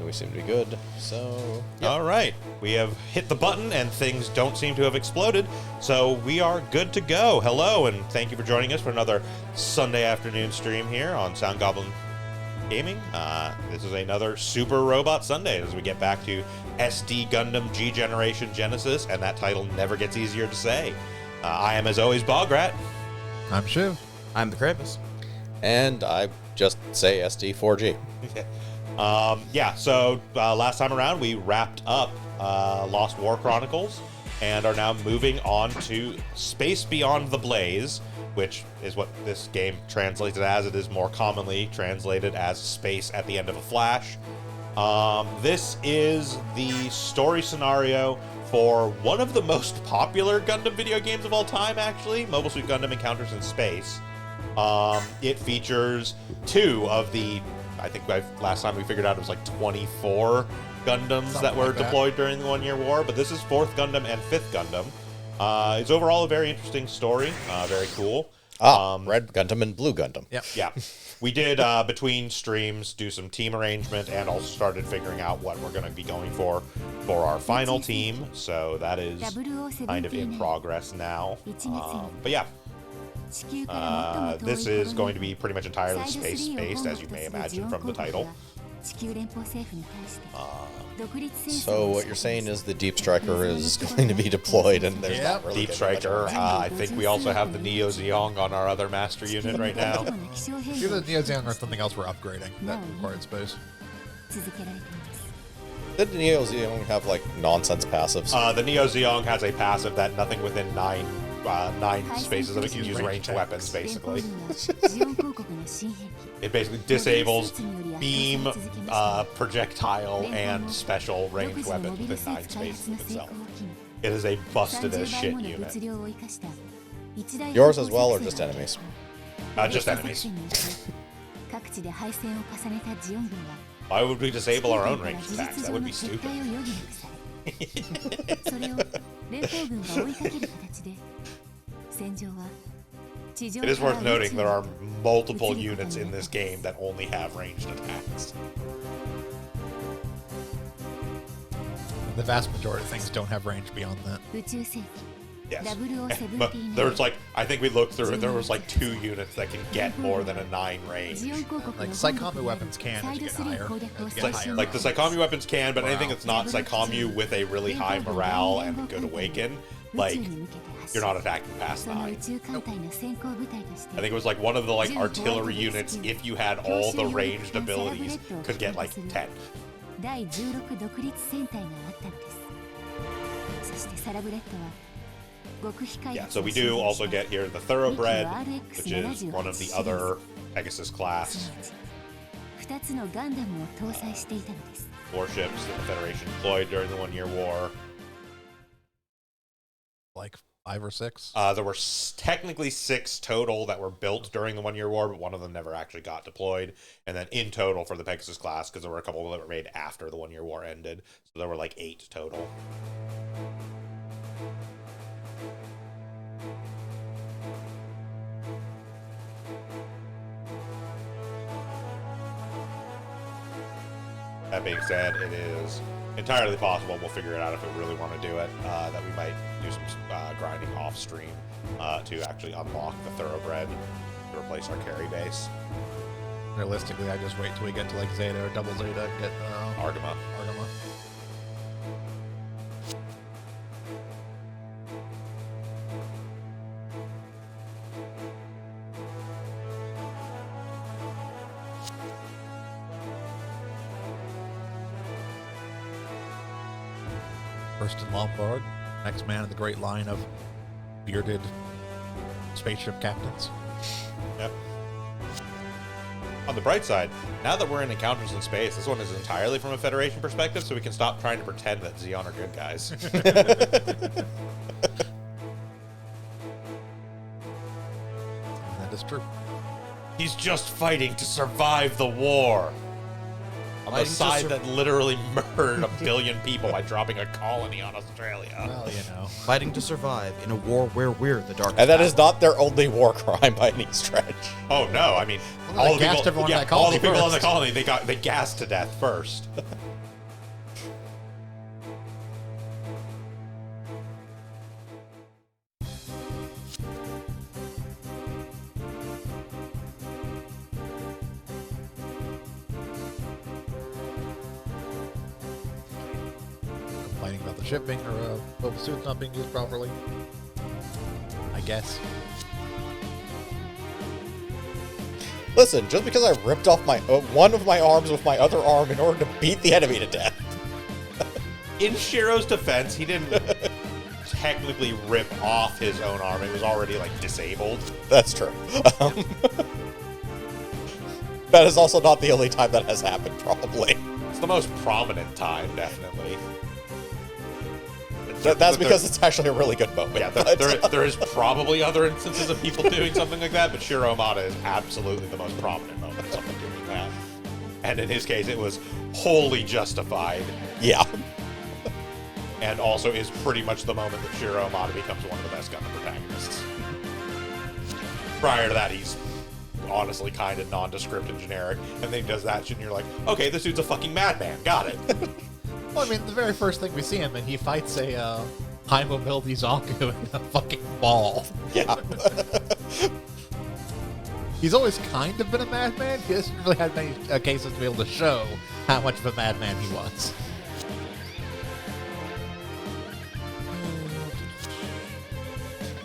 we seem to be good. So, yep. All right. We have hit the button, and things don't seem to have exploded, so we are good to go. Hello, and thank you for joining us for another Sunday afternoon stream here on Sound Goblin Gaming. This is another Super Robot Sunday as we get back to SD Gundam G Generation Genesis, and that title never gets easier to say. I am, as always, Bograt. I'm Shiv. I'm the Krampus. And I just say SD4G. So last time around we wrapped up Lost War Chronicles and are now moving on to Space Beyond the Blaze, which is what this game translates as. It is more commonly translated as Space at the End of a Flash. This is the story scenario for one of the most popular Gundam video games of all time, actually, Mobile Suit Gundam Encounters in Space. It features two of the, I think last time we figured out it was like 24 Gundams that were deployed during the 1 Year War, but this is 4th Gundam and 5th Gundam. It's overall a very interesting story, very cool. Red Gundam and Blue Gundam. Yep. Yeah. We did, between streams, do some team arrangement and also started figuring out what we're going to be going for our final team. So that is kind of in progress now. But yeah. This is going to be pretty much entirely space-based, as you may imagine from the title. So what you're saying is the Deep Striker is going to be deployed, and there's not really Deep Striker. I think we also have the Neo Zeong on our other master unit right now. Either the Neo Zeong or something else we're upgrading that required space. Did the Neo Zeong have like nonsense passives? The Neo Zeong has a passive that nothing within nine spaces of it can use ranged weapons, basically. It basically disables beam, projectile, and special ranged weapons within 9 spaces of itself. It is a busted as shit unit. Yours as well, or just enemies? Just enemies. Why would we disable our own ranged attacks? That would be stupid. It is worth noting there are multiple units in this game that only have ranged attacks. The vast majority of things don't have range beyond that. Yes. But there's like, I think we looked through it, there was like 2 units that can get more than a 9 range. Like Psychomu weapons can as you get higher. Like the Psychomu weapons can, but anything that's not Psychomu with a really high morale and a good awaken, like, you're not attacking past 9. Nope. I think it was like one of the like artillery units, if you had all the ranged abilities, could get like 10. Yeah, so we do also get here the Thoroughbred, which is one of the other Pegasus class warships that the Federation deployed during the 1 Year War. Like 5 or 6? There were technically 6 total that were built during the 1 Year War, but one of them never actually got deployed. And then in total for the Pegasus class, because there were a couple that were made after the 1 Year War ended, so there were like 8 total. That being said, it is entirely possible, we'll figure it out if we really want to do it, that we might do some grinding off stream to actually unlock the Thoroughbred to replace our carry base. Realistically, I just wait till we get to like Zeta or Double Zeta and get Argama. First in Lombard, next man in the great line of bearded spaceship captains. Yep. On the bright side, now that we're in Encounters in Space, this one is entirely from a Federation perspective, so we can stop trying to pretend that Zeon are good guys. That is true. He's just fighting to survive the war. On the side that literally murdered a billion people by dropping a colony on Australia. Well, you know. Fighting to survive in a war where we're the darkest. And that is not their only war crime by any stretch. Oh no! I mean, Well, they gassed everyone in that colony all the people in the first. colony they gassed to death first. Complaining about the shipping or mobile suits not being used properly. I guess. Listen, just because I ripped off my one of my arms with my other arm in order to beat the enemy to death. In Shiro's defense, he didn't technically rip off his own arm. It was already like disabled. That's true. That is also not the only time that has happened, probably. It's the most prominent time, definitely. That's because it's actually a really good moment. Yeah, but- there is probably other instances of people doing something like that, but Shiro Amada is absolutely the most prominent moment of someone doing that. And in his case, it was wholly justified, yeah. and also is pretty much the moment that Shiro Amada becomes one of the best Gundam protagonists. Prior to that, he's honestly kind of nondescript and generic, and then he does that shit, and you're like, okay, this dude's a fucking madman. Got it. Well, I mean, the very first thing we see him, and he fights a high mobility Zaku in a fucking ball. Yeah. He's always kind of been a madman. He hasn't really had many cases to be able to show how much of a madman he was.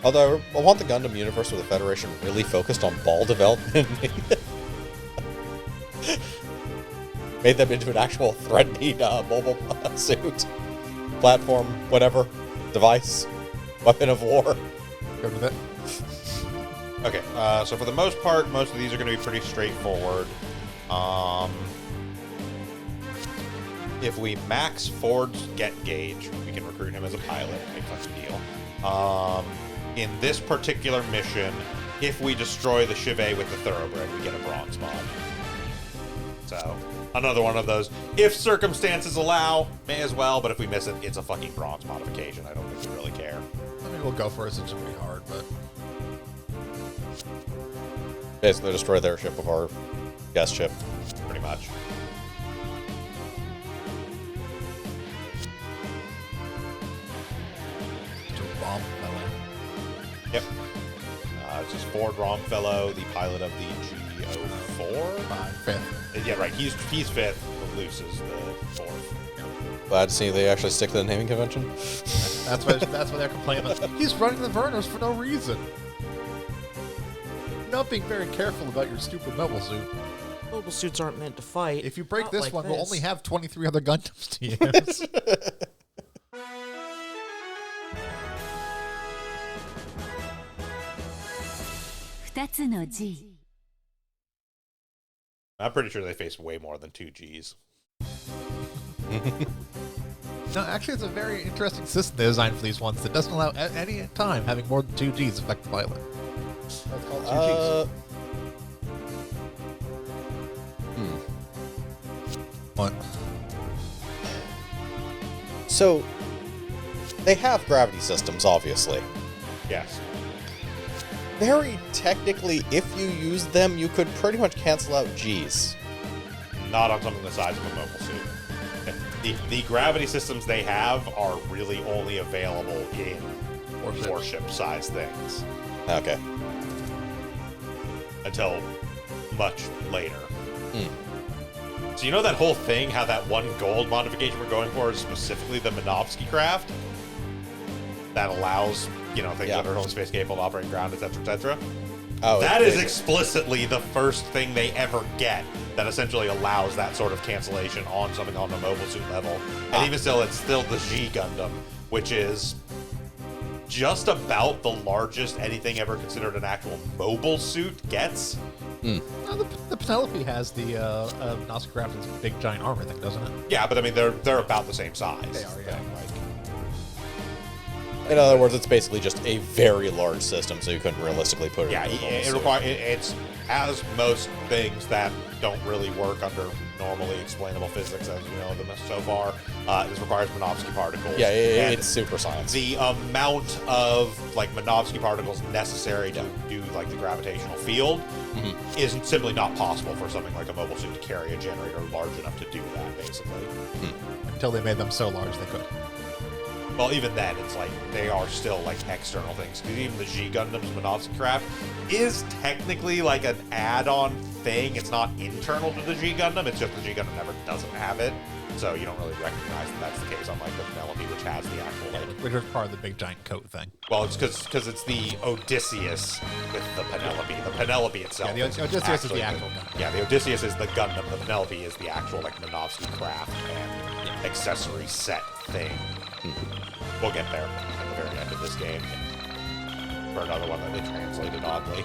Although, I want the Gundam universe where the Federation really focused on ball development and made them into an actual threatening mobile suit, platform, whatever, device, weapon of war. Go with it. Okay, so for the most part, most of these are going to be pretty straightforward. If we max Ford's get gauge, we can recruit him as a pilot. Big fucking deal. In this particular mission, if we destroy the Chivet with the Thoroughbred, we get a bronze mod. So, another one of those, if circumstances allow, may as well, but if we miss it, it's a fucking bronze modification. I don't think we really care. I mean, we'll go for it. It's going to be hard, but... Basically destroy their ship with our guest ship. Pretty much. It's a bomb fellow. Yep. It's just Ford Romfellow, the pilot of the G04. Fifth. Yeah, right. He's fifth. Luce is the fourth. Glad to see they actually stick to the naming convention. That's why they're complaining. He's running the Verners for no reason. Not being very careful about your stupid mobile suit. Mobile suits aren't meant to fight. If you break Not this like one, we'll this. only have 23 other Gundams to use. 2つの G I'm pretty sure they face way more than 2 Gs. No, actually, it's a very interesting system they designed for these ones that doesn't allow at any time having more than 2 Gs affect the pilot. That's called 2 Gs. What? So, they have gravity systems, obviously. Yes. Very technically, if you use them, you could pretty much cancel out Gs. Not on something the size of a mobile suit. The gravity systems they have are really only available in warship-sized things. Okay. Until much later. So you know that whole thing, how that one gold modification we're going for is specifically the Minovsky craft? That allows, things that are only space capable, operating ground, etc., etc.? Oh, that is explicitly the first thing they ever get that essentially allows that sort of cancellation on something on the mobile suit level. And even still, it's still the G Gundam, which is just about the largest anything ever considered an actual mobile suit gets. No, the Penelope has the Nazi Craft's big giant armor thing, doesn't it? Yeah, but I mean, they're about the same size. They are, yeah. In other words, it's basically just a very large system, so you couldn't realistically put it Yeah, in a normal it suit. it's as most things that don't really work under normally explainable physics, as you know them so far. This requires Minovsky particles. Yeah, and it's super science. the amount of like Minovsky particles necessary to do like the gravitational field isn't simply not possible for something like a mobile suit to carry a generator large enough to do that, basically. Until they made them so large they could. Well, even then, it's like they are still like external things. Because even the G Gundam's Minovsky craft is technically like an add-on thing. It's not internal to the G Gundam. It's just the G Gundam never doesn't have it, so you don't really recognize that that's the case. Unlike the Penelope, which has the actual like. Which was part of the big giant coat thing. Well, it's because it's the Odysseus with the Penelope. The Penelope itself. Yeah, the Odysseus is the actual Gundam. Yeah, the Odysseus is the Gundam. The Penelope is the actual like Minovsky craft and accessory set thing. We'll get there at the very end of this game for another one that they translated oddly.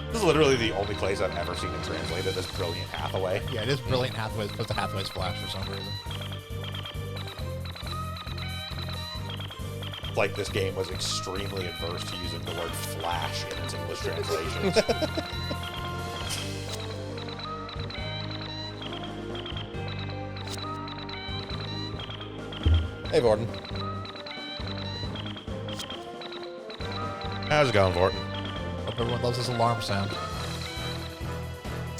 This is literally the only place I've ever seen it translated as Brilliant Hathaway. Yeah, it is Brilliant Hathaway as opposed to Hathaway's Flash for some reason. It's like this game was extremely adverse to using the word Flash in its English translations. Hey, Gordon. How's it going, Vorton? Hope everyone loves this alarm sound.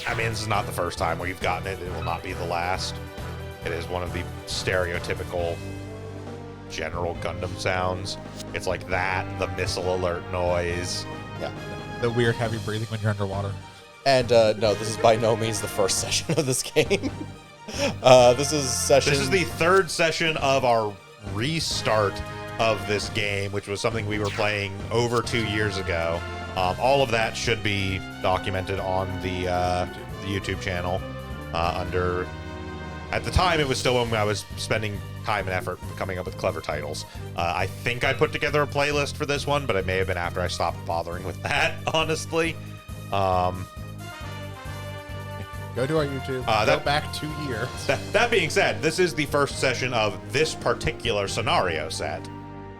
I mean, this is not the first time we've gotten it. It will not be the last. It is one of the stereotypical general Gundam sounds. It's like that, the missile alert noise. Yeah. The weird heavy breathing when you're underwater. And no, this is by no means the first session of this game. This is session. This is the third session of our restart of this game, which was something we were playing over 2 years ago. All of that should be documented on the YouTube channel under... At the time, it was still when I was spending time and effort coming up with clever titles. I think I put together a playlist for this one, but it may have been after I stopped bothering with that, honestly. Go to our YouTube. Go back 2 years. That being said, this is the first session of this particular scenario set.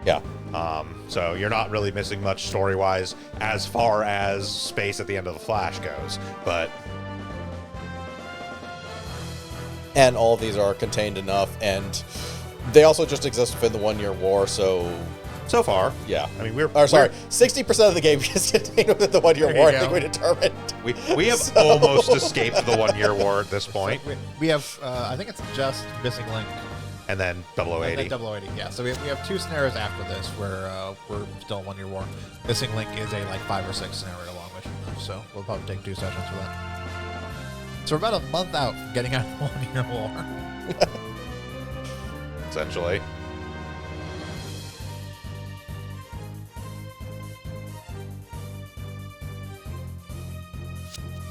Yeah. So you're not really missing much story-wise as far as space at the end of the Flash goes, but... And all of these are contained enough, and they also just exist within the 1 year war, so... So far. Yeah. I mean, 60% of the game is contained within the 1 year There war, you I think go. we determined. We have almost escaped the 1 year war at this point. We have, I think it's just Missing Link. And then 0080. And then 0080, yeah. So we have 2 scenarios after this where we're still in 1 year war. Missing Link is a like 5 or 6 scenario long mission, so we'll probably take 2 sessions for that. So we're about a month out from getting out of the 1 year war. Essentially.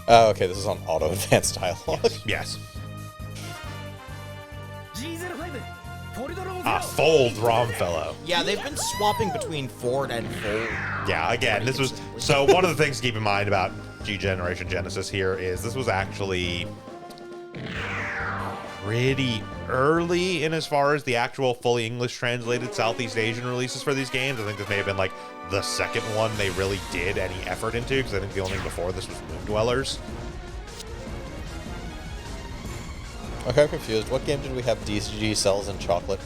Okay, this is on auto advanced dialogue. Yes. Fold Romfellow. Yeah, they've been swapping between Ford and Fold. Yeah, again, this was... So one of the things to keep in mind about G Generation Genesis here is this was actually pretty early in as far as the actual fully English translated Southeast Asian releases for these games. I think this may have been like the second one they really did any effort into, because I think the only thing before this was Moon Dwellers. Okay, I'm confused. What game did we have DCG cells and chocolate?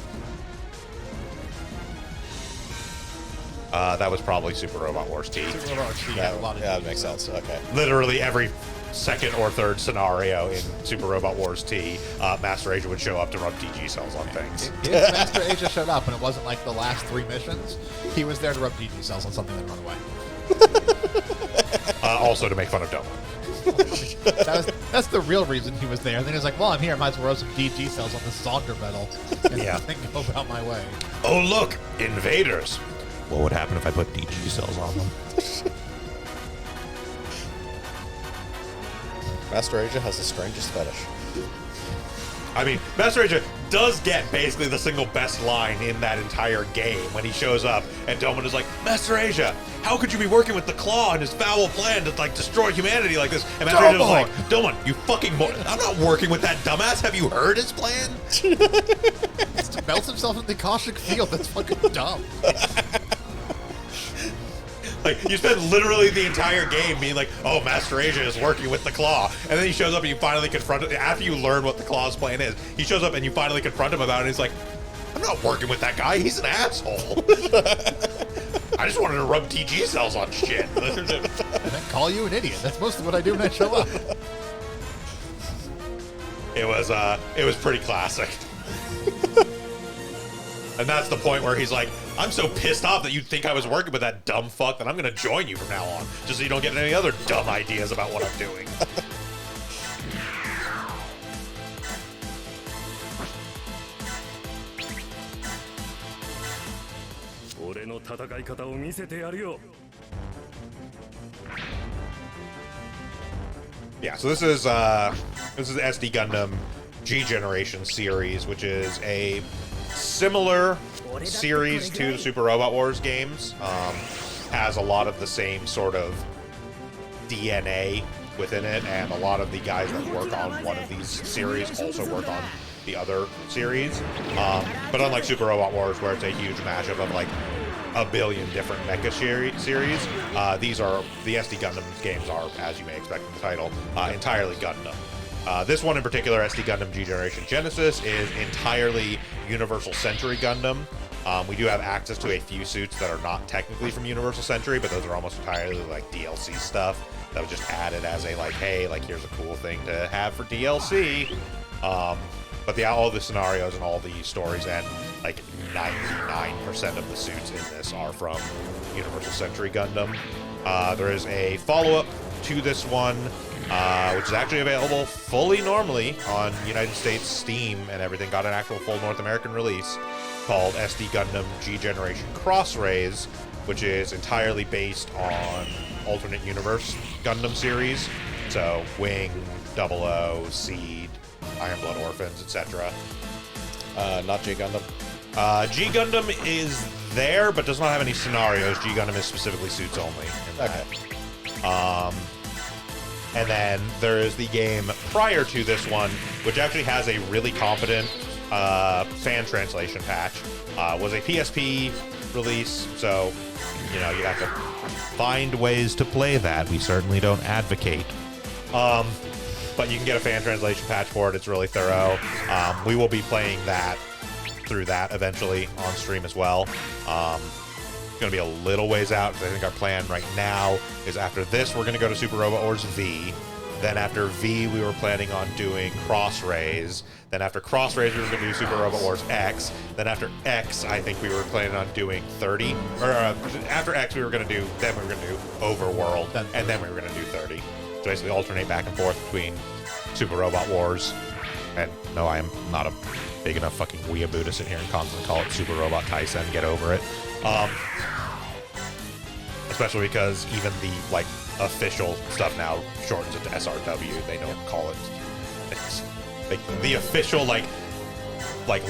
That was probably Super Robot Wars T. That makes sense. Okay. Literally every second or third scenario in Super Robot Wars T, Master Asia would show up to rub DG cells on things. If Master Asia showed up and it wasn't like the last 3 missions, he was there to rub DG cells on something and run away. Also to make fun of Domo. That's the real reason he was there. And then he was like, well, I'm here. I might as well rub some DG cells on this Zonder metal and then go about my way. Oh, look! Invaders! What would happen if I put DG cells on them? Master Asia has the strangest fetish. I mean, Master Asia does get basically the single best line in that entire game when he shows up and Domon is like, Master Asia, how could you be working with the Claw and his foul plan to like destroy humanity like this? And Master Asia was like, Domon, you fucking I'm not working with that dumbass. Have you heard his plan? He melts himself in the Akashic field. That's fucking dumb. Like, you spend literally the entire game being like, oh, Master Asia is working with the Claw. And then he shows up and you finally confront him. After you learn what the Claw's plan is, he shows up and you finally confront him about it. And he's like, I'm not working with that guy. He's an asshole. I just wanted to rub TG cells on shit. And then call you an idiot. That's mostly what I do when I show up. It was pretty classic. And that's the point where he's like, I'm so pissed off that you think I was working with that dumb fuck that I'm going to join you from now on, just so you don't get any other dumb ideas about what I'm doing. Yeah, so this is the SD Gundam G Generation series, which is a similar series to the Super Robot Wars games. Has a lot of the same sort of DNA within it, and a lot of the guys that work on one of these series also work on the other series. But unlike Super Robot Wars, where it's a huge mashup of like a billion different mecha series, these are the SD Gundam games are, as you may expect from the title, entirely Gundam. This one in particular, SD Gundam G Generation Genesis, is entirely Universal Century Gundam. We do have access to a few suits that are not technically from Universal Century, but those are almost entirely like DLC stuff that was just added as a like, hey, like here's a cool thing to have for DLC. But all the scenarios and all the stories and like 99% of the suits in this are from Universal Century Gundam. There is a follow-up to this one, which is actually available fully normally on United States Steam and everything. Got an actual full North American release called SD Gundam G Generation Crossrays, which is entirely based on alternate universe Gundam series. So Wing, 00, Seed, Iron Blood Orphans, etc. Not J Gundam. G Gundam is there, but does not have any scenarios. G Gundam is specifically suits only. Okay. And then there is the game prior to this one, which actually has a really competent fan translation patch. Was a PSP release, so you know you have to find ways to play that. We certainly don't advocate. But you can get a fan translation patch for it. It's really thorough. We will be playing that through that eventually on stream as well. It's going to be a little ways out. I think our plan right now is after this, we're going to go to Super Robot Wars V. Then after V, we were planning on doing Crossrays. Then after Crossrays, we were going to do Super Robot Wars X. Then after X, I think we were planning on doing 30. Or after X, we were going to do Overworld. And then we were going to do 30. So basically alternate back and forth between Super Robot Wars. And no, I am not a big enough fucking weeaboo to sit here and constantly call it Super Robot Tyson. Get over it. Especially because even the like official stuff now shortens it to SRW. They don't call it. It's like the official like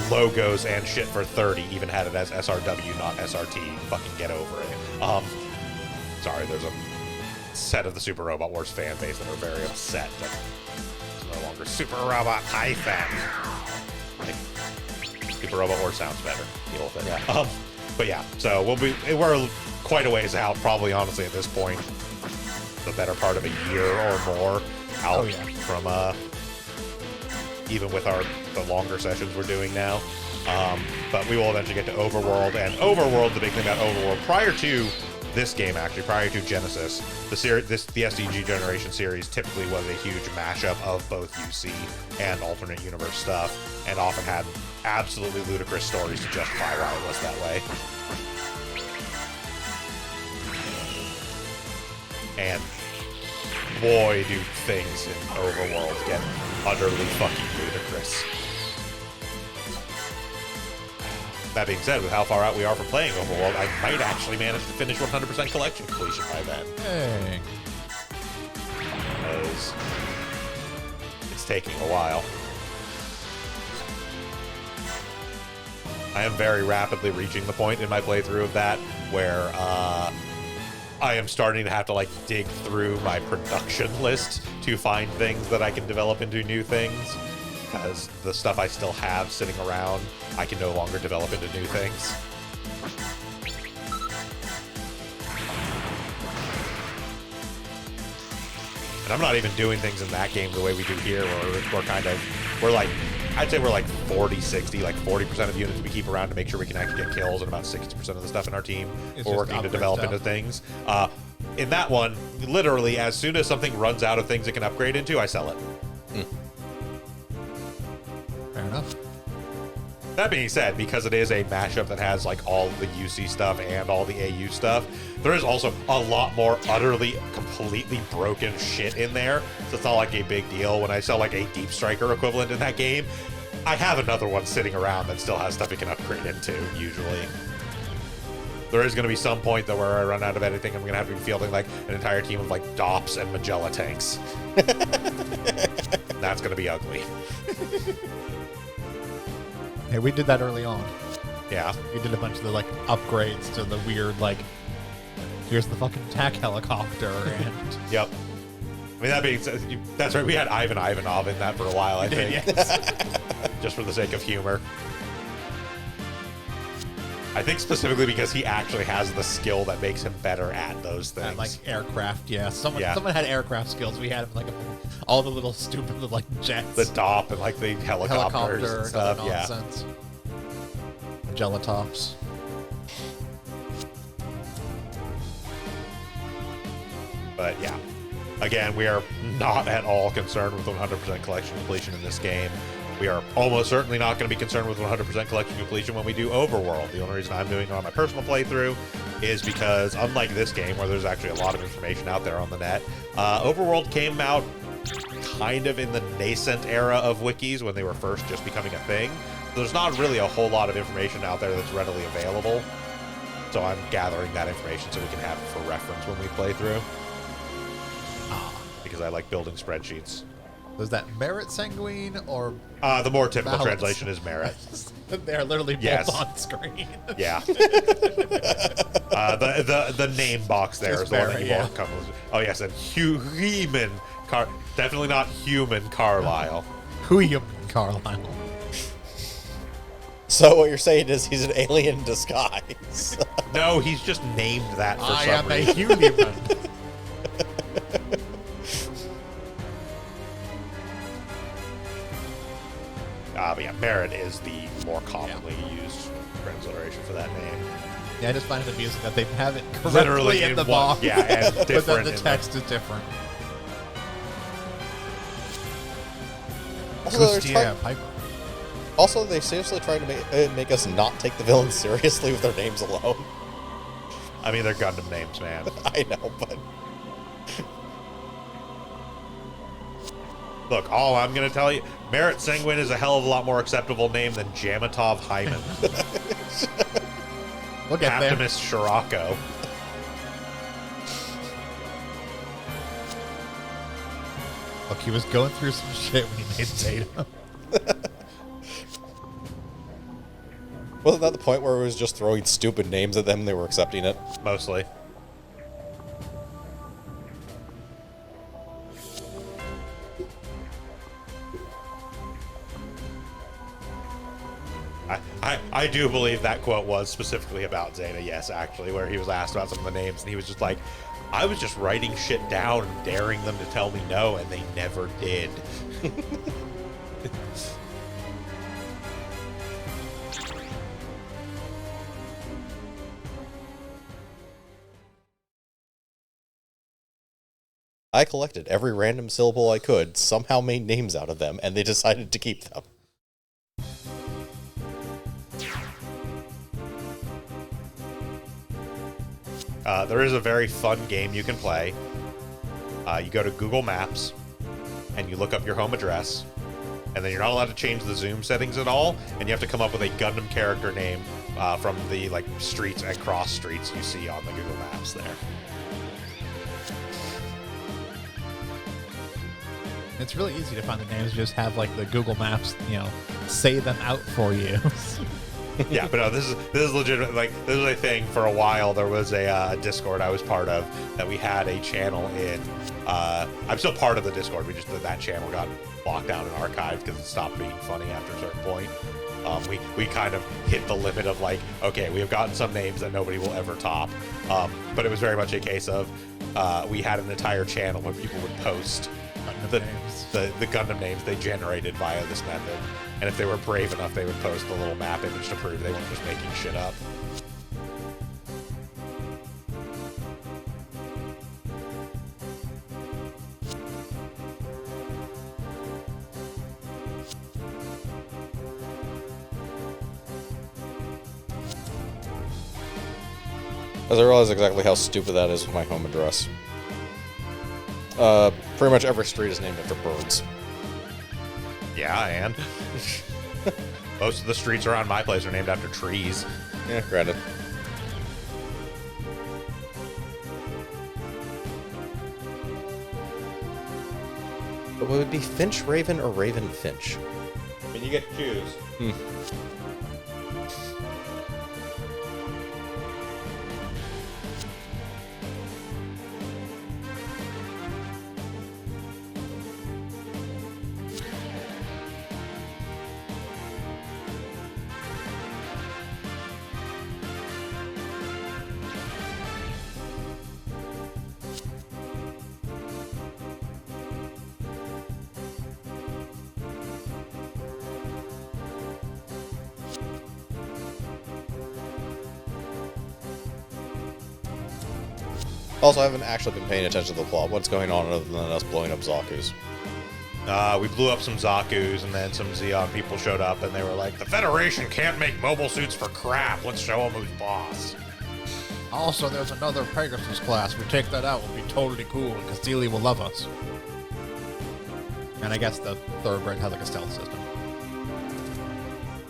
logos and shit for 30 even had it as SRW, not SRT. Fucking get over it. Sorry, there's a set of the Super Robot Wars fan base that are very upset that it's no longer Super Robot Tyson. Like, Super Robot Wars sounds better. Deal with it. Yeah. But yeah, so we're quite a ways out, probably honestly at this point, the better part of a year or more out from even with the longer sessions we're doing now. But we will eventually get to Overworld, and Overworld, the big thing about Overworld, prior to this game actually, prior to Genesis, the SDG Generation series typically was a huge mashup of both UC and alternate universe stuff, and often had absolutely ludicrous stories to justify why it was that way. And boy, do things in Overworld get utterly fucking ludicrous. That being said, with how far out we are from playing Overworld, I might actually manage to finish 100% collection completion by then. Hey. Because it's taking a while. I am very rapidly reaching the point in my playthrough of that where I am starting to have to like dig through my production list to find things that I can develop into new things, because the stuff I still have sitting around, I can no longer develop into new things. And I'm not even doing things in that game the way we do here, where we're like, I'd say we're like 40, 60, like 40% of units we keep around to make sure we can actually get kills, and about 60% of the stuff in our team we're working to develop into things. In that one, literally, as soon as something runs out of things it can upgrade into, I sell it. Fair enough. That being said, because it is a mashup that has like all the UC stuff and all the AU stuff, there is also a lot more utterly, completely broken shit in there. So it's not like a big deal. When I sell like a Deep Striker equivalent in that game, I have another one sitting around that still has stuff it can upgrade into, usually. There is going to be some point though where I run out of anything. I'm going to have to be fielding like an entire team of like Dops and Magella tanks. That's going to be ugly. Hey, we did that early on. Yeah. We did a bunch of the like upgrades to the weird like, here's the fucking attack helicopter and Yep. I mean, that being said, that's right. We had Ivan Ivanov in that for a while, I think. yes. Just for the sake of humor. I think specifically because he actually has the skill that makes him better at those things. And, like aircraft, yeah. Someone Yeah. had aircraft skills. We had like all the little stupid like jets, The DOP and like the helicopters and stuff. other Yeah. nonsense. Gelatops. But yeah. Again, we are not at all concerned with 100% collection completion in this game. We are almost certainly not going to be concerned with 100% collection completion when we do Overworld. The only reason I'm doing it on my personal playthrough is because, unlike this game, where there's actually a lot of information out there on the net, Overworld came out kind of in the nascent era of wikis when they were first just becoming a thing. So there's not really a whole lot of information out there that's readily available. So I'm gathering that information so we can have it for reference when we play through. Because I like building spreadsheets. Was that Merit Sanguine or The more typical Balance? translation is Merit. They're literally both Yes. on screen. Yeah. The name box there It's is the one that Barry, you won't come with. Oh yes, and human definitely not human Carlisle. Huyum Carlisle. So what you're saying is he's an alien in disguise. No, he's just named that for I some am a reason. human. But yeah, Merit is the more commonly used transliteration for that name. Yeah, I just find it amusing that they have it correctly Literally in in the one- box. yeah, and but then different the in text is different. Piper. Also, they seriously trying to make us not take the villains seriously with their names alone. I mean, they're Gundam names, man. I know, but Look, all I'm going to tell you, Merit Sanguine is a hell of a lot more acceptable name than Jamatov Hyman. We'll get there. Optimus Shirako. Look, he was going through some shit when he made Zeta. wasn't that the point where it was just throwing stupid names at them and they were accepting it? Mostly. I do believe that quote was specifically about Zeta, yes, actually, where he was asked about some of the names, and he was just like, I was just writing shit down and daring them to tell me no, and they never did. I collected every random syllable I could, somehow made names out of them, and they decided to keep them. There is a very fun game you can play. You go to Google Maps, and you look up your home address, and then you're not allowed to change the zoom settings at all, and you have to come up with a Gundam character name from the streets and cross streets you see on the Google Maps there. It's really easy to find the names. You just have like the Google Maps, say them out for you. Yeah, but no, this is legitimate. Like, this was a thing for a while. There was a Discord I was part of that we had a channel in. I'm still part of the Discord. We just that channel got locked down and archived because it stopped being funny after a certain point. We kind of hit the limit of like, okay, we have gotten some names that nobody will ever top. But it was very much a case of we had an entire channel where people would post the Gundam names they generated via this method. And if they were brave enough, they would post a little map image to prove they weren't just making shit up. As I realize exactly how stupid that is with my home address. Pretty much every street is named after birds. Yeah, and most of the streets around my place are named after trees. Yeah, granted. But would it be Finch Raven or Raven Finch? I mean, you get to choose. Also, I haven't actually been paying attention to the plot. What's going on other than us blowing up Zaku's? We blew up some Zaku's, and then some Xeon people showed up, and they were like, the Federation can't make mobile suits for crap. Let's show them who's boss. Also, there's another Pegasus class. We take that out, we'll be totally cool, and Castilia will love us. And I guess the Thoroughbred has like a stealth system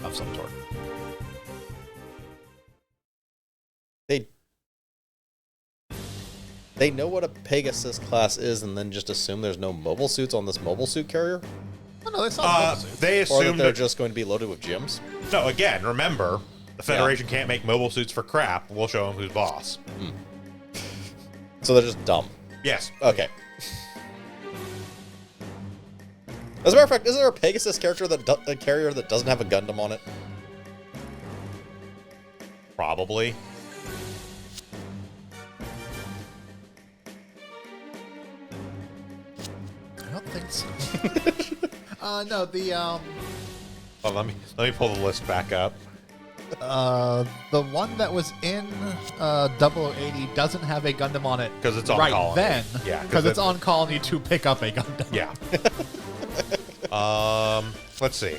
of some sort. They know what a Pegasus class is and then just assume there's no mobile suits on this mobile suit carrier? Oh, no, they saw mobile suits. They Or that assumed they're just going to be loaded with gems? No, again, remember, the Federation can't make mobile suits for crap. We'll show them who's boss. So they're just dumb. Yes. Okay. As a matter of fact, is there a Pegasus character a carrier that doesn't have a Gundam on it? Probably. I don't think so. No, the Oh, let me pull the list back up. the one that was in 0080 doesn't have a Gundam on it. Because it's on right Colony. then. Yeah, Because it's on Colony to pick up a Gundam. Yeah. Let's see.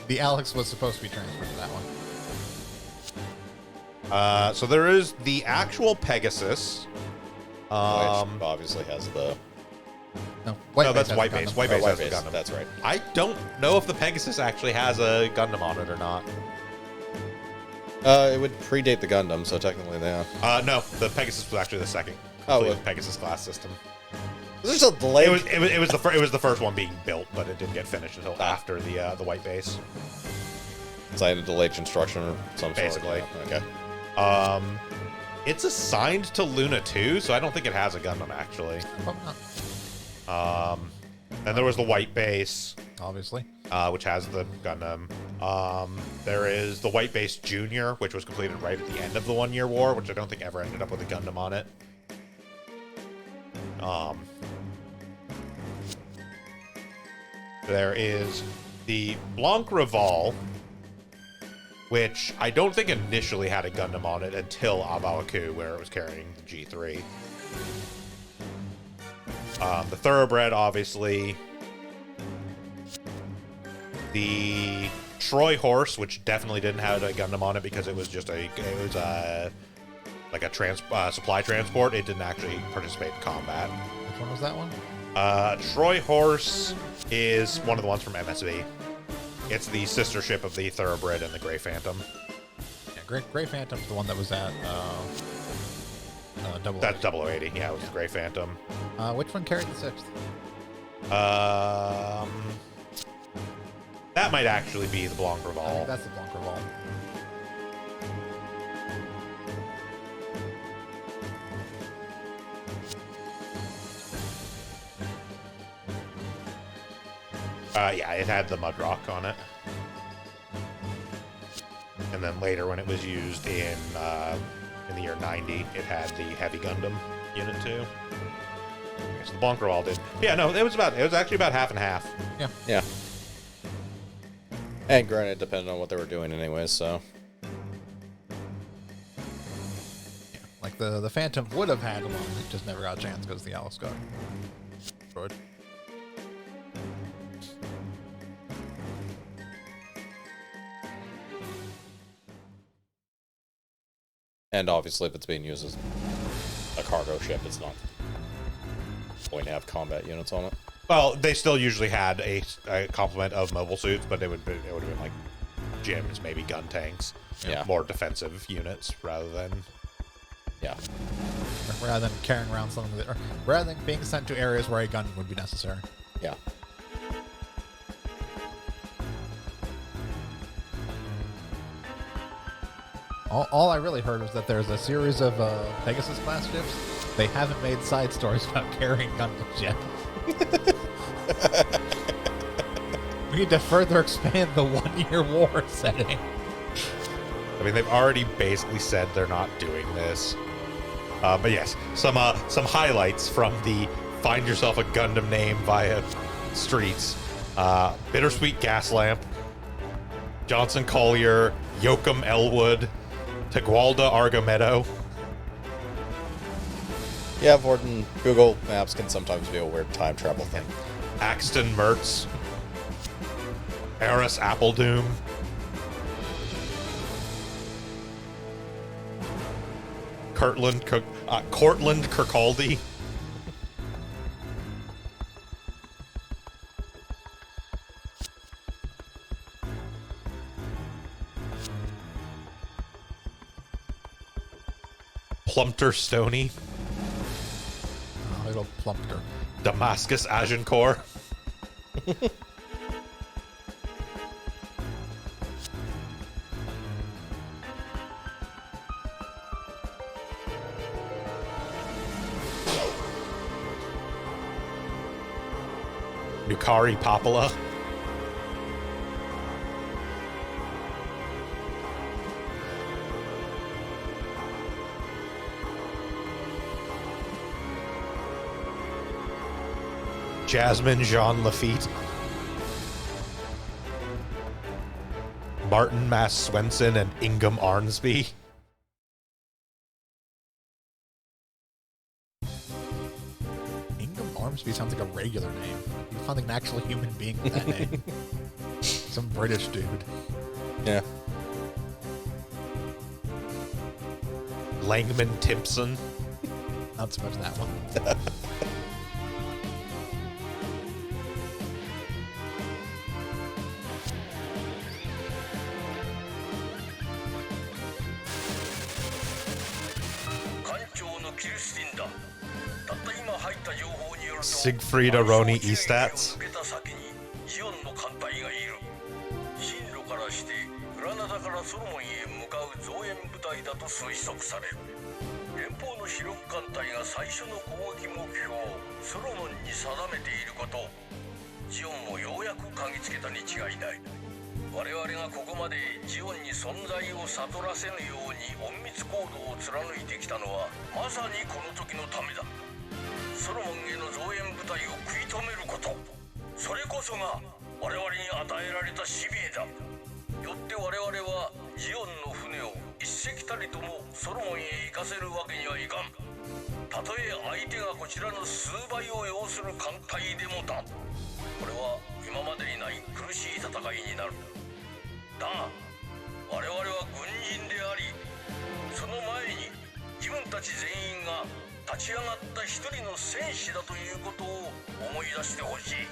The Alex was supposed to be transferred to that one. So there is the actual Pegasus. Which obviously has the... No, that's White Base. White Base has the Gundam. That's right. I don't know if the Pegasus actually has a Gundam on it or not. It would predate the Gundam, so technically they are. No, the Pegasus was actually the second. Oh, complete well. Pegasus class system. There's a delay. It was the first one being built, but it didn't get finished until after the White Base. It's like a delayed construction or some Basically. sort. Yeah. Okay. It's assigned to Luna 2, so I don't think it has a Gundam actually. Probably not. And there was the White Base, Obviously. which has the Gundam. There is the White Base Junior, which was completed right at the end of the 1 Year War, which I don't think ever ended up with a Gundam on it. There is the Blanc Rival, which I don't think initially had a Gundam on it until Abawaku, where it was carrying the G3. The Thoroughbred, obviously. The Troy Horse, which definitely didn't have a Gundam on it because it was just like a supply transport. It didn't actually participate in combat. Which one was that one? Troy Horse is one of the ones from MSV. It's the sister ship of the Thoroughbred and the Grey Phantom. Yeah, Grey Phantom's the one that was at double. That's 0080. Yeah, it was the Grey Phantom. Which one carried the 6th? That might actually be the Blanc I think Reval. that's the Blanc Revolt. Yeah, it had the Mudrock on it. And then later, when it was used in the year 90, it had the Heavy Gundam unit too. I guess the Blanc Reval did. Yeah, no, it was actually about half and half. Yeah. And granted, depending on what they were doing anyways, so. Like the Phantom would have had one, it just never got a chance because the Alice got destroyed. And obviously, if it's being used as a cargo ship, it's not going to have combat units on it. Well, they still usually had a complement of mobile suits, but it would have been like gyms, maybe gun tanks, Yeah. more defensive units rather than. Yeah. Rather than carrying around something that, or rather than being sent to areas where a gun would be necessary. Yeah. All I really heard was that there's a series of Pegasus class ships. They haven't made side stories about carrying Gundams yet. We need to further expand the 1 year war setting. I mean, they've already basically said they're not doing this. But yes, some highlights from the Find Yourself a Gundam name via streets. Bittersweet Gaslamp, Johnson Collier, Yoakum Elwood, Tagualda Argomedo. Yeah, Vorden, Google Maps can sometimes be a weird time travel thing. Axton Mertz, Eris Appledoom, Cortland Kirkcaldy, Plumpter Stoney, Little Plumpter. Damascus Agincourt, Nukari Papala, Jasmine Jean Lafitte, Martin Mass Swenson, and Ingham Arnsby. Ingham Armsby sounds like a regular name. You found an actual human being with that name. Some British dude. Yeah. Langman Timpson, Not so much that one. Siegfried Aroni Estats, ジオンの艦隊がいる。進路からしてグラナダからソロモンへ向かう増援部隊だと推測される。連邦の主力艦隊が最初の攻撃目標をソロモンに定めていることをジオンもようやく嗅ぎつけたに違いない。我々がここまでジオンに存在を悟らせぬように隠密行動を貫いてきたのはまさにこの時のためだ。ソロモンへの増援部隊を食い止めること、それこそが我々に与えられた使命だ。よって我々はジオンの船を一隻たりともソロモンへ行かせるわけにはいかん。たとえ相手がこちらの数倍を要する艦隊でもだ。これは今までにない苦しい戦いになる。だが我々は軍人であり、その前に自分たち全員が立ち上がった一人の戦士だということを思い出してほしい。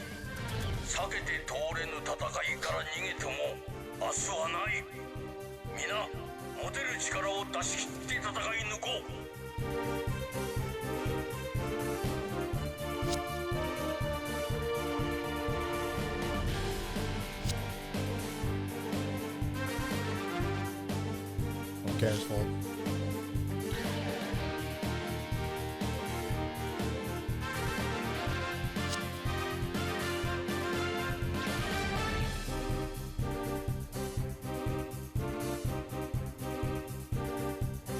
避けて通れぬ戦いから逃げても明日はない。皆持てる力を出し切って戦い抜こう。cares, Fold?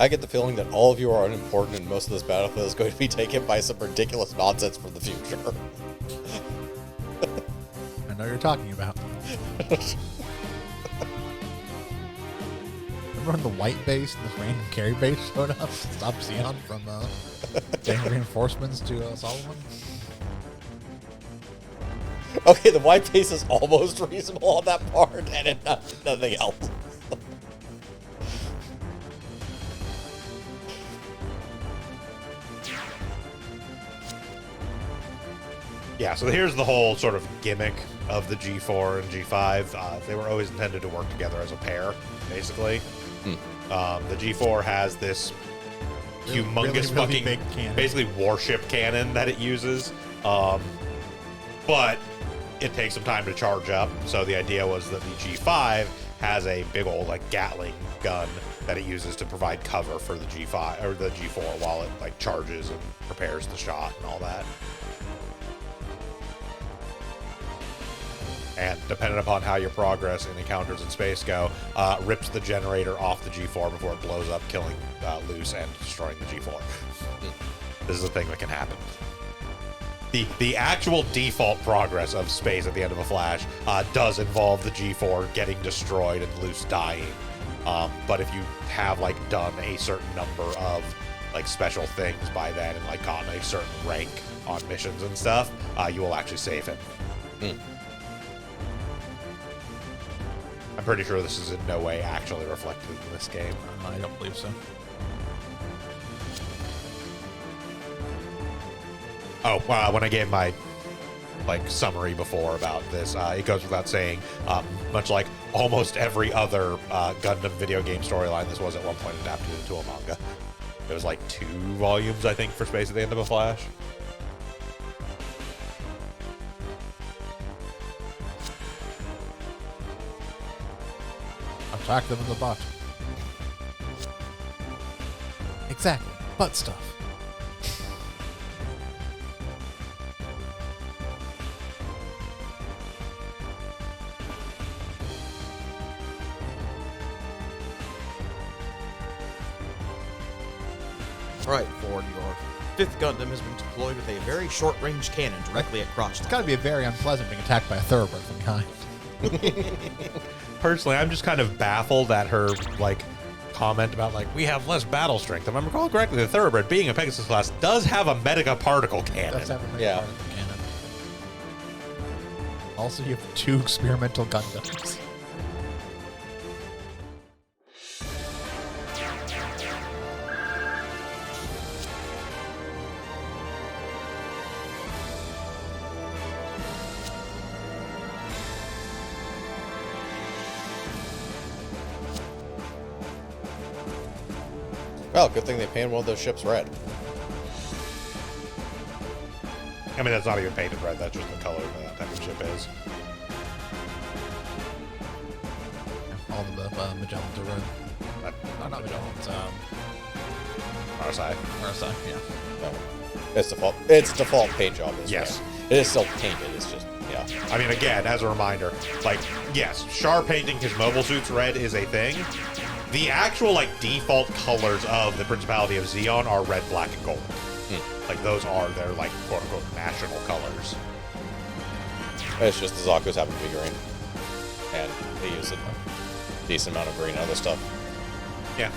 I get the feeling that all of you are unimportant and most of this battlefield is going to be taken by some ridiculous nonsense from the future. I know you're talking about. Remember when the white base and this random carry base showed up to stop Xeon from getting reinforcements to Solomon? Okay, the white base is almost reasonable on that part, and it, nothing else. Yeah, so here's the whole sort of gimmick of the G4 and G5. They were always intended to work together as a pair, basically. The G4 has this humongous really fucking, big cannon. basically warship cannon that it uses, but it takes some time to charge up. So the idea was that the G5 has a big old like Gatling gun that it uses to provide cover for the G5 or the G4 while it like charges and prepares the shot and all that. And depending upon how your progress in encounters in space go, rips the generator off the G4 before it blows up, killing Luce and destroying the G4. This is a thing that can happen. The actual default progress of space at the end of a flash does involve the G4 getting destroyed and Luce dying. But if you have like done a certain number of like special things by then and like gotten a certain rank on missions and stuff, you will actually save him. I'm pretty sure this is in no way actually reflected in this game. I don't believe so. Oh, when I gave my like summary before about this, it goes without saying, much like almost every other Gundam video game storyline, this was at one point adapted into a manga. It was like 2 volumes, I think, for Space at the End of a Flash. Attack them in the butt. Exactly. Butt stuff. Alright, Ford, your 5th Gundam has been deployed with a very short-range cannon directly at crotch. It's gotta be very unpleasant being attacked by a thoroughbred from behind. Personally, I'm just kind of baffled at her like comment about like we have less battle strength. If I'm recalling correctly, the Thoroughbred, being a Pegasus class, does have a Medica particle cannon. That's having Yeah. part of the cannon. Also, you have 2 experimental Gundams. Well, good thing they painted one of those ships red. I mean, that's not even painted red. That's just the color that type of ship is. All the Magellans are red. No, not Magellans. RSI. RSI, yeah. No. It's default. It's default paint job. Is Yes. red. It is still painted. It's just, yeah. I mean, again, as a reminder, like, yes, Char painting his mobile suits red is a thing. The actual, like, default colors of the Principality of Xeon are red, black, and gold. Like, those are their, like, quote-unquote national colors. It's just the Zaku's happen to be green. And they use a decent amount of green and other stuff. Yeah.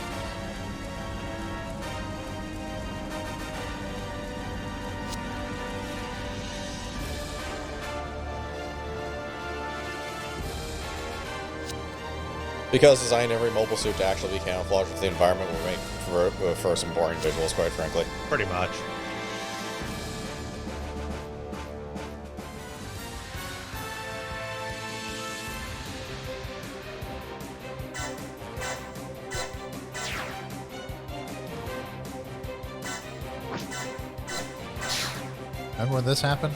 Because designing every mobile suit to actually be camouflaged with the environment will make for some boring visuals, quite frankly. Pretty much. Remember when this happened?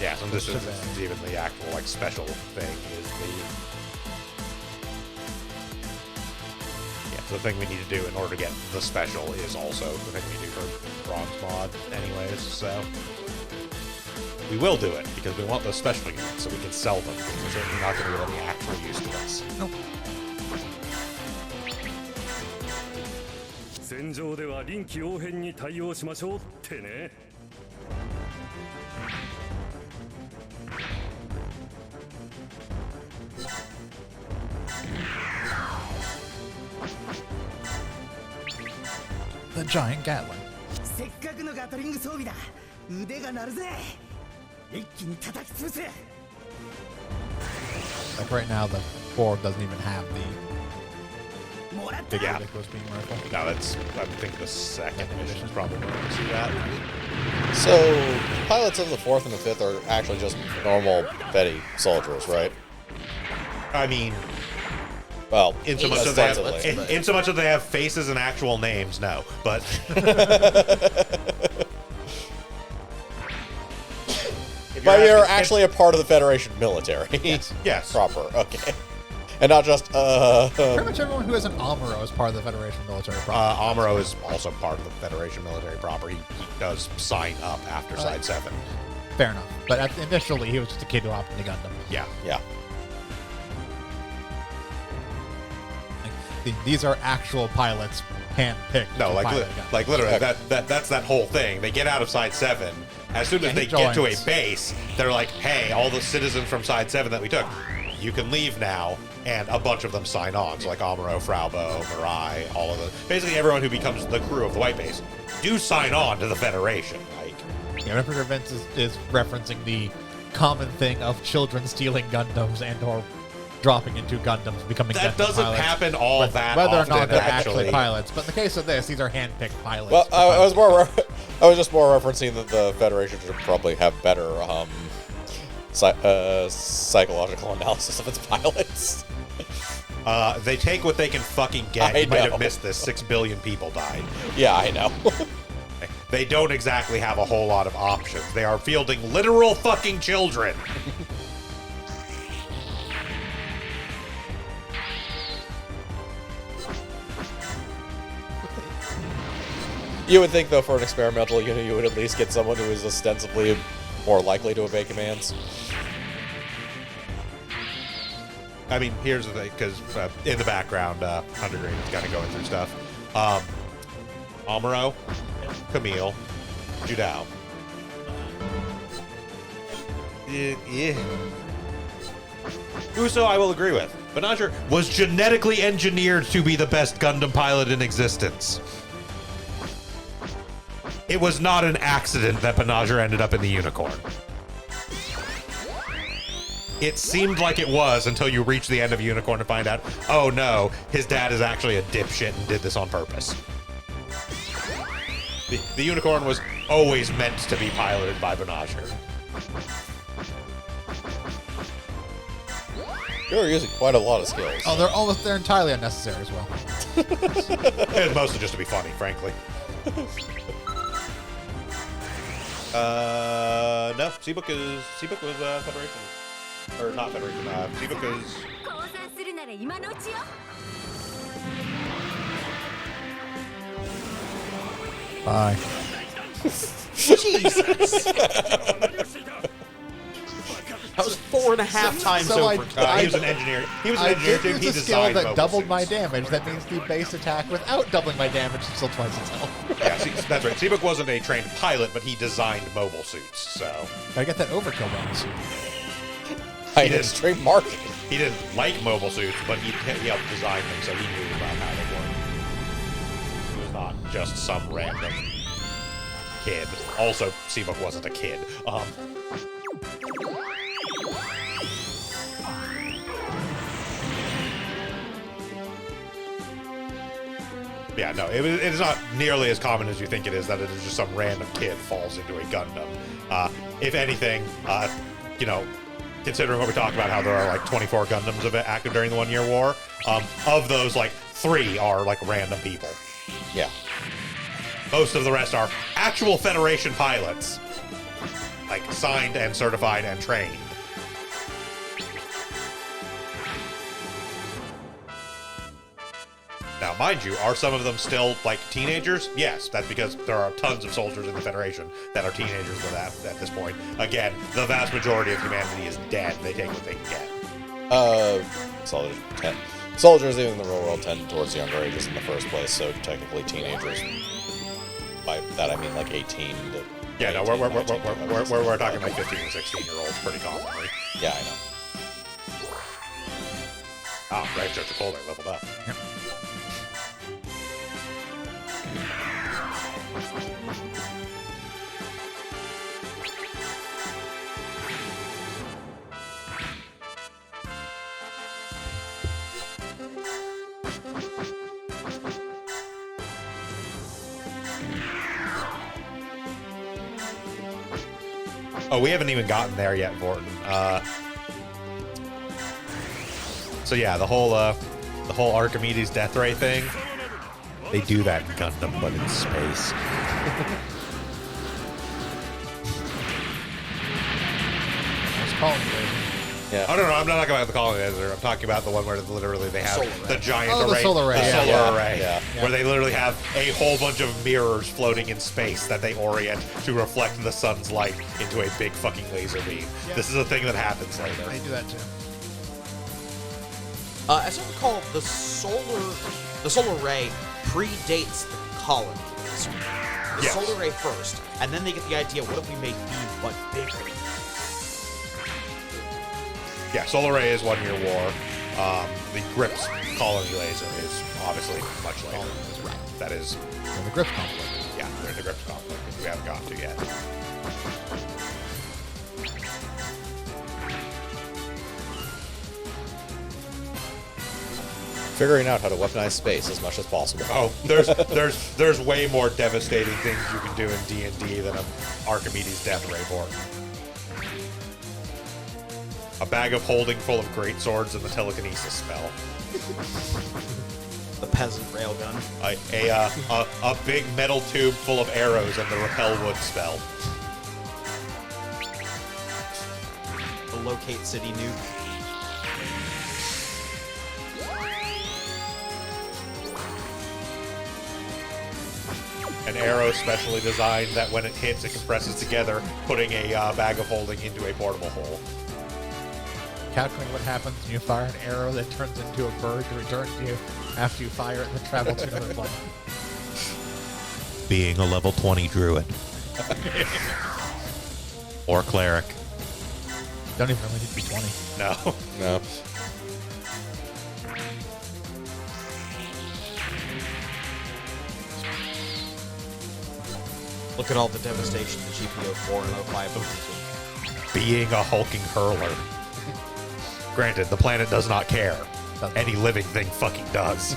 Yeah, so this is even the actual like special thing is the so the thing we need to do in order to get the special is also the thing we do for bronze mod anyways, so we will do it because we want those special units so we can sell them because they're certainly not going to get any actual use to us. Nope. 戦場では臨機応変に対応しましょうってね。The giant Gatling. せっかくのガトリング装備だ。腕が鳴るぜ。一気に叩き潰せ。 Like right now, the Ford doesn't even have the もらった。 Yeah. ridiculous beam rifle. No, that's I think the second mission is probably going to see that. So, pilots of the 4th and the 5th are actually just normal Betty soldiers, right? I mean, Well, in so much that they have, ostensibly. in so much that they have faces and actual names, no. But But you're actually a part of the Federation military. yes. Proper, okay. And not just, Pretty much everyone who has an Amuro is part of the Federation military. Amuro is also part of the Federation military proper. He does sign up after Side 7. Fair enough. But initially, he was just a kid who hopped into Gundam. Yeah. yeah. These are actual pilots, handpicked. No, to like pilot a Gundam. like literally, that's that whole thing. They get out of Side 7. As soon as they get to a base, they're like, hey, all the citizens from Side 7 that we took, you can leave now. And a bunch of them sign on. So like Amuro, Fraubo, Mirai, all of the... Basically everyone who becomes the crew of the White Base do sign on to the Federation. Like, Yeah, Replica Events is referencing the common thing of children stealing Gundams and or dropping into Gundams, becoming that Gundam doesn't pilots. happen all that Whether often, or not they're actually. actually pilots. But in the case of this, these are handpicked pilots. Well, I was just more referencing that the Federation should probably have better psychological analysis of its pilots. They take what they can fucking get. I You might know. have missed this. 6 billion people died. Yeah, I know. They don't exactly have a whole lot of options. They are fielding literal fucking children. You would think, though, for an experimental unit, you would at least get someone who is ostensibly more likely to obey commands. I mean, here's the thing, because in the background, Hunter Green is kind of going through stuff. Amuro, Camille, Judao. Yeah. Uso, I will agree with. Banagher was genetically engineered to be the best Gundam pilot in existence. It was not an accident that Banagher ended up in the Unicorn. It seemed like it was until you reach the end of Unicorn to find out, oh no, his dad is actually a dipshit and did this on purpose. The Unicorn was always meant to be piloted by Banagher. You're using quite a lot of skills. Oh, they're entirely unnecessary as well. It's mostly just to be funny, frankly. No, Seabook was Federation. Or not Federation, Seabook is... 降参するなら今のうちよ Bye. That was 4.5 times So over. he was an engineer. He was an I engineer did too. He use a skill designed that mobile doubled my suits. damage. That means the base attack without doubling my damage is still twice its health. Yeah, that's right. Seabook wasn't a trained pilot, but he designed mobile suits, so... Gotta get that overkill bonus. By did. extreme marketing. He didn't like mobile suits, but he helped design them, so he knew about how they worked. He was not just some random kid. Also, Seabook wasn't a kid. Yeah, no, it is not nearly as common as you think it is that it is just some random kid falls into a Gundam. If anything, you know, considering what we talked about, how there are like 24 Gundams active during the 1 Year War, of those, like 3 are like random people. Yeah. Most of the rest are actual Federation pilots. like signed and certified and trained. Now, mind you, are some of them still, like, teenagers? Yes, that's because there are tons of soldiers in the Federation that are teenagers at this point. Again, the vast majority of humanity is dead. They take what they can get. Soldiers even in the real world tend towards younger ages in the first place, so technically teenagers. By that I mean like 18 to... Yeah, no, we're talking like 15 and 16-year-olds pretty commonly. Yeah, I know. Oh, right, Church of Colder leveled up. Yep. Oh, we haven't even gotten there yet, Vorton. So yeah, the whole Archimedes death ray thing. They do that in Gundam, but in space. It's calling you. Yeah. Oh, no, I'm not talking about the colonizer. I'm talking about the one where literally they have the giant Oh, the array. solar array, The yeah. solar array. Yeah. Where they literally have a whole bunch of mirrors floating in space that they orient to reflect the sun's light into a big fucking laser beam. Yeah. This is a thing that happens later. They do that too. As I recall, the solar ray predates the colony. So the Yes. solar ray first, and then they get the idea: what if we make beam but bigger? Yeah, solar ray is 1 year war. The Grips colony laser is obviously much later. That is, And the grip conflict. yeah, they're in the Grips conflict, which we haven't gotten to yet. Figuring out how to weaponize space as much as possible. Oh, there's way more devastating things you can do in D&D than an Archimedes death ray board. A bag of holding full of great swords and the telekinesis spell. The peasant railgun. A big metal tube full of arrows and the repel wood spell. The locate city nuke. An arrow specially designed that when it hits, it compresses together, putting a bag of holding into a portable hole. Calculating what happens when you fire an arrow that turns into a bird to return to you after you fire it and then travel to another planet. Being a level 20 druid. Or cleric. Don't even really need to be 20. No. No. Look at all the devastation the GPO4 and 05 do. Being a hulking hurler. Granted, the planet does not care. Any living thing fucking does.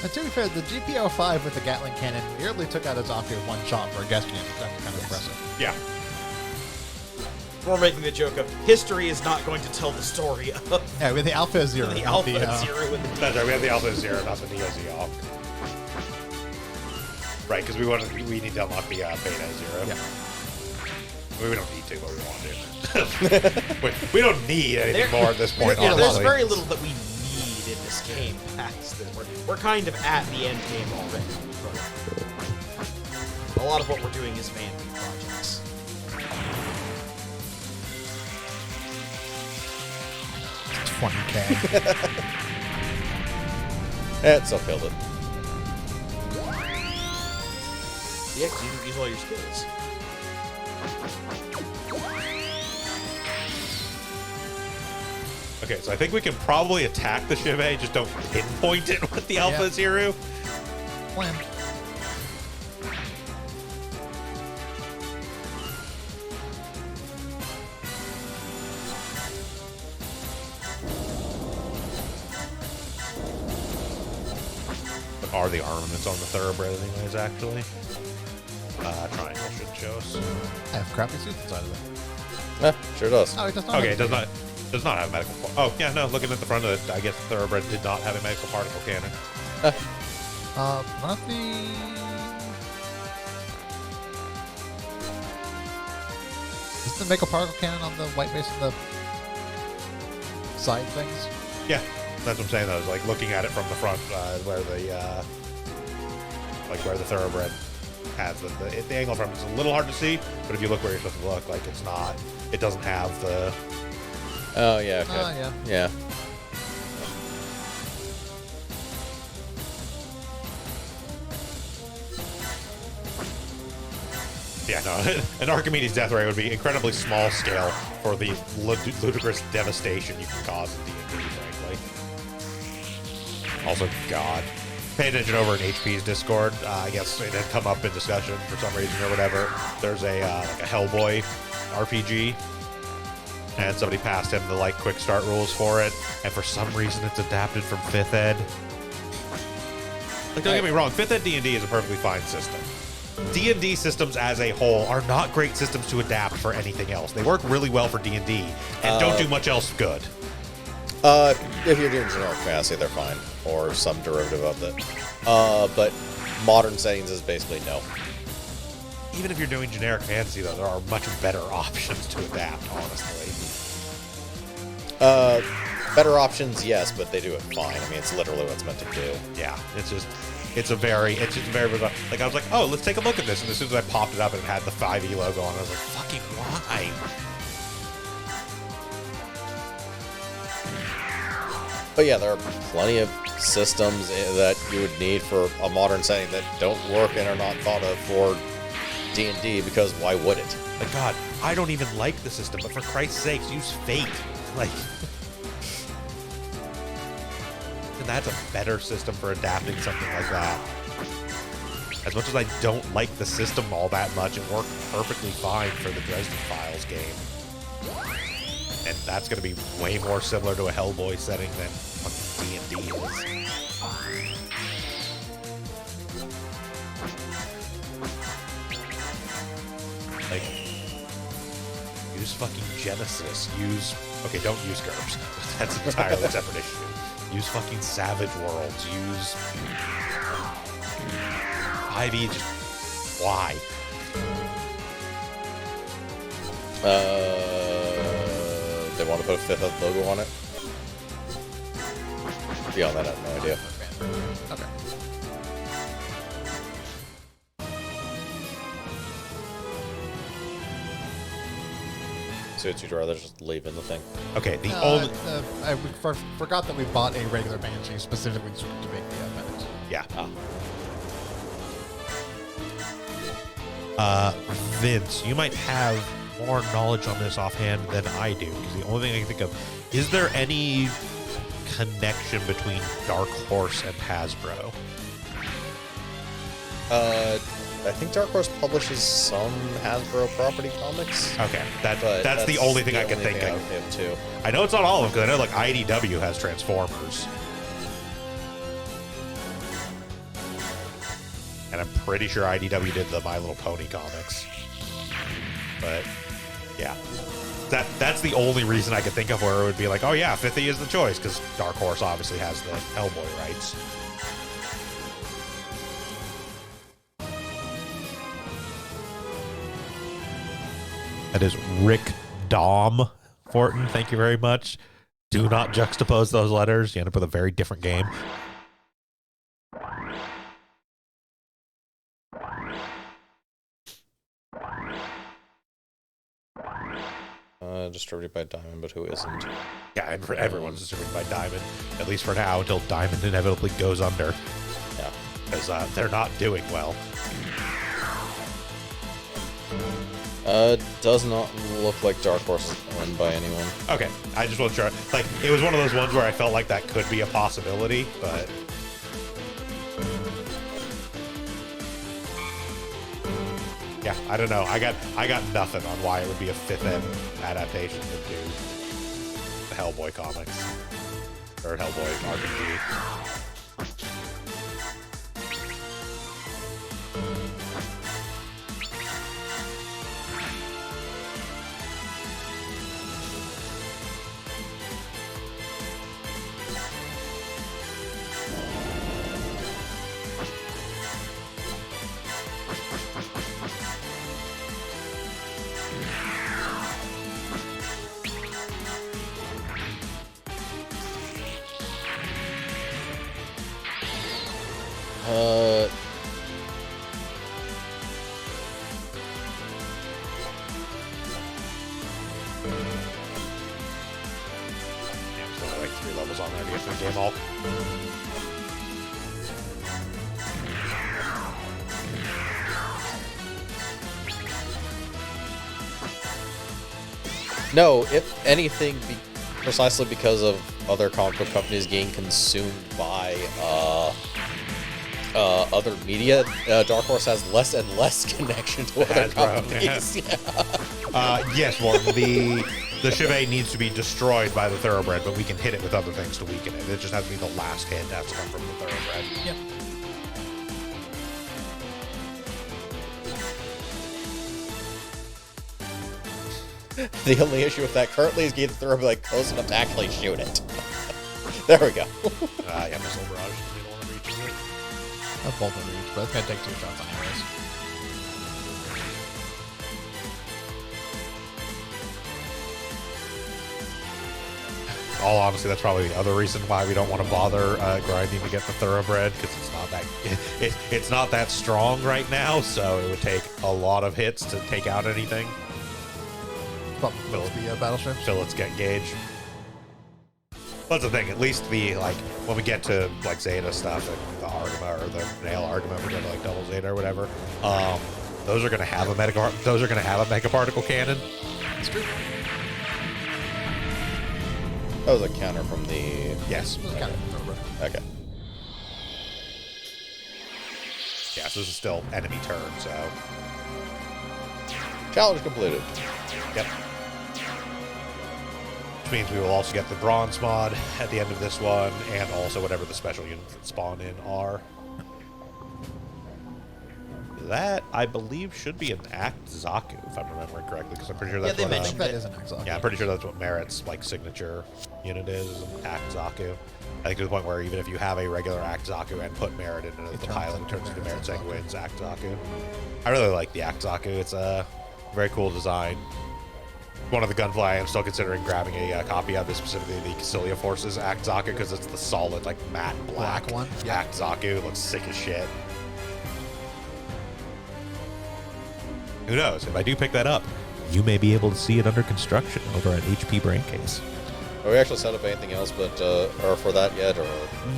And to be fair, the GPO5 with the Gatling cannon nearly took out its Octave one shot for a guest unit. That's kind of impressive. Yeah. We're making the joke of history is not going to tell the story of Yeah, with the Alpha Zero. the not Alpha Zero and the That's right, we have the Alpha Zero, not the Neo Zero. Right, because we need to unlock the Beta Zero. Yeah. We don't need to, but we want to. we don't need anything more at this point, there's honestly. very little that we need in this game past this. We're kind of at the end game already. But a lot of what we're doing is man-made projects. It's 20k. Yeah, it still killed it. Yeah, because you can use all your skills. Okay, so I think we can probably attack the Shive, just don't pinpoint it with the Alpha Yeah. Zero. Plan. What are the armaments on the Thoroughbred anyways, actually? Triangle should show us. I have crappy suits inside of it. Yeah, sure does. Oh, it does not. Okay, it have does not have a medical. Oh, yeah, no. Looking at the front of it, I guess Thoroughbred did not have a medical particle cannon. Not the. Is the Mega Particle Cannon on the white base and the side things? Yeah, that's what I'm saying though. Is like looking at it from the front, where the thoroughbred has the angle from it's a little hard to see, but if you look where you're supposed to look, like it's not, it doesn't have the. Oh yeah. Okay. Oh yeah. Yeah. Yeah, no, an Archimedes death ray would be incredibly small scale for the ludicrous devastation you can cause in D&D, frankly. Also, God. Pay attention over in HP's Discord. I guess it had come up in discussion for some reason or whatever. There's a like a Hellboy RPG, and somebody passed him the like quick start rules for it, and for some reason it's adapted from 5th Ed. Like, don't get me wrong, 5th Ed D&D is a perfectly fine system. D&D systems as a whole are not great systems to adapt for anything else. They work really well for D&D and don't do much else good. If you're doing generic fantasy, they're fine, or some derivative of it. But modern settings is basically no. Even if you're doing generic fantasy, though, there are much better options to adapt, honestly. Better options, yes, but they do it fine. I mean, it's literally what it's meant to do. Yeah, it's just very, like, I was like, oh, let's take a look at this. And as soon as I popped it up and it had the 5e logo on it, I was like, fucking why? But yeah, there are plenty of systems that you would need for a modern setting that don't work and are not thought of for D&D, because why would it? Like, God, I don't even like the system, but for Christ's sakes, use Fate. Like, and that's a better system for adapting something like that. As much as I don't like the system all that much, it worked perfectly fine for the Dresden Files game. And that's going to be way more similar to a Hellboy setting than fucking D&D is. Like, use fucking Genesis. Okay, don't use GURPS. That's an entirely separate issue. Use fucking Savage Worlds. Use 5e. Just why? They want to put a 5th Ed logo on it? Beyond that, I have no idea. Okay. So you'd rather just leave in the thing? Okay, the only... I forgot that we bought a regular Banshee specifically to make the event. Yeah. Vince, you might have more knowledge on this offhand than I do, because the only thing I can think of, is there any connection between Dark Horse and Hasbro? I think Dark Horse publishes some Hasbro property comics. Okay, that's the only thing I can think of. Too. I know it's not all of them, because I know like IDW has Transformers. And I'm pretty sure IDW did the My Little Pony comics. But yeah, that's the only reason I could think of where it would be like, oh yeah, 5e is the choice, because Dark Horse obviously has the Hellboy rights. That is Rick Dom Fortin. Thank you very much. Do not juxtapose those letters. You end up with a very different game. Distributed by Diamond, but who isn't? Yeah, everyone's distributed by Diamond, at least for now, until Diamond inevitably goes under. Yeah. Because they're not doing well. Does not look like Dark Horse is owned by anyone. Okay, I just wasn't sure. Like, it was one of those ones where I felt like that could be a possibility, but... yeah, I don't know. I got nothing on why it would be a 5th Ed adaptation to do the Hellboy comics. Or Hellboy RPG. Yeah, there's only like 3 levels on there to get through the game all. No, if anything, precisely because of other comic book companies getting consumed by other media, Dark Horse has less and less connection to other companies. Yes, Morton, the Chevette needs to be destroyed by the Thoroughbred, but we can hit it with other things to weaken it. It just has to be the last hit has to come from the Thoroughbred. Yep. The only issue with that currently is getting the Thoroughbred like close enough to actually shoot it. There we go. Yeah, Missile Barrage is the one reaching it. That's both of reach, but it's gonna take 2 shots anyways. All honesty, that's probably the other reason why we don't want to bother grinding to get the Thoroughbred, because it's not that strong right now. So it would take a lot of hits to take out anything. Probably the battleship. Till it's get gauge. That's the thing. At least when we get to like Zeta stuff and the Argama or the Nail Argama, we go to like double Zeta or whatever. Those are gonna have a mega particle cannon. That's true. That was a counter from the... Yes. It was kind of over. Okay. Yeah, so this is still enemy turn, so... Challenge completed. Yep. Which means we will also get the bronze mod at the end of this one, and also whatever the special units that spawn in are. That, I believe, should be an Act Zaku, if I'm remembering correctly, because I'm pretty sure that's they what... I think that is an Exile. Yeah, I'm pretty sure that's what Merit's signature unit is an Act Zaku. I think to the point where even if you have a regular Act Zaku and put Merit into the pilot, it turns into Merit Sanguine's Act Zaku. I really like the Act Zaku. It's a very cool design. One of the Gunfly, I am still considering grabbing a copy of this, specifically the Cassilia Forces Act Zaku, because it's the solid, matte black one. Act Zaku. It looks sick as shit. Who knows? If I do pick that up, you may be able to see it under construction over at HP Braincase. Are we actually set up anything else or for that yet, or?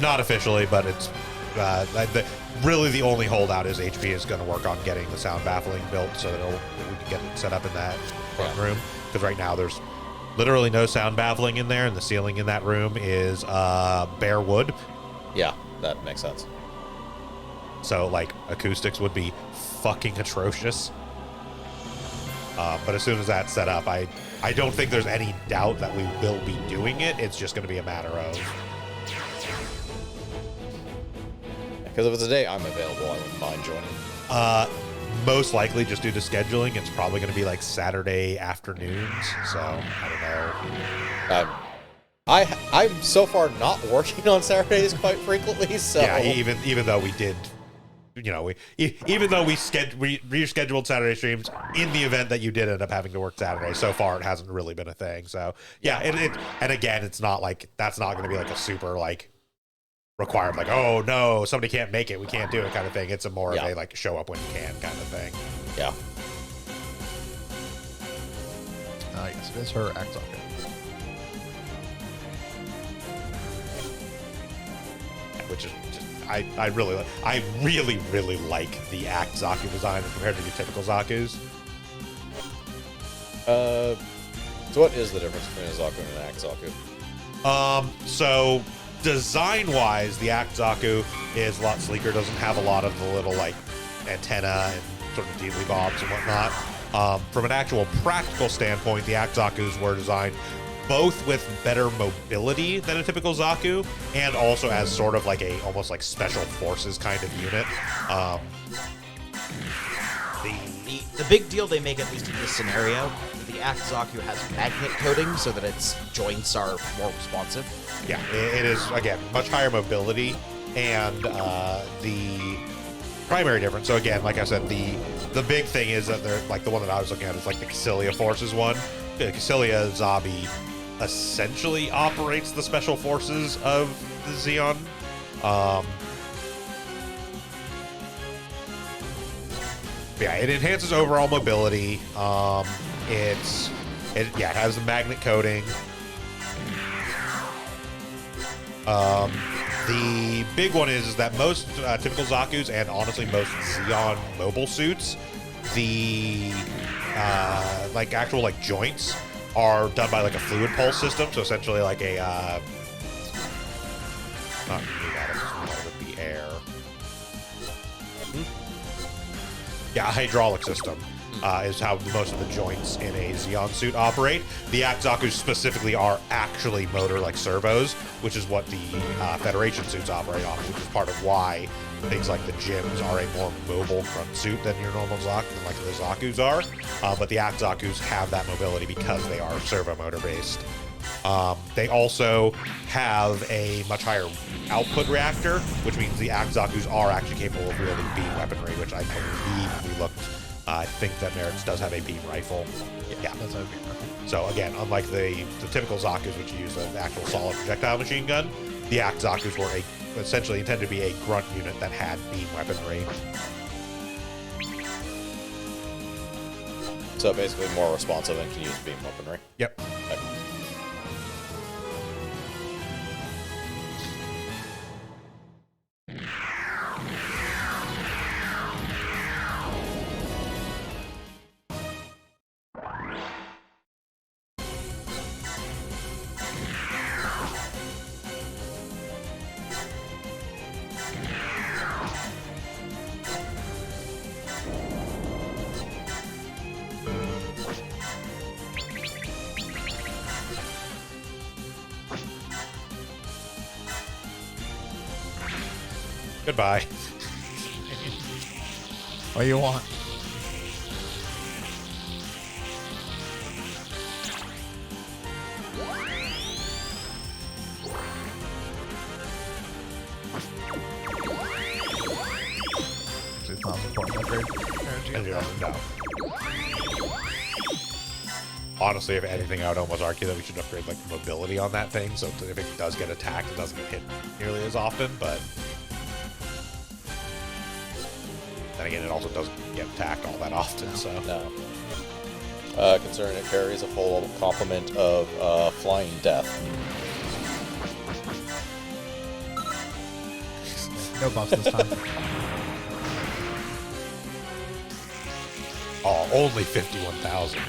Not officially, but it's really the only holdout is HP is going to work on getting the sound baffling built so that we can get it set up in that front room. Because right now there's literally no sound baffling in there, and the ceiling in that room is bare wood. Yeah, that makes sense. So acoustics would be fucking atrocious. But as soon as that's set up, I don't think there's any doubt that we will be doing it. It's just going to be a matter of... Because if it's a day I'm available, I wouldn't mind joining. Most likely, just due to scheduling, it's probably going to be Saturday afternoons. So, I don't know. I'm so far not working on Saturdays quite frequently, so... Yeah, even though we did... even though we rescheduled Saturday streams, in the event that you did end up having to work Saturday, so far it hasn't really been a thing. So yeah, and again, it's not that's not going to be a super required oh no, somebody can't make it, we can't do it kind of thing. It's a more of a show up when you can kind of thing. Yeah. Yes, it is her Act Zaku. Which is just, I really like the Act Zaku design compared to your typical Zakus. So what is the difference between a Zaku and an Act Zaku? So design-wise, the Act Zaku is a lot sleeker. Doesn't have a lot of the little antenna and sort of deedly bobs and whatnot. From an actual practical standpoint, the Act Zakus were designed both with better mobility than a typical Zaku, and also as sort of almost special forces kind of unit. The big deal they make, at least in this scenario, the Act Zaku has magnet coating so that its joints are more responsive. Yeah, it is, again, much higher mobility, and the primary difference, so again, like I said, the big thing is that they're, the one that I was looking at is the Cassilia Forces one. The Cassilia Zabi essentially operates the special forces of the Xeon. Yeah, it enhances overall mobility. It has the magnet coating. The big one is that most typical Zaku's and honestly most Xeon mobile suits, the actual joints are done by like a fluid pulse system. So essentially like a not pneumatic, with the air. Yeah, a hydraulic system is how most of the joints in a Xeon suit operate. The Act Zaku's specifically are actually motor like servos, which is what the Federation suits operate on, which is part of why things like the Jims are a more mobile front suit than your normal Zaku, than like the Zaku's are. But the Act Zaku's have that mobility because they are servo motor based. They also have a much higher output reactor, which means the Act Zaku's are actually capable of wielding beam weaponry, which I believe we looked. I think that Merits does have a beam rifle. Yeah, That's a beam rifle. So again, unlike the typical Zaku's, which use an actual solid projectile machine gun, the Act Zaku's were essentially intended to be a grunt unit that had beam weaponry. So basically more responsive and can use beam weaponry. Yep. Okay. Goodbye. What do you want? It's not important upgrade. No. Honestly, if anything, I would almost argue that we should upgrade like mobility on that thing, so if it does get attacked, it doesn't get hit nearly as often. But then again, it also doesn't get attacked all that often. So No. Considering it carries a full complement of flying death. No buffs this time. oh, only 51,000.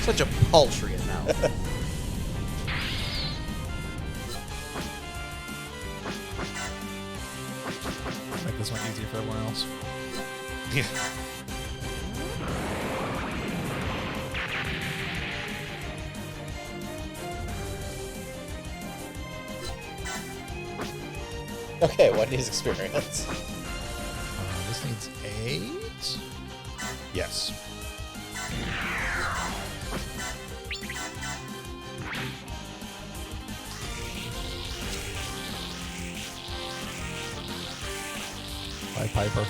Such a paltry amount. Make this one easier for everyone else. Yeah. Okay, what needs experience? This needs 8. Yes. By Piper.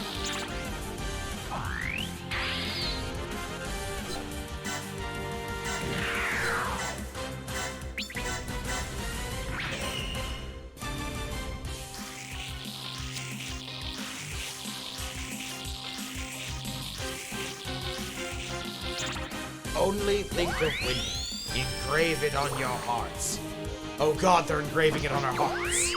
Only think of winning. Engrave it on your hearts. Oh god, they're engraving it on our hearts.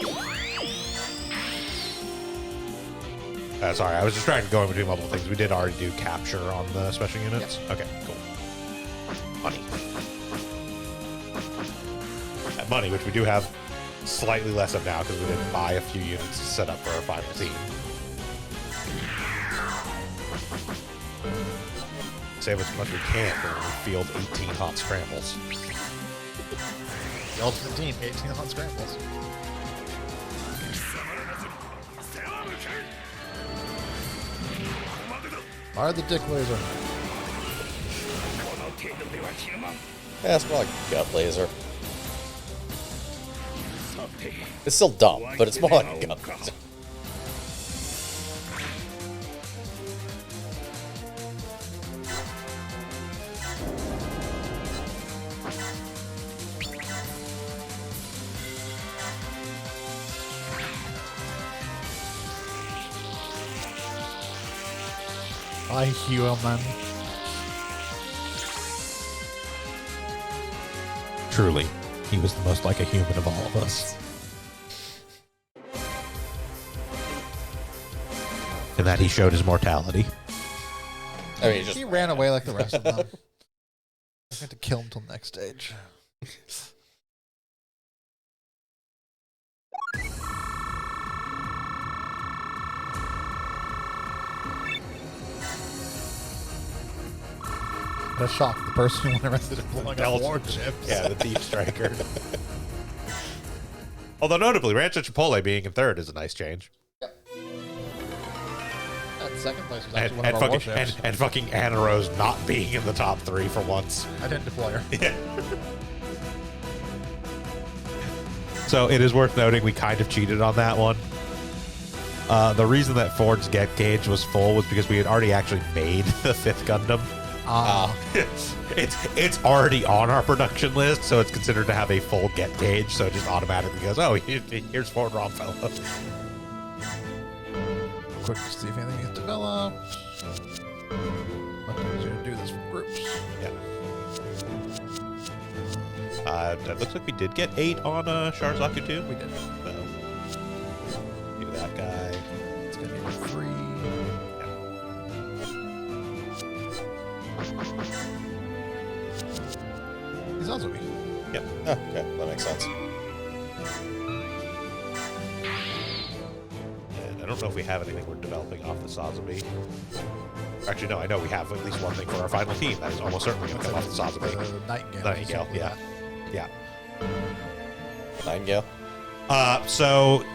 Sorry, I was just trying to go in between multiple things. We did already do capture on the special units. Yep. Okay, cool. Money. That money, which we do have slightly less of now because we didn't buy a few units to set up for our final team. Save as much as we can when we field 18 hot scrambles. The ultimate team, 18 hot scrambles. Fire the dick laser. Yeah, it's more like a gut laser. It's still dumb, but it's more like a gut laser. I human. Truly, he was the most like a human of all of us. And that he showed his mortality. I mean, just He ran away like the rest of them. I had to kill him till next stage. That shocked the person who went arrested in blowing up warships. Yeah, the Deep Striker. Although notably, Rancho Chipotle being in third is a nice change. That second place was And, actually one and of our fucking warships. and fucking Anna Rose not being in the top 3 for once. I didn't deploy her. Yeah. So it is worth noting we kind of cheated on that one. The reason that Ford's get gauge was full was because we had already actually made the 5th Gundam. It's already on our production list, so it's considered to have a full get gauge. So it just automatically goes, oh, here's Ford Longfellow. Quick to see if anything is developed. Much easier to do this from groups. Yeah. It looks like we did get 8 on Sharzaku too. We did. So, do that guy. It's gonna be 3. He's also weak. Yep. oh, okay, that makes sense. And I don't know if we have anything we're developing off the Sazabi. Actually, no, I know we have at least one thing for our final team. That is almost certainly going to come off the Sazabi. Nightingale. Nightingale, yeah. Yeah. Nightingale. So,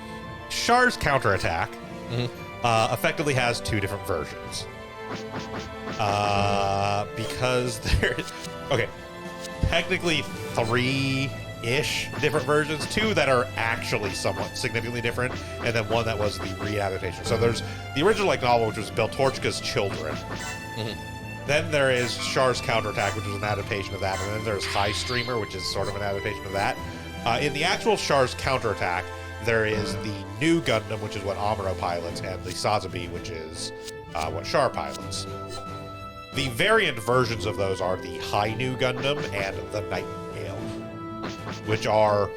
Char's counterattack effectively has 2 different versions. Because there's... Okay. Technically 3-ish different versions. 2 that are actually somewhat significantly different, and then 1 that was the re-adaptation. So there's the original novel, which was Beltorchika's Children. Then there is Char's Counterattack, which was an adaptation of that, and then there's High Streamer, which is sort of an adaptation of that. In the actual Char's Counterattack, there is the new Gundam, which is what Amuro pilots, and the Sazabi, which is what Char pilots. The variant versions of those are the High New Gundam and the Nightingale, which are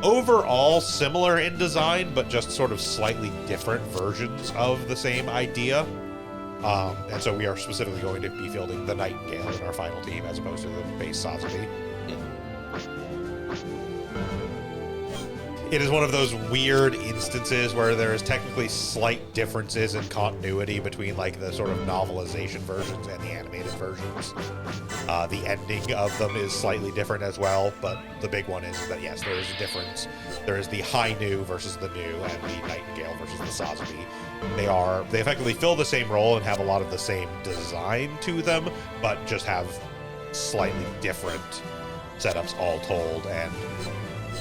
overall similar in design, but just sort of slightly different versions of the same idea. And so we are specifically going to be fielding the Nightingale in our final team as opposed to the base Sazabi. It is one of those weird instances where there is technically slight differences in continuity between like the sort of novelization versions and the animated versions. The ending of them is slightly different as well, but the big one is that yes, there is a difference. There is the High New versus the New, and the Nightingale versus the Sazabi. They effectively fill the same role and have a lot of the same design to them, but just have slightly different setups all told. And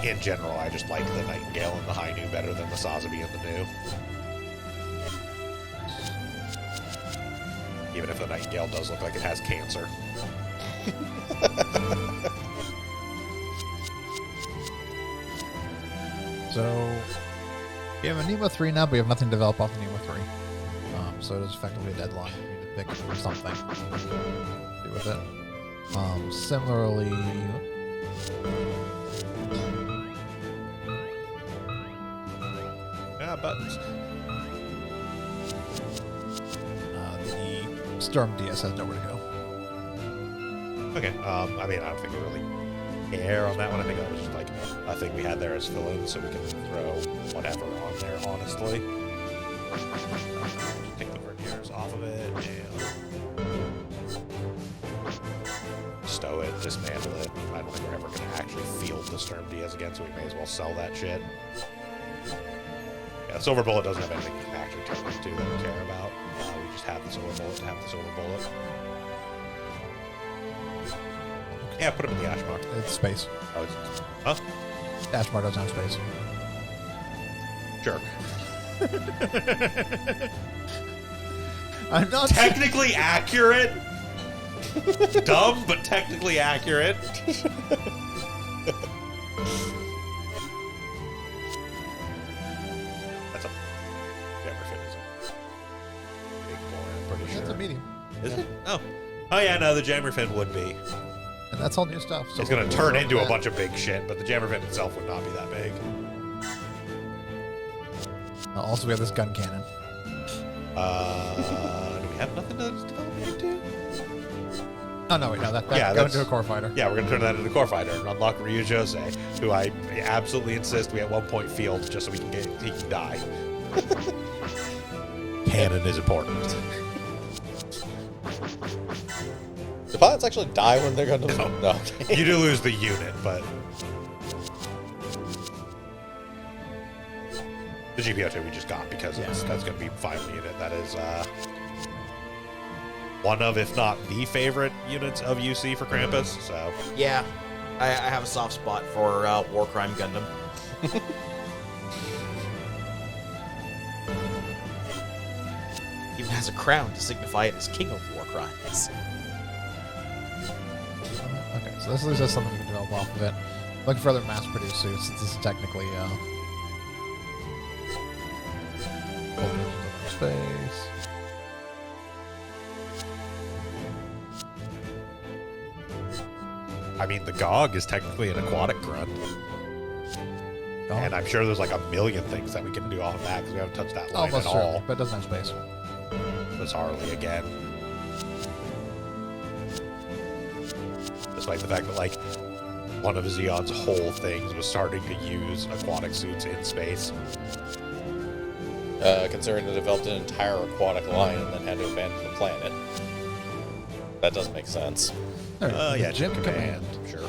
in general, I just like the Nightingale and the High New better than the Sazabi and the New. Even if the Nightingale does look like it has cancer. So, we have a Nemo 3 now, but we have nothing developed off the Nemo 3. So it is effectively a deadline. We need to pick something to do with it. Similarly... Yeah, buttons. The Storm DS has nowhere to go. Okay, I mean, I don't think we really care on that one. I think that was just like a thing we had there as fill-in, so we can throw whatever on there, honestly. Take the verniers off of it, and stow it, dismantle it. I don't think we're ever going to actually field the Sturm Diaz again, so we may as well sell that shit. Yeah, the Silver Bullet doesn't have anything you can actually turn into that we care about. We just have the Silver Bullet to have the Silver Bullet. Yeah, put him in the Ashmar. It's space. Oh, huh? Ashmar doesn't have space. Sure. I'm not Technically accurate. Dumb, but technically accurate. That's a Jefferson is a big boy, I'm pretty That's a sure. Oh, Oh yeah, no, the jammer fin would be. And that's all new stuff. So It's going to we'll turn go into a with bunch of big shit, but the jammer fin itself would not be that big. that. Also, we have this gun cannon. Do we have nothing to develop it into? Oh, no, wait, no. That Yeah, go that's- into a core fighter. Yeah, we're going to turn that into a core fighter and unlock Ryu Jose, who I absolutely insist we at one point field just so he can die. Cannon is important. Do pilots actually die when they're going to... No. No. Okay. You do lose the unit, but the GPO2 we just got because that's going to be final unit. That is one of, if not the favorite units of UC for Krampus. So yeah. I have a soft spot for War Crime Gundam. Even has a crown to signify it as King of War Crimes. Okay, so this is just something we can develop off of it. Looking for other mass-produced suits, since this is technically space. I mean, the GOG is technically an aquatic grunt, and I'm sure there's like a million things that we can do off of that because we haven't touched that line Almost at sure, all. but it doesn't have space. There's Harley again. Despite the fact that, like, one of Xeon's whole things was starting to use aquatic suits in space. Considering they developed an entire aquatic line and then had to abandon the planet. That does make sense. Yeah, Jim Jim Command. Sure.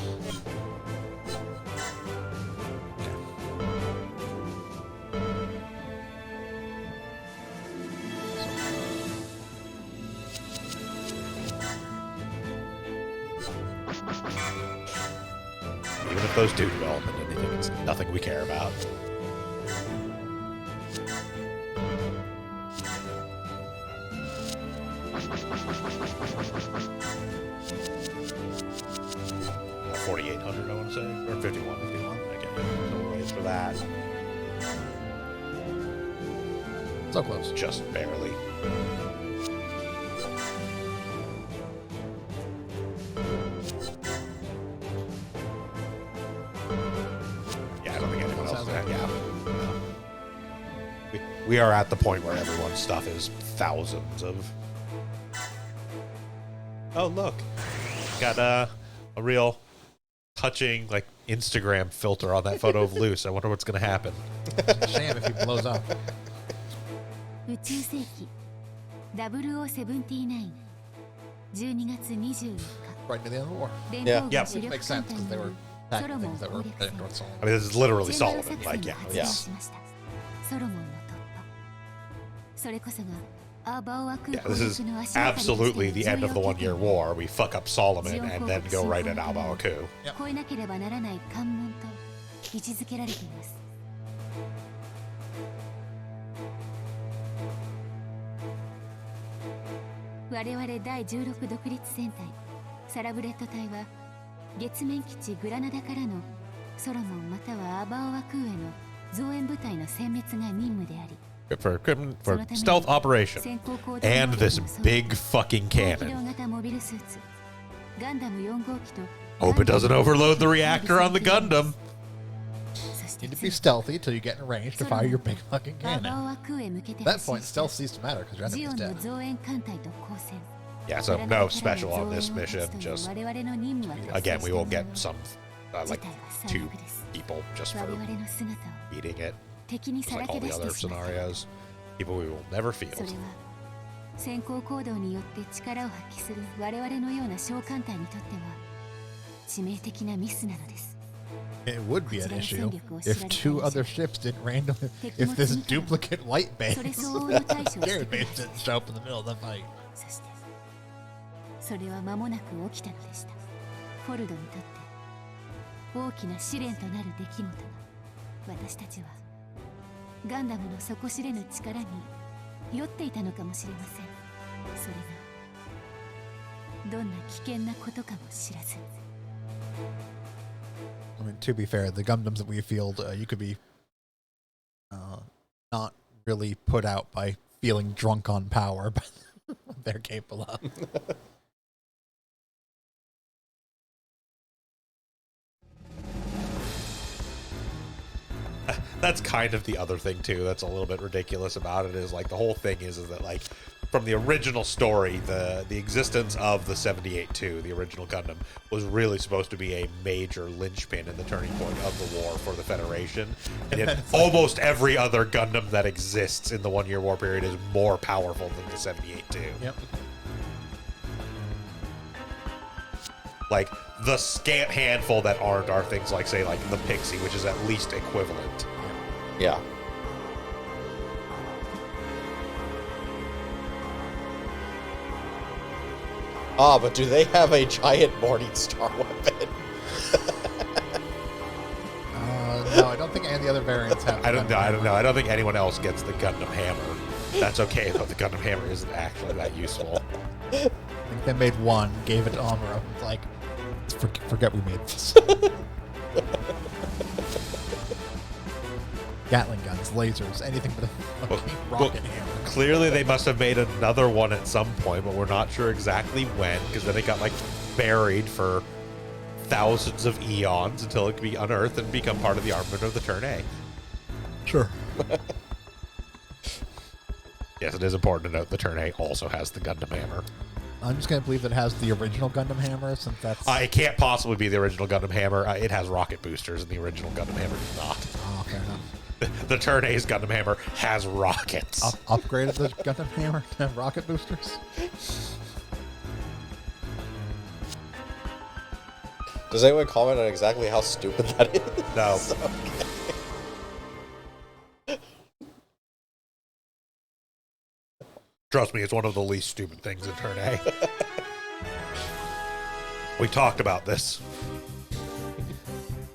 Even if those do develop into anything, it's nothing we care about. Uh, 4,800, I want to say, or 51. I can't remember the ways for that. So close. Just barely. Yeah, I don't think anyone else. Sounds like- Yeah. We are at the point where everyone's stuff is thousands of. Oh, look. Got a real touching, like, Instagram filter on that photo of Luce. I wonder what's going to happen. Shame if he blows up. 宇宙世紀0079 12月24日 Right into the end of the war. 連 Yeah. 邦 Yeah. 軍主 Which 力 makes 艦 sense 隊 because they によ were るソ attacking ロモン things that 攻 were 略 heading 戦 towards Solomon. I mean, this is literally チェンバー Solomon. 作 Like, 戦 yeah. が発動しましたソロモンの突破それこそがアーバーワ空 Yeah, 港 this is の足がかりとして absolutely the end of the 重要 one-year 拠点 war. We fuck up Solomon and then go right at Albaoku. 越えなければならない関門と位置づけられています我々第16独立戦隊サラブレッド隊は月面基地グラナダからのソロモンまたはアバオワ空への増援部隊の殲滅が任務であり For stealth operation. 先行行動 And 能力 this の装備 big fucking 高機 cannon. 動型モビルスーツガンダム4号機と Hope it doesn't overload the reactor on the Gundam. そして Need to be stealthy till you get in range to fire your big fucking アバオ cannon. ワ空へ向けて At 発 that 進 point, した stealth ceased to matter because your ジ enemy オ is ンの dead. 増援艦隊と交戦 Yeah, so no special on this mission. Just 我々の任務は again, we will get some like 事態は最 two 悪です people just 我 for 々の姿を beating it, 敵に just さら like け all 出 the して other しまった scenarios. People we will never それ field. は先行行動によって力を発揮する我々のような小艦隊にとっては致命的なミスなのです It would be an issue if two other ships didn't randomly. If this duplicate light base それ相応の対処をして Gary くれ base didn't show up in the middle of the fight. そしてそれは間もなく起きたのでしたフォルドにとって大きな試練となる出来事が私たちはガンダムの底知れぬ力に酔っていたのかもしれませんそれがどんな危険なことかも知らず I mean, to be fair, the Gundams that we field, you could be not really put out by feeling drunk on power, they're capable of. That's kind of the other thing too that's a little bit ridiculous about it, is like the whole thing is that like from the original story, the existence of the 78-2, the original Gundam, was really supposed to be a major linchpin in the turning point of the war for the Federation. And yet almost every other Gundam that exists in the 1 year war period is more powerful than the 78-2. Yep. Like the scant handful that aren't are things like, say, like the Pixie, which is at least equivalent. Yeah. Ah, but do they have a giant Morning Star weapon? No, I don't think any of the other variants have. I don't know. I don't think anyone else gets the Gundam Hammer. That's okay, though. The Gundam Hammer isn't actually that useful. I think they made one, gave it to Amuro. It's like, forget we made this. Gatling guns, lasers, anything but a fucking rocket hammer. Clearly, they must have made another one at some point, but we're not sure exactly when, because then it got like buried for thousands of eons until it could be unearthed and become part of the armament of the Turn A. Sure. Yes, it is important to note the Turn A also has the Gundam Hammer. I'm just going to believe that it has the original Gundam hammer, since that's... It can't possibly be the original Gundam Hammer. It has rocket boosters, and the original Gundam Hammer does not. Oh, fair enough. The Turn A's Gundam Hammer has rockets. Upgraded the Gundam hammer to have rocket boosters? Does anyone comment on exactly how stupid that is? No. Okay. Trust me, it's one of the least stupid things in Turn A. We talked about this.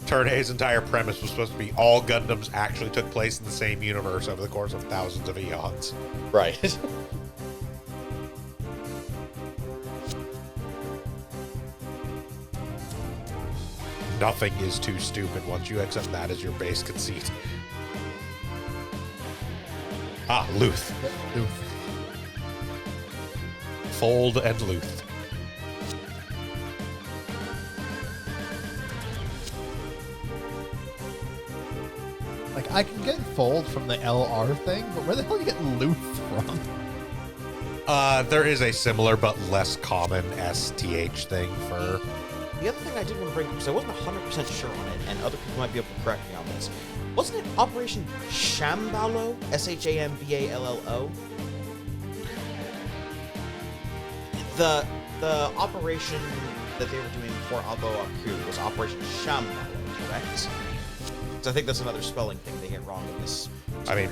Turn A's entire premise was supposed to be all Gundams actually took place in the same universe over the course of thousands of eons. Right. Nothing is too stupid once you accept that as your base conceit. Ah, Luth. Luth. Fold and Luth. Like, I can get Fold from the LR thing, but where the hell do you get Luth from? There is a similar but less common STH thing for... The other thing I did want to bring up, because I wasn't 100% sure on it, and other people might be able to correct me on this, wasn't it Operation Shamballo? Shamballo? The operation that they were doing for Abo Aku was Operation Shamballo, correct? So I think that's another spelling thing they get wrong in this scenario. I mean,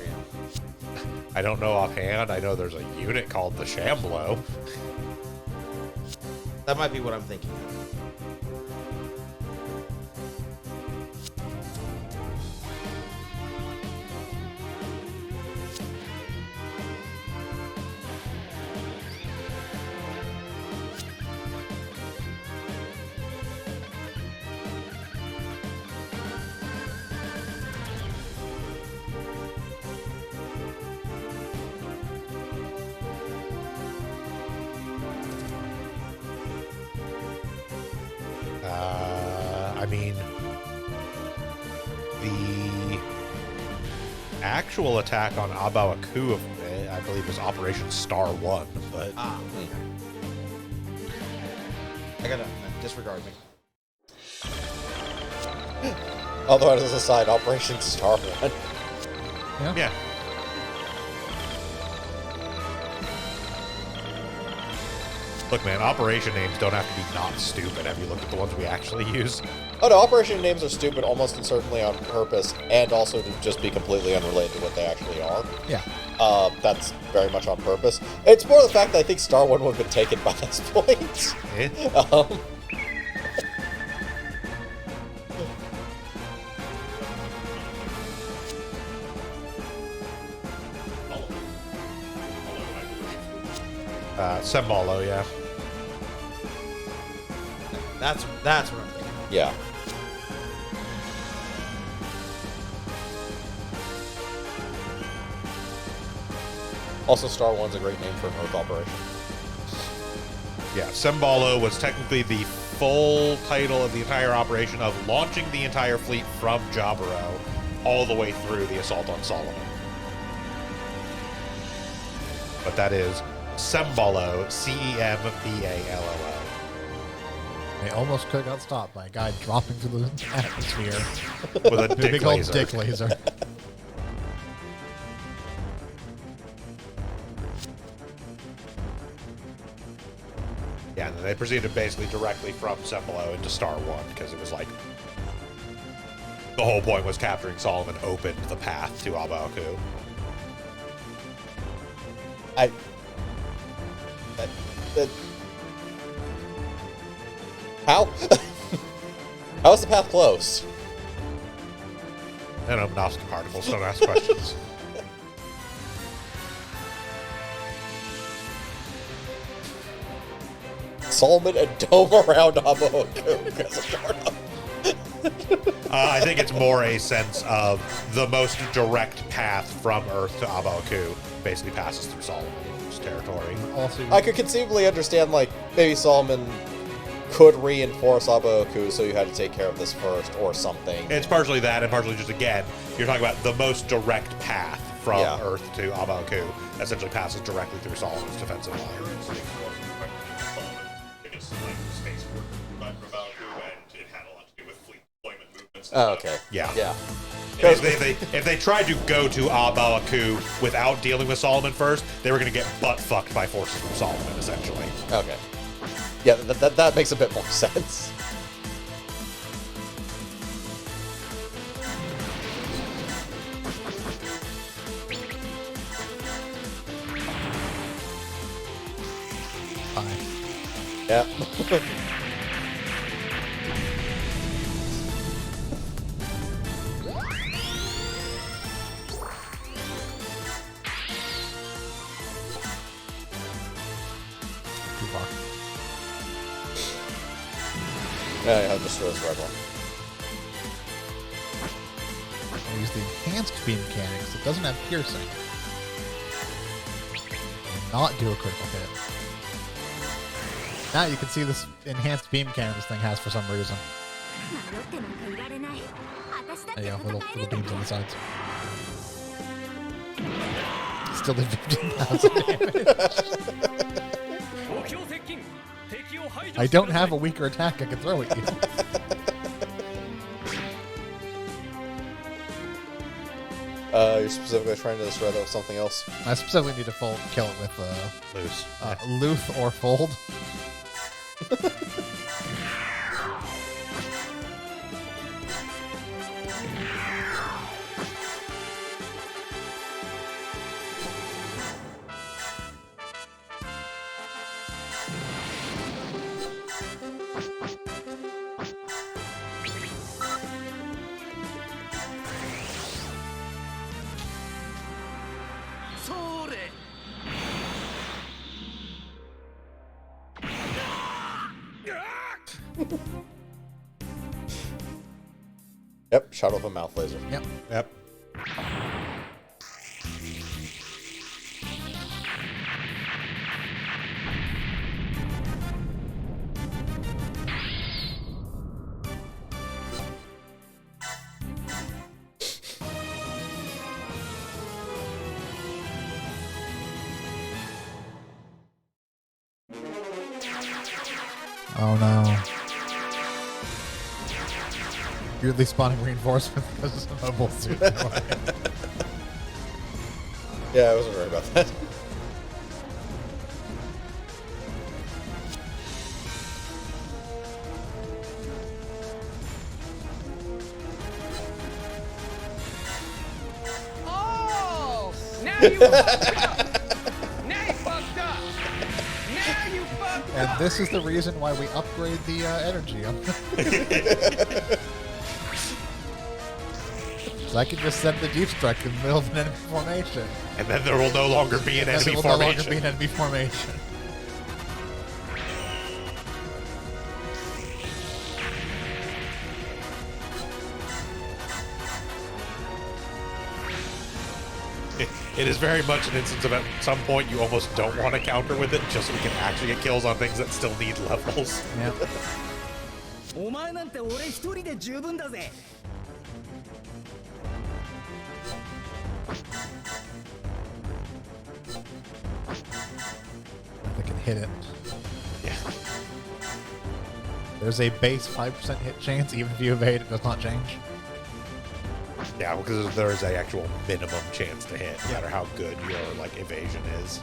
I don't know offhand. I know there's a unit called the Shamblo. That might be what I'm thinking of. I mean, the actual attack on Abao Aku, I believe, was Operation Star 1, but... I gotta disregard me. Although, as an aside, Operation Star 1. Yeah. Look, man, operation names don't have to be not stupid. Have you looked at the ones we actually use? Oh no, operation names are stupid almost and certainly on purpose, and also to just be completely unrelated to what they actually are. Yeah. That's very much on purpose. It's more the fact that I think Star 1 would have been taken by this point. Eh? Sembalo, yeah. That's what I'm thinking. Yeah. Also, Star 1's a great name for an Earth operation. Yeah, Sembalo was technically the full title of the entire operation of launching the entire fleet from Jaburo all the way through the assault on Solomon. But that is Sembalo, Cemballo. They almost could have got stopped by a guy dropping through the atmosphere With a with a dick big old laser. dick laser. Yeah, and then they proceeded basically directly from Sembalo into Star One because it was like the whole point was capturing Solomon opened the path to Abaku. How? How is the path closed? And Gnostic particles, don't ask questions. Solomon and dome around Abaku because of Jordan. I think it's more a sense of the most direct path from Earth to Abaku basically passes through Solomon's territory. Also, I could conceivably understand, like, maybe Solomon could reinforce Abaku, so you had to take care of this first or something. It's partially that, and partially just, again, you're talking about the most direct path from Yeah. Earth to Abaku essentially passes directly through Solomon's defensive line. Oh, okay. Yeah. Yeah. If they tried to go to Abaku without dealing with Solomon first, they were going to get butt fucked by forces from Solomon, essentially. Okay. Yeah, that makes a bit more sense. fine. Yeah. Too far. Yeah, I'll just throw this red one. I use the enhanced beam mechanics. It doesn't have piercing. Not do a critical hit. Now you can see this enhanced beam cannon this thing has for some reason. There you go, little beams on the sides. Still did 15,000 damage. I don't have a weaker attack I can throw at you. You're specifically trying to destroy that with something else. I specifically need to kill it with Loose. Luth or Fold. Yep, shot off a mouth laser. Yep. Yep. Oh no. Weirdly spawning reinforcement because it's a mobile suit. Yeah, I wasn't worried about that. Oh! Now you fucked up! Now you fucked up! Now you fucked up! And this is the reason why we upgrade the energy. So I can just send the deep strike in the middle of an enemy formation. And then there will no longer be an And enemy there will no longer formation. be an enemy formation. It is very much an instance of at some point you almost don't want to counter with it just so we can actually get kills on things that still need levels. Yeah. お前なんて俺一人で十分だぜ They can hit it. Yeah. There's a base 5% hit chance, even if you evade, it does not change. Yeah, because there is a actual minimum chance to hit, no matter how good your like evasion is.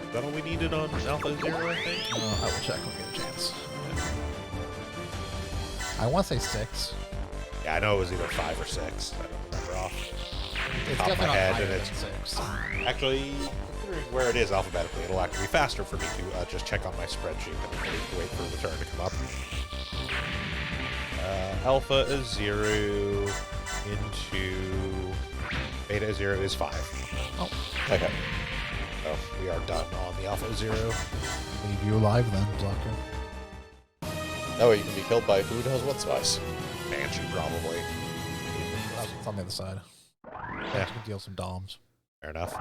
Is that all we needed on Alpha Zero, I think? I will check when we get a chance. I want to say 6. Yeah, I know it was either 5 or 6. I don't remember off. It's top of definitely my not head, higher and than it's 6. actually, considering where it is alphabetically, it'll actually be faster for me to just check on my spreadsheet than wait for the turn to come up. Alpha is 0 into beta is 0 is 5. Oh, Okay. So we are done on the Alpha 0. leave you alive then, Blocker. That way you can be killed by who knows what spice. Banshee, probably. It's on the other side. Yeah, You can deal some DOMs. fair enough.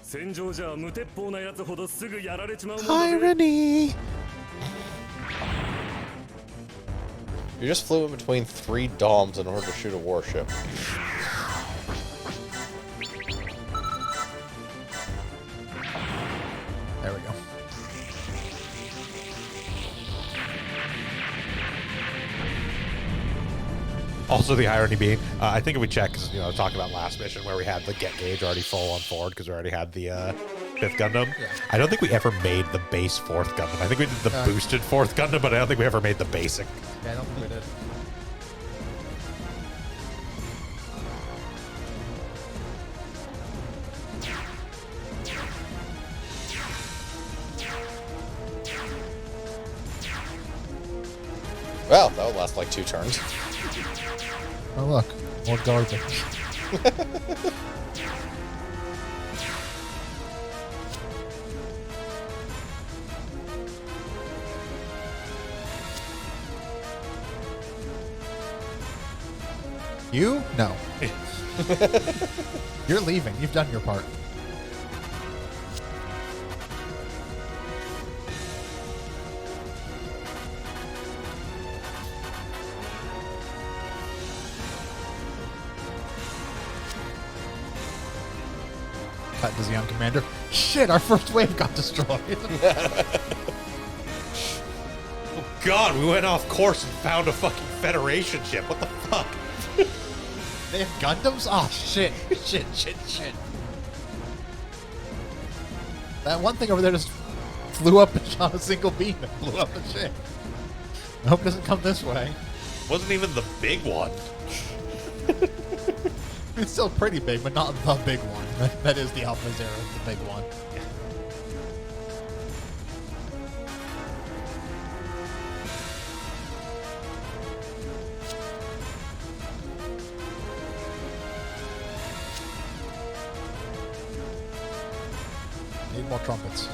戦場じゃ無鉄砲なやつほどすぐやられちまうもんだぜ Irony! You just flew in between 3 DOMs in order to shoot a warship. There we go. Also, the irony being, I think if we check, because I was talking about last mission where we had the get gauge already full on forward because we already had the 5th Gundam. Yeah. I don't think we ever made the base 4th Gundam. I think we did the boosted 4th Gundam, but I don't think we ever made the basic. Yeah, I don't think we did. Well, that would last like 2 turns. Oh look, more garbage. You? No. You're leaving. You've done your part. Cut to the young commander. Shit, our first wave got destroyed. Oh god, we went off course and found a fucking Federation ship. What the fuck? They have Gundams? Oh, shit. Shit. That one thing over there just flew up and shot a single beam and blew up the ship. I hope it doesn't come this way. Wasn't even the big one. It's still pretty big, but not the big one. That is the Alpha Zero, the big one. Need more trumpets.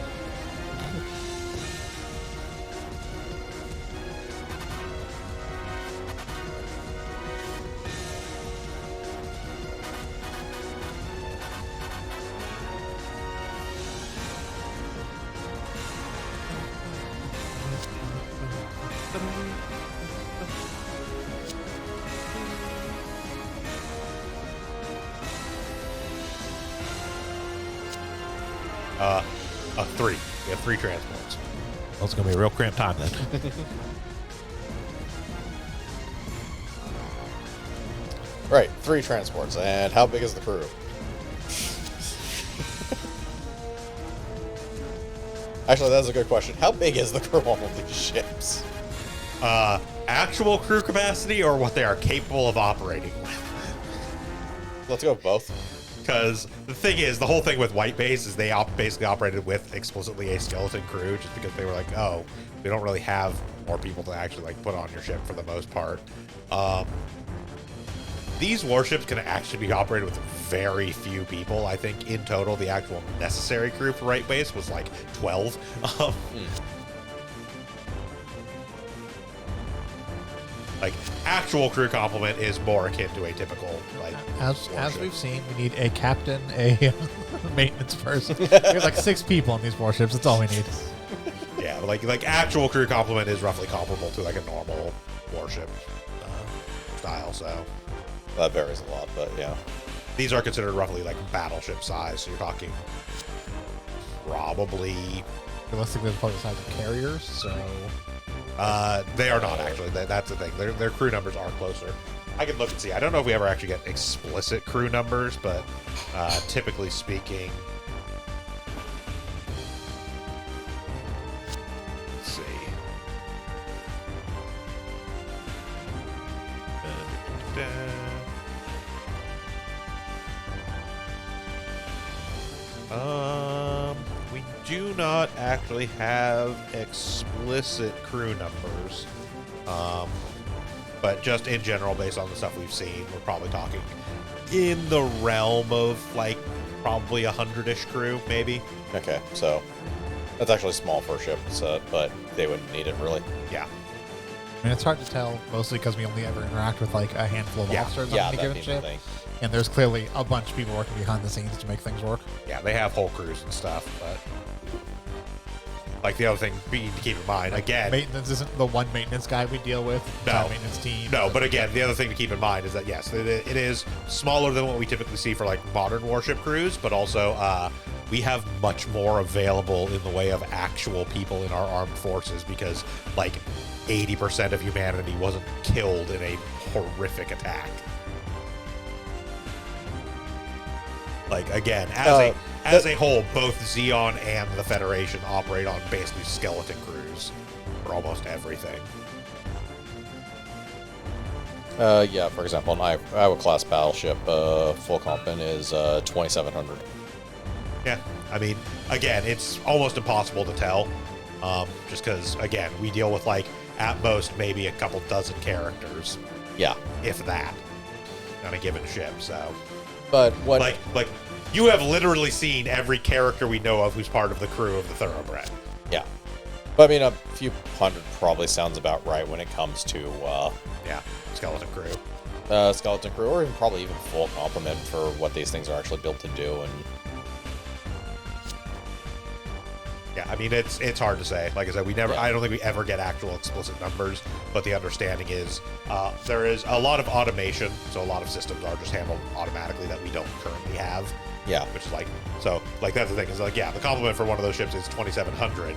Three. We have 3 transports. Well, it's gonna be a real cramped time then. Right, 3 transports. And how big is the crew? Actually, that's a good question. How big is the crew on all these ships? Actual crew capacity or what they are capable of operating with? Let's go with both. Because the thing is, the whole thing with White Base is they basically operated with explicitly a skeleton crew just because they were like, oh, we don't really have more people to actually like put on your ship for the most part. these warships can actually be operated with very few people. I think in total, the actual necessary crew for Right Base was like 12. Like, actual crew complement is more akin to a typical, like, As warship. we've seen, we need a captain, a maintenance person. We have like 6 people on these warships. That's all we need. Yeah, but like actual crew complement is roughly comparable to like a normal warship style. So That varies a lot, but yeah. these are considered roughly like battleship size. So you're talking probably. Realistically, they're probably the size of carriers, so... They are not actually. That's the thing. Their crew numbers are closer. I can look and see. I don't know if we ever actually get explicit crew numbers, but typically speaking, let's see. We do not actually have explicit crew numbers. But just in general, based on the stuff we've seen, we're probably talking in the realm of like probably 100-ish crew, maybe. Okay, so that's actually small for a ship, so, but they wouldn't need it really. Yeah. I mean, it's hard to tell, mostly because we only ever interact with like a handful of officers on any that given being the ship. thing. And there's clearly a bunch of people working behind the scenes to make things work. Yeah, they have whole crews and stuff, but like the other thing being to keep in mind, again, Maintenance isn't the one maintenance guy we deal with. It's No. our maintenance team. no, but again, the other thing to keep in mind is that yes, it is smaller than what we typically see for like modern warship crews, but also we have much more available in the way of actual people in our armed forces because like 80% of humanity wasn't killed in a horrific attack. Like again, as a whole, both Xeon and the Federation operate on basically skeleton crews for almost everything. Yeah, for example, an Iowa class battleship, full complement is 2,700. Yeah, I mean, again, it's almost impossible to tell, just because again, we deal with like at most maybe a couple dozen characters, Yeah, if that, on a given ship. So, but what? like you have literally seen every character we know of who's part of the crew of the Thoroughbred. Yeah, but I mean, a few hundred probably sounds about right when it comes to Yeah, skeleton crew. skeleton crew, or even probably even full complement for what these things are actually built to do. And Yeah, I mean it's hard to say. Like I said, I don't think we ever get actual explicit numbers, but the understanding is there is a lot of automation, so a lot of systems are just handled automatically that we don't currently have. yeah, Which is like that's the thing is like yeah, the complement for one of those ships is 2,700.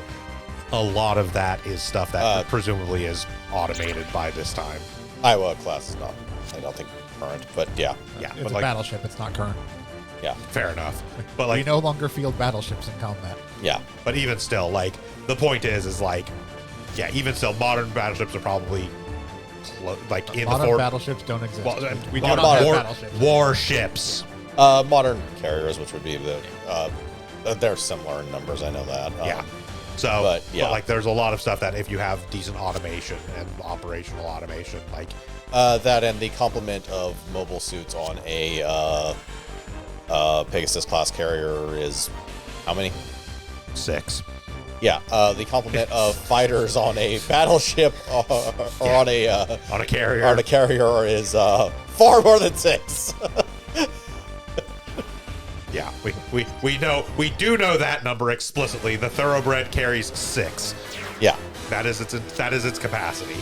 A lot of that is stuff that presumably is automated by this time. Iowa class is not. I don't think current, but yeah, Yeah, It's but a like battleship. It's not current. yeah, fair enough. But We like no longer field battleships in combat. yeah. but even still, like the point is like yeah, even still, modern battleships are probably like in Modern the battleships don't exist. Well, we do modern not have war- battleships. warships. Modern carriers, which would be they're similar in numbers. I know that. Yeah. So, but, like, there's a lot of stuff that if you have decent automation and operational automation, like, that and the complement of mobile suits on a Pegasus class carrier is how many? 6. Yeah, the complement of fighters on a battleship or on a carrier is far more than 6. Yeah, we do know that number explicitly. The Thoroughbred carries 6. Yeah, That is its capacity.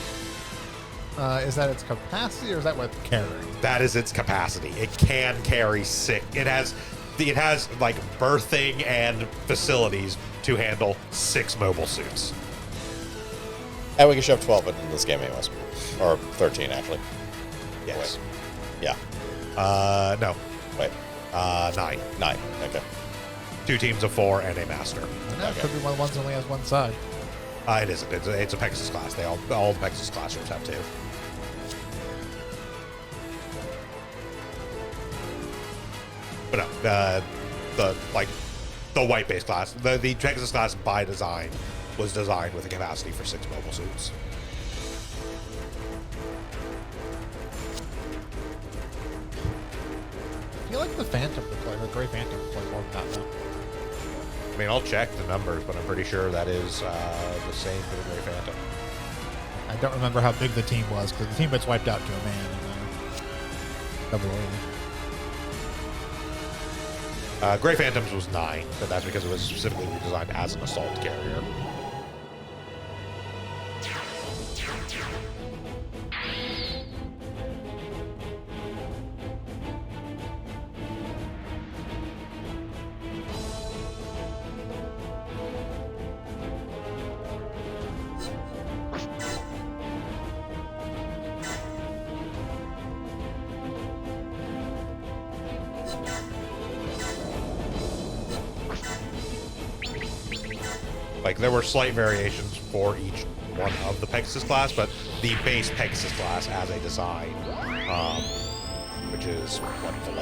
Is that its capacity, or is that what it's carrying? That is its capacity. It can carry 6. It has like berthing and facilities to handle 6 mobile suits. and we can shove 12 in this game anyways, or 13 actually. Yes. Yeah, No. wait, 9. 9. Okay. 2 teams of 4 and a master. That could be one of the ones that only has one side. It isn't. It's a Pegasus class. All the Pegasus class ships have 2. But no, the white base class, the Pegasus class by design was designed with a capacity for 6 mobile suits. feel like the Phantom would play, the Gray Phantom would play more than that, though. I mean, I'll check the numbers, but I'm pretty sure that is the same for the Gray Phantom. I don't remember how big the team was, because the team gets wiped out to a man in Double A. Gray Phantoms was 9, but that's because it was specifically redesigned as an assault carrier. Like, there were slight variations for each one of the Pegasus class, but the base Pegasus class as a design, which is what the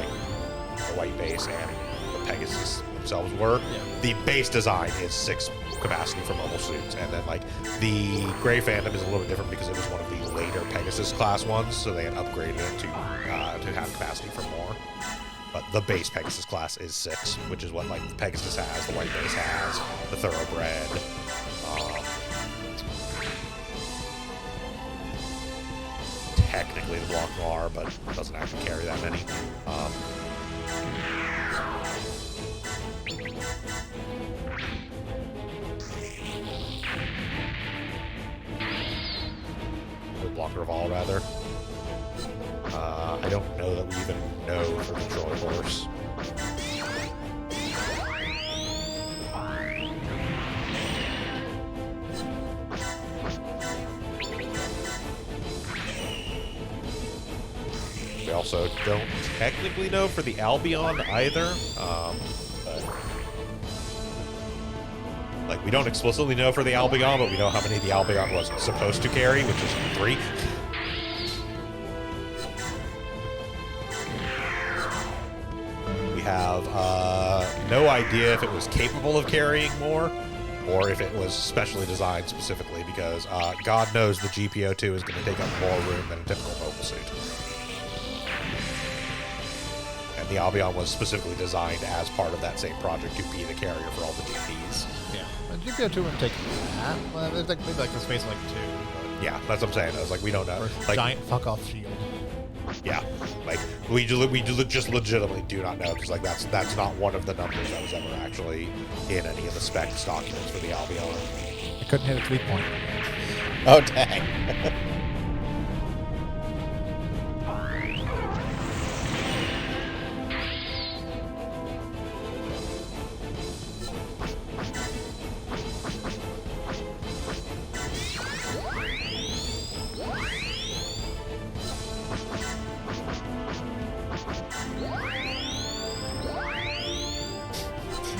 white base and the Pegasus themselves were, the base design is 6 capacity for mobile suits, and then like the Gray Phantom is a little bit different because it was one of the later Pegasus class ones, so they had upgraded it to have capacity for more. But the base Pegasus class is 6, which is what like the Pegasus has, the white base has, the Thoroughbred. Technically the Blanc Noir, but doesn't actually carry that many. The Blanc Reval, rather. I don't know that we even know for the Troy horse. We also don't technically know for the Albion either. But, like, we don't explicitly know for the Albion, but we know how many the Albion was supposed to carry, which is 3. Have no idea if it was capable of carrying more or if it was specially designed specifically because God knows the GPO2 is going to take up more room than a typical mobile suit. And the Albion was specifically designed as part of that same project to be the carrier for all the GPs. Yeah, the GPO2 wouldn't take that. Well, there's like, maybe like a space like 2. But Yeah, that's what I'm saying. I was like, we don't know. or Like, giant fuck off shield. yeah, like we just legitimately do not know because like that's not one of the numbers that was ever actually in any of the specs documents for the Albion. I couldn't hit its weak point. Oh, dang.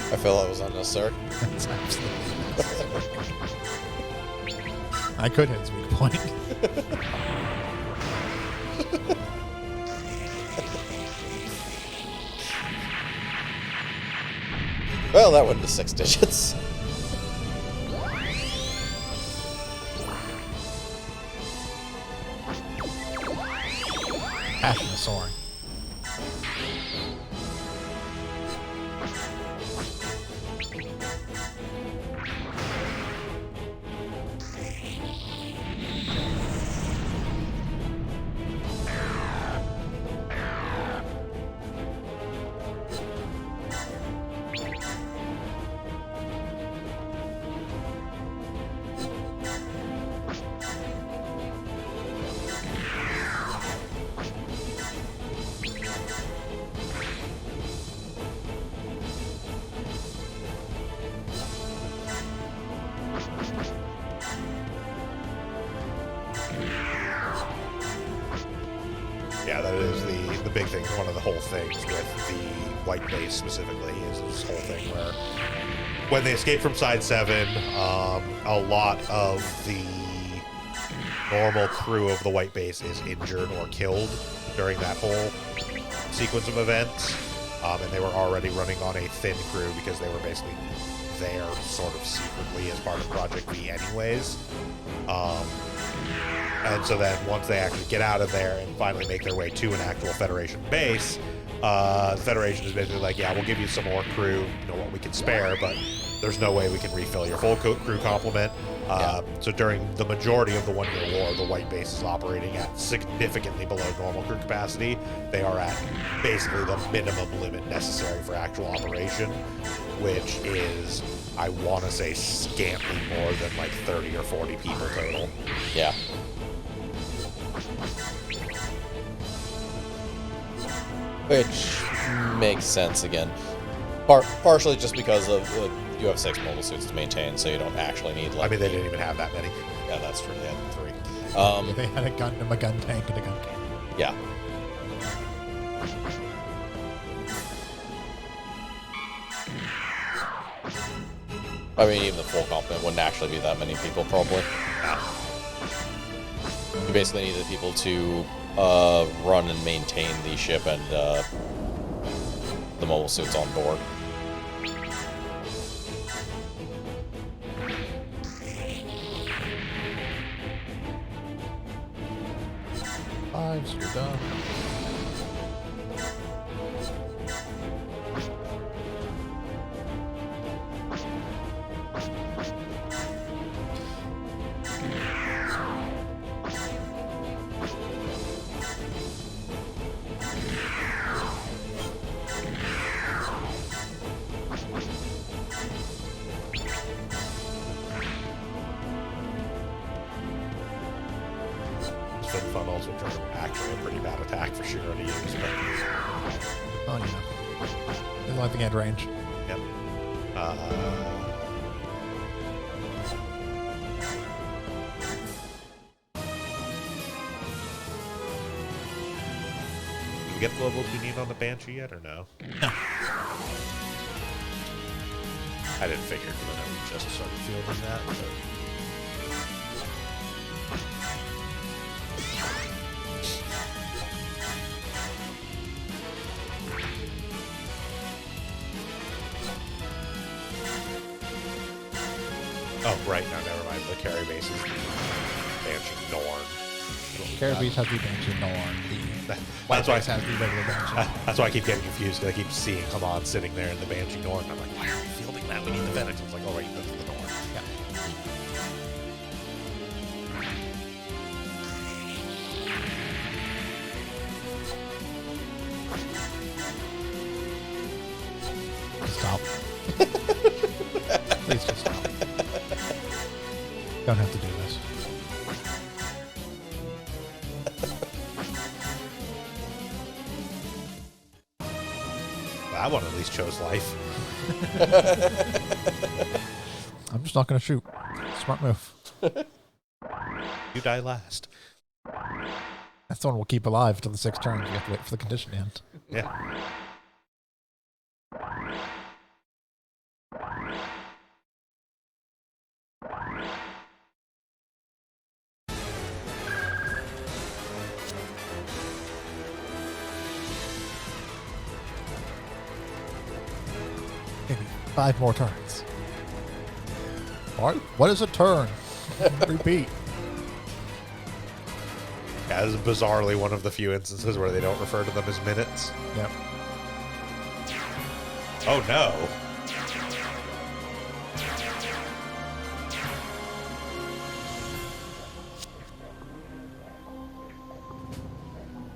I feel that was unnecessary. That's absolutely I could hit its weak point. Well, that went to 6 digits. Passion is soaring. Yeah, that is the big thing. One of the whole things with the white base specifically is this whole thing where when they escape from Side 7, a lot of the normal crew of the white base is injured or killed during that whole sequence of events. And they were already running on a thin crew because they were basically there sort of secretly as part of Project V anyways. And so then once they actually get out of there and finally make their way to an actual Federation base, The Federation is basically like, yeah, we'll give you some more crew, what we can spare, but there's no way we can refill your full crew complement. So during the majority of the one-year war, the White base is operating at significantly below normal crew capacity. They are at basically the minimum limit necessary for actual operation, which is, I want to say, scantly more than like 30 or 40 people total. Yeah. Which makes sense again. Partially just because of you have 6 mobile suits to maintain, so you don't actually need like... I mean, they didn't even have that many. Yeah, that's true. They had 3. They had a Gundam, a gun tank, and a gun cannon. Yeah. I mean, even the full complement wouldn't actually be that many people, probably. You basically need the people to run and maintain the ship and the mobile suits on board. So you're done. Fin funnels, which are actually a pretty bad attack for Shiro to use. But... Oh, yeah. There's nothing at range. Yep. Did we get the levels we need on the Banshee yet, or no? No. I didn't figure, because I know we just started fielding that. But... Oh, right. No, never mind. The carry base is the Banshee Norn. Carry base has the Banshee Norn. The White That's why base has the regular Banshee. That's why I keep getting confused, because I keep seeing Hamon sitting there in the Banshee Norn. I'm like, why are we fielding that? We need the Fennec. It's like, oh, right, that's the Norn. Yeah. Stop. Please just stop. Don't have to do this. That one at least chose life. I'm just not going to shoot. Smart move. You die last. That's the one we'll keep alive till the 6 turns. You have to wait for the condition to end. Yeah. Maybe 5 more turns. What is a turn? Repeat. Yeah, this is bizarrely one of the few instances where they don't refer to them as minutes. Yep. Oh no.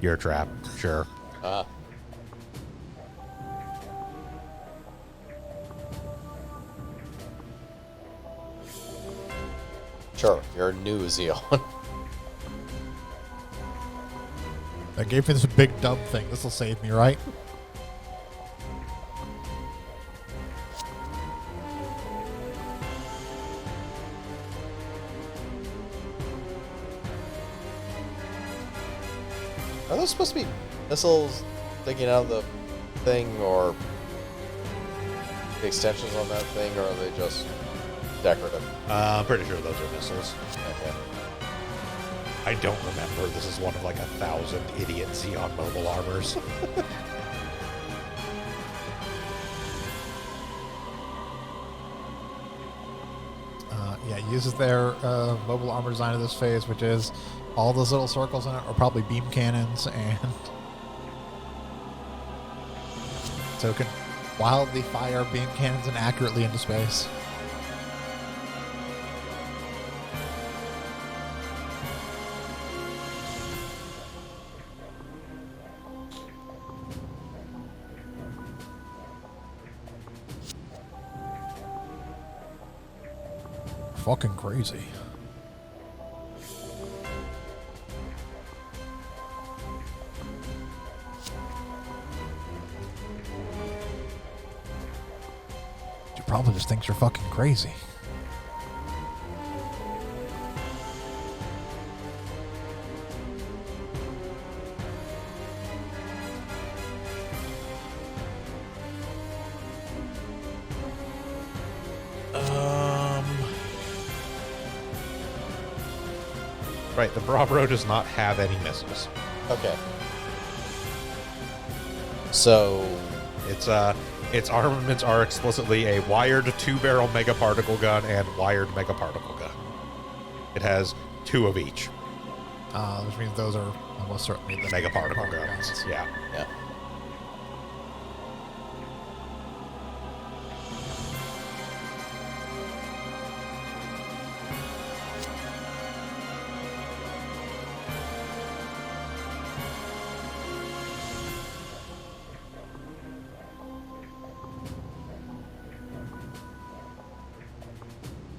You're a trap, sure. Sure, you're a new Xeon. I gave me this big dumb thing. This will save me, right? Are those supposed to be missiles sticking out of the thing, or the extensions on that thing, or are they just decorative? I'm pretty sure those are missiles. Okay. I don't remember. This is one of like 1,000 idiot Xeon mobile armors. Yeah, it uses their mobile armor design of this phase, which is all those little circles in it are probably beam cannons, and so it can wildly fire beam cannons and accurately into space. Fucking crazy. She probably just thinks you're fucking crazy. Right, the Bravo does not have any missiles. Okay. So Its armaments are explicitly a wired 2-barrel megaparticle gun and wired megaparticle gun. It has 2 of each. Which means those are almost certainly the Megaparticle guns. Yeah. yeah.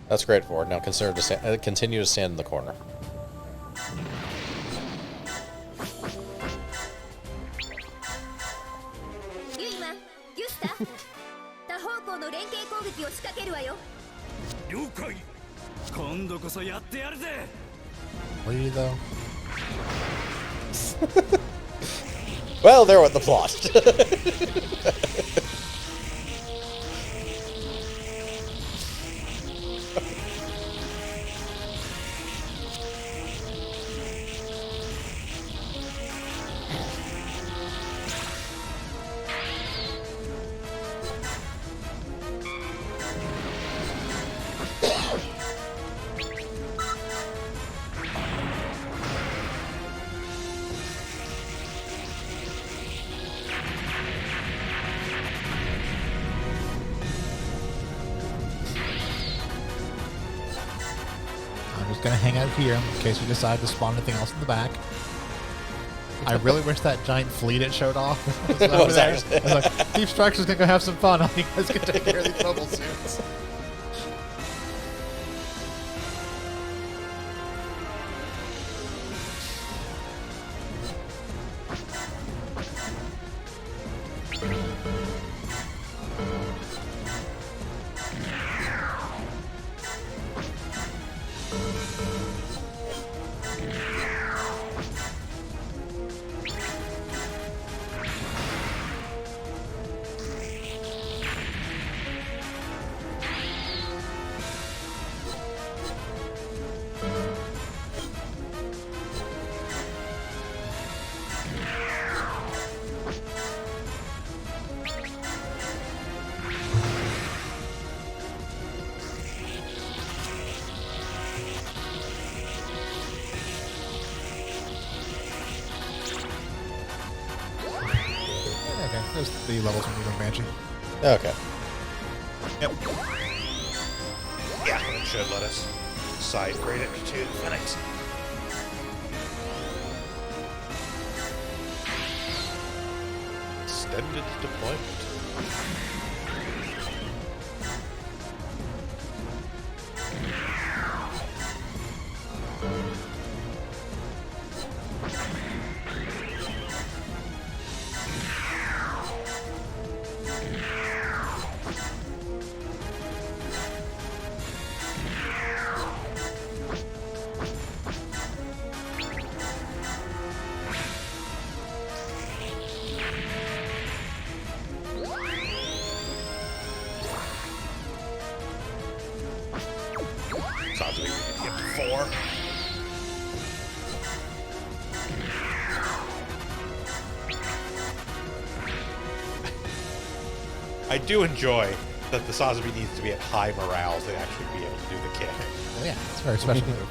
That's great, Ford. Now continue to stand in the corner. Really, though? Well, there went the plot. I'm just gonna hang out here in case we decide to spawn anything else in the back. I really wish that giant fleet it showed off was over there. I was like, Deep Structure's gonna go have some fun. You guys can take care of these mobile suits. Okay, there's the levels from Ego Banshee. Okay. Yep. Yeah, it should let us side grade it to Phoenix. Extended deployment. Sounds like we can get to 4. I do enjoy that the Sazabi needs to be at high morale to actually be able to do the kick. Oh, yeah, it's a very special move.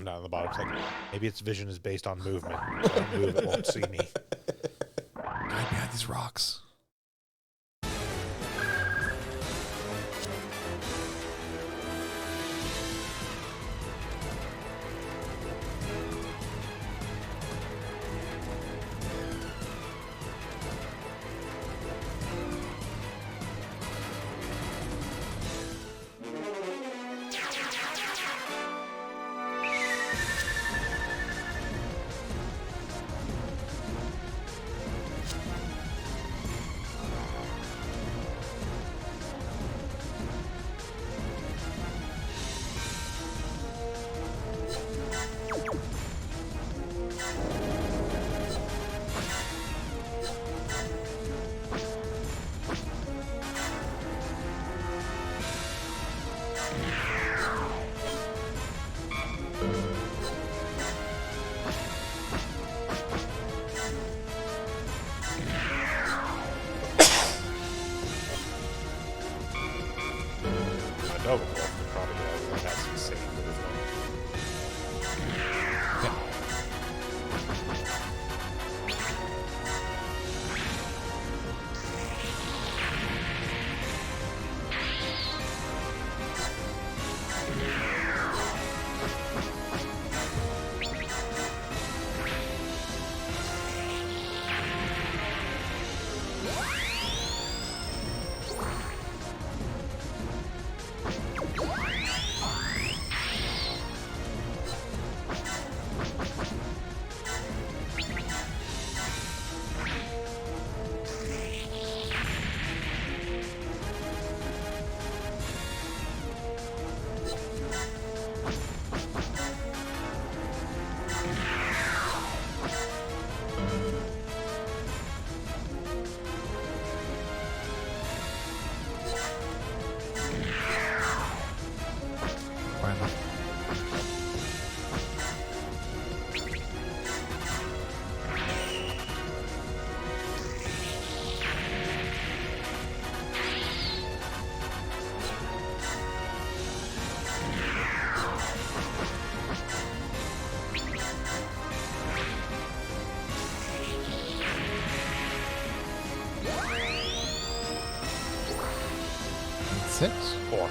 I'm down at the bottom. It's like, maybe its vision is based on movement. If I don't move, it won't see me. Guy behind these rocks. Nova Wolf could probably get over there. That's insane movement. Six? Four.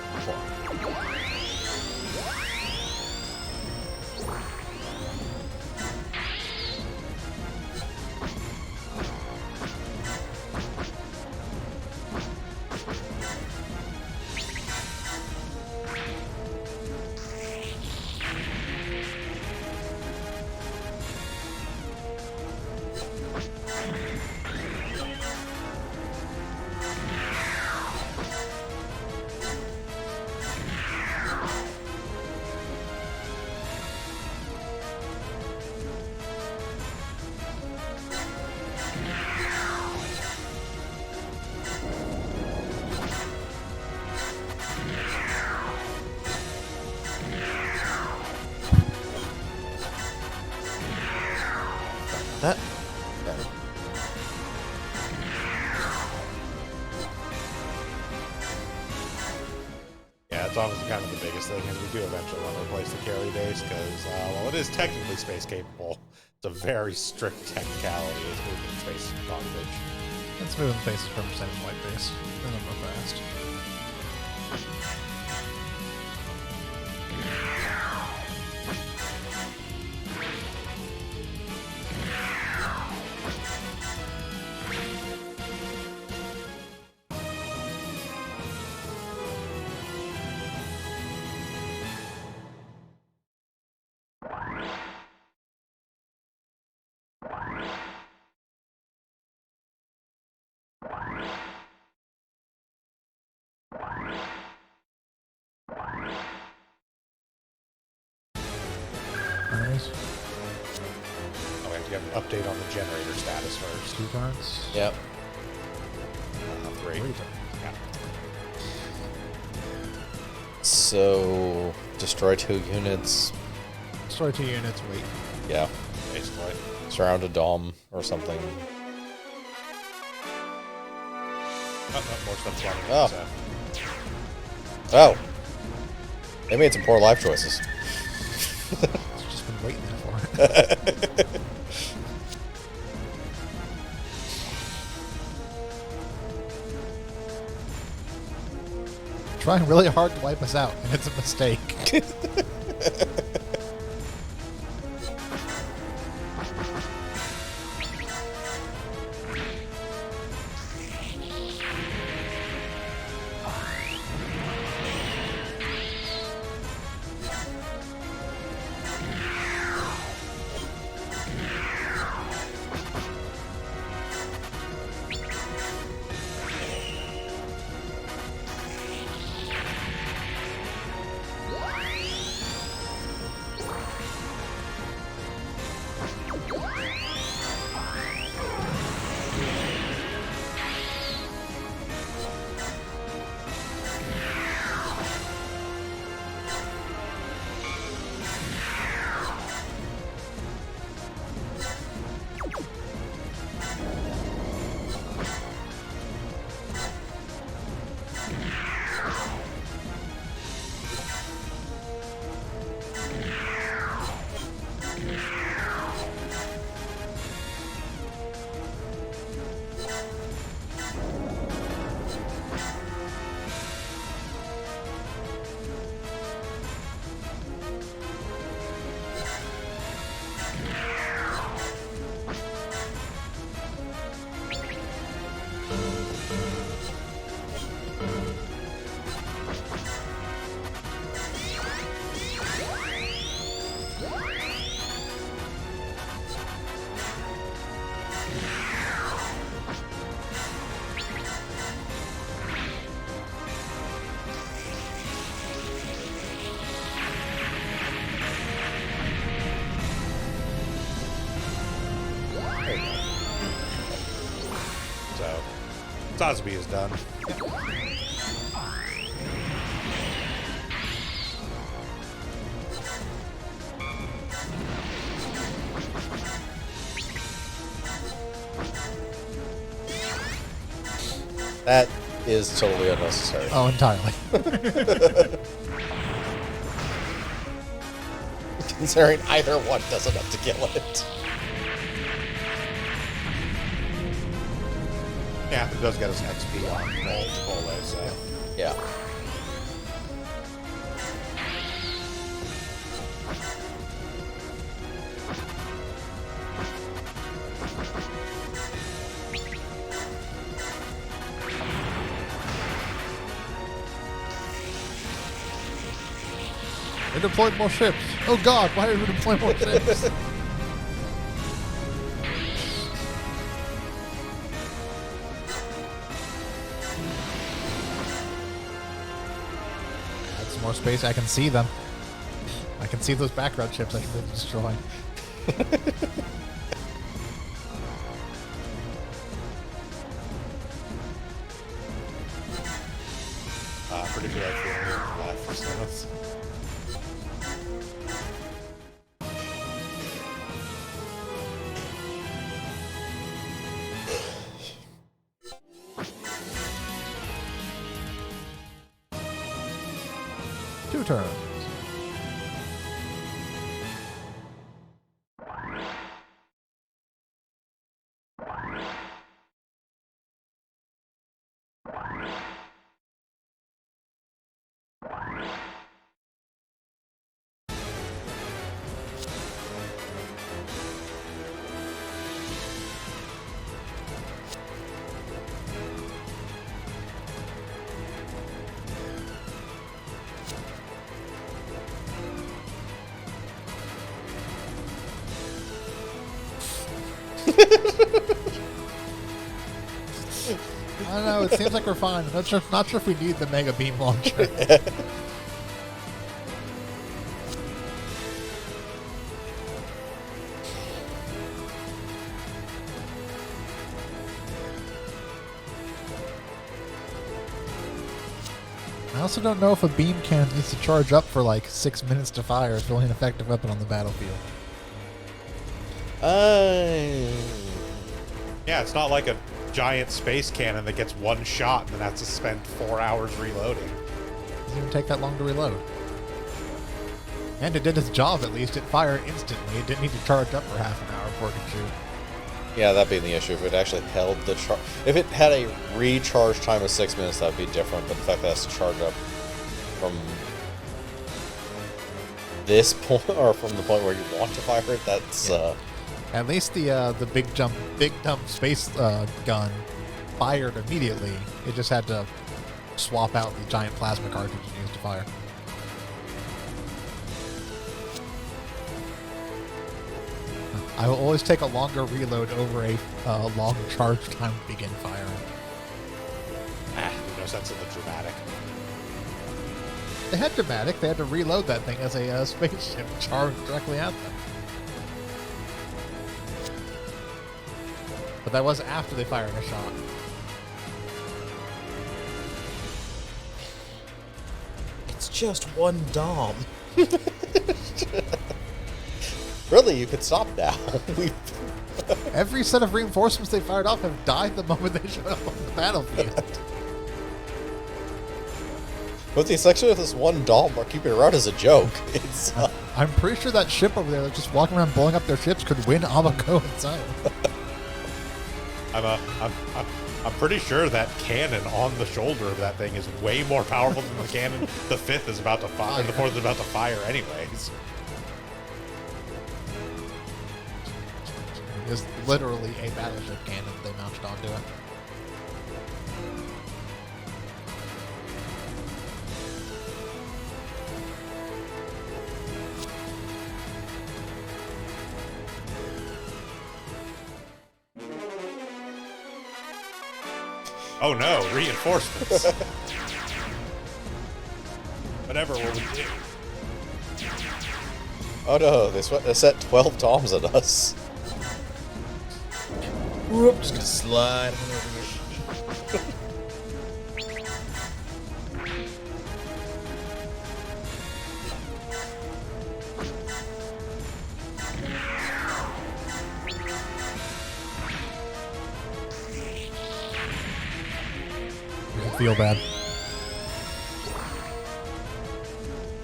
That. Yeah, it's honestly kind of the biggest thing, is we do eventually want to replace the carry base, because while it is technically space capable, it's a very strict technicality. It's moving space garbage. Let's move in faces from same white base. And then go fast. Nice. Oh, we have to get an update on the generator status first. 2 cards. Yep. Three. 3 cards. Yeah. So, destroy 2 units. Destroy 2 units, wait. Yeah. Basically. Surround a dome or something. Oh, more stuff spawning. Oh. So. Oh! They made some poor life choices. That's waiting there for it. Trying really hard to wipe us out, and it's a mistake. So, Sosby is done. That is totally unnecessary. Oh, entirely. Considering either one does enough to kill it. Yeah, it does get us XP on multiple ways, so. Yeah. They deployed more ships. Oh god, why did we deploy more ships? Add some more space, I can see them. I can see those background ships I should be destroying. Particularly for Snows. Two turns. I don't know, it seems like we're fine. I'm not sure if we need the Mega Beam Launcher. I also don't know if a beam cannon needs to charge up for like 6 minutes to fire. It's really an effective weapon on the battlefield. Yeah, it's not like a giant space cannon that gets one shot and then has to spend 4 hours reloading. Doesn't even take that long to reload. And it did its job, at least. It fired instantly. It didn't need to charge up for half an hour before it could shoot. Yeah, that'd be the issue. If it actually held the charge... If it had a recharge time of 6 minutes, that'd be different. But the fact that it has to charge up from this point, or from the point where you want to fire it, that's... At least the big dumb space gun fired immediately. It just had to swap out the giant plasma cartridge it used to fire. I will always take a longer reload over a long charge time to begin firing. No sense in the dramatic. They had dramatic. They had to reload that thing as a spaceship charged directly at them. But that was after they fired a shot. It's just one Dom. Really, you could stop now. Every set of reinforcements they fired off have died the moment they showed up on the battlefield. With the exception of this one Dom, we're keeping it around as a joke. It's I'm pretty sure that ship over there that's just walking around blowing up their ships could win Abako its own. I'm pretty sure that cannon on the shoulder of that thing is way more powerful than the cannon the fifth is about to fire. The fourth is about to fire, anyways. It is literally a battleship cannon that they mounted onto it. Oh no, reinforcements. Whatever will we do? Oh no, they set 12 Doms at us. Whoop, just gonna slide on over here. I feel bad.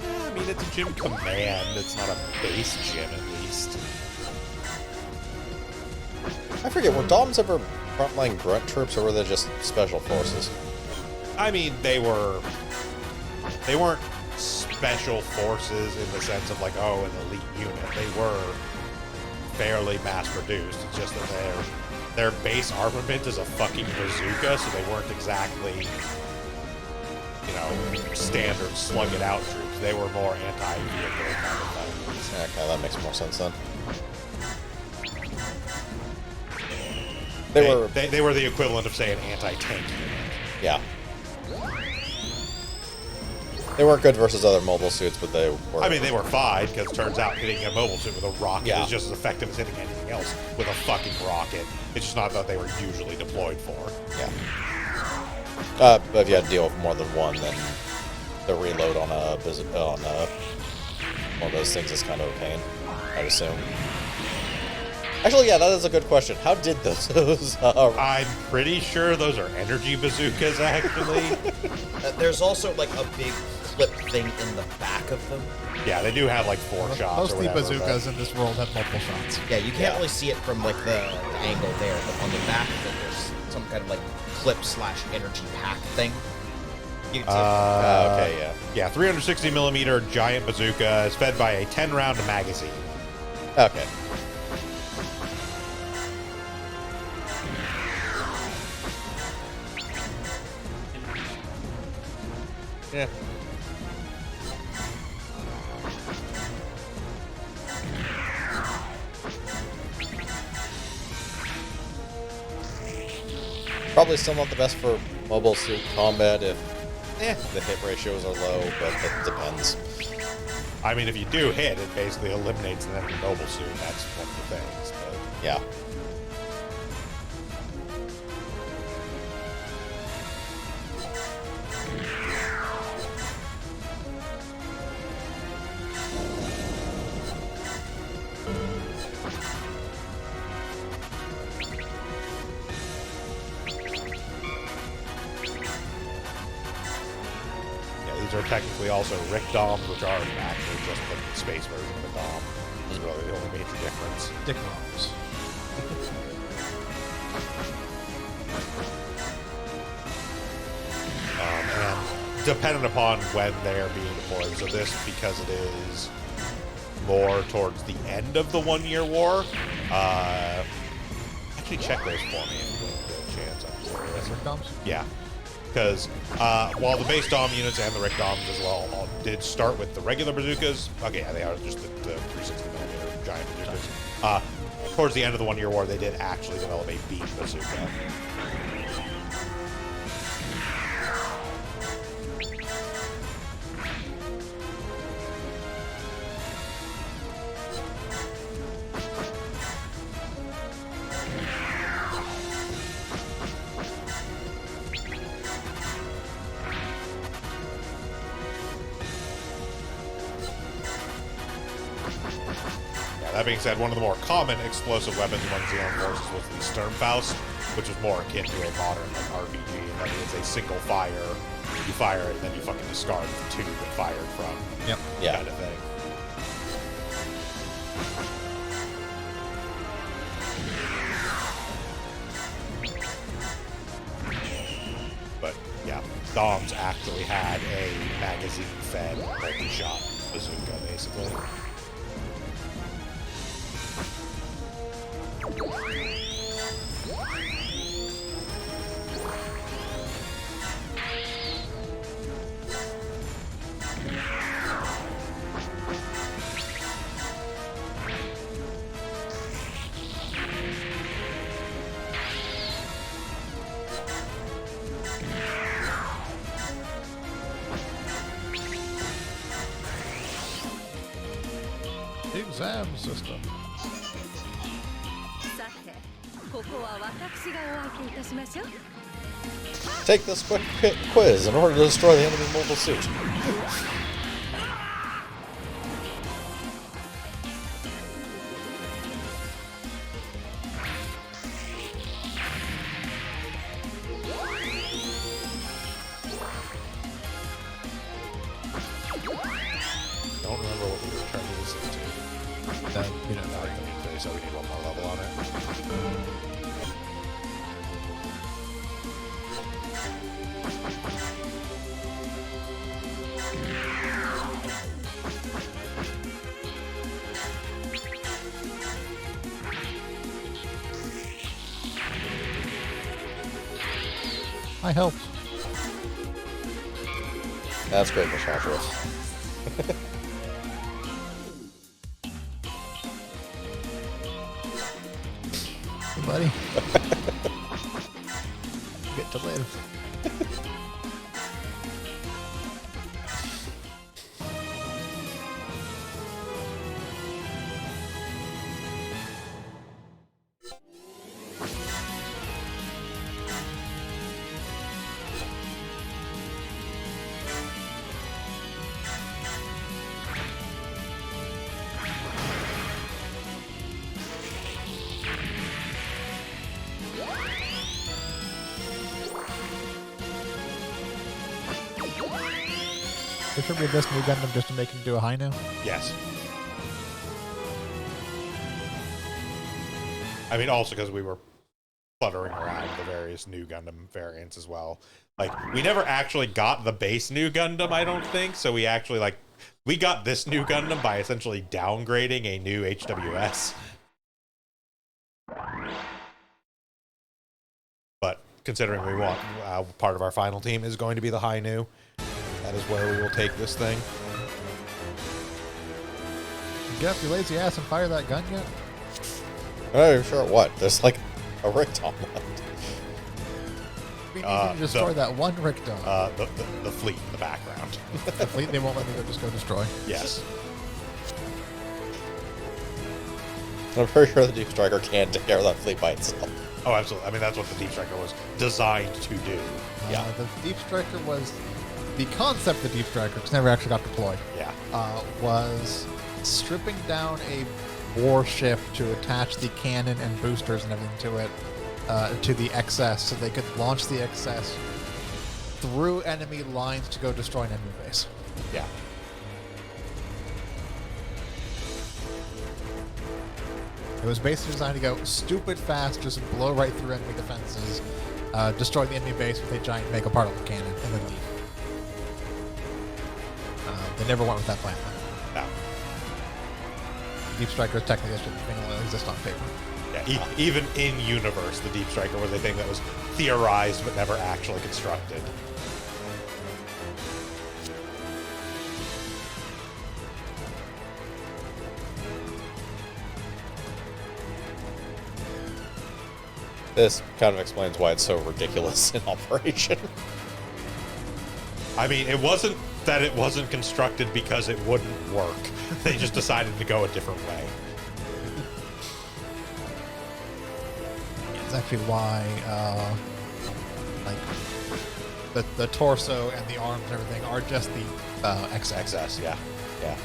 I mean, it's a gym command. It's not a base gym, at least. I forget, were Doms ever frontline grunt troops, or were they just special forces? I mean, they weren't special forces in the sense of like, oh, an elite unit. They were fairly mass-produced. It's just that their base armament is a fucking bazooka, so they weren't exactly, standard slug-it-out troops. They were more anti-vehicle kind of things. Okay, that makes more sense then. They were the equivalent of, say, an anti-tank unit. Yeah. They weren't good versus other mobile suits, but they were... I mean, they were fine, because it turns out hitting a mobile suit with a rocket Yeah. is just as effective as hitting anything else with a fucking rocket. It's just not that they were usually deployed for. Yeah. But if you had to deal with more than one, then the reload on one of those things is kind of a pain, I'd assume. Actually, yeah, that is a good question. How did those I'm pretty sure those are energy bazookas, actually. There's also like a big flip thing in the back of them. Yeah, they do have like 4 shots Most or of the whatever. bazookas in this world have multiple shots. Yeah, you can't really see it from like the angle there, but on the back of it, there's some kind of like clip/energy pack thing. You can see okay, yeah. Yeah, 360 millimeter giant bazooka is fed by a 10-round magazine. Okay. Yeah. Probably still not the best for mobile suit combat if the hit ratios are low, but that depends. I mean, if you do hit, it basically eliminates the enemy mobile suit. That's one of the things. But Yeah. are technically also Rick Doms, which are actually just the space version of a Dom. Is really the only major difference. Dick Roms. And dependent upon when they're being deployed, so this, because it is more towards the end of the 1 year war, actually check those for me if you get a chance. I'm curious. Rick Doms? Yeah. Because while the base Dom units and the Rick Doms as well all did start with the regular bazookas, okay, yeah, they are just the 360mm giant bazookas. Towards the end of the 1 year war, they did actually develop a beam bazooka. That being said, one of the more common explosive weapons among Xeon forces was the Sturmfaust, which was more akin to a modern RPG, and that it's a single fire. You fire it, and then you fucking discard the tube it fired from. Yep. Yeah. Kind of thing. But yeah, Doms actually had a magazine-fed multi-shot bazooka, basically. Exam system. さてここは私がお相手いたしましょう Take this quick quiz in order to destroy the enemy mobile suit. Don't remember what we were trying to listen to. You know, Okay, so we need one more level on it. I helped. That's great, Mishashua. Hey, buddy. Get to live. There should be this new Gundam just to make him do a high now. Yes. I mean, also because we were fluttering around the various new Gundam variants as well. Like, we never actually got the base new Gundam, I don't think. So we actually, like, we got this new Gundam by essentially downgrading a new HWS. But considering we want part of our final team is going to be the high new, that is where we will take this thing. Get up your lazy ass and fire that gun yet? I'm not even sure what. There's like a Rick Dom left. We need to destroy that one Rick Dom. The fleet in the background. The fleet, they won't let me go just go destroy. Yes. I'm pretty sure the Deep Striker can't take care of that fleet by itself. Oh, absolutely. I mean, that's what the Deep Striker was designed to do. Yeah. The Deep Striker was... The concept of the Deep Striker, because never actually got deployed, Yeah. was stripping down a warship to attach the cannon and boosters and everything to it, to the XS, so they could launch the XS through enemy lines to go destroy an enemy base. Yeah. It was basically designed to go stupid fast, just blow right through enemy defenses, destroy the enemy base with a giant mega particle cannon, and then leave. They never went with that plan. No. Deep Striker technically should exist on paper. Yeah, even in universe, the Deep Striker was a thing that was theorized but never actually constructed. This kind of explains why it's so ridiculous in operation. I mean, it wasn't that it wasn't constructed because it wouldn't work. They just decided to go a different way. It's actually why, like, the torso and the arms and everything are just the XS. XS, yeah. Yeah.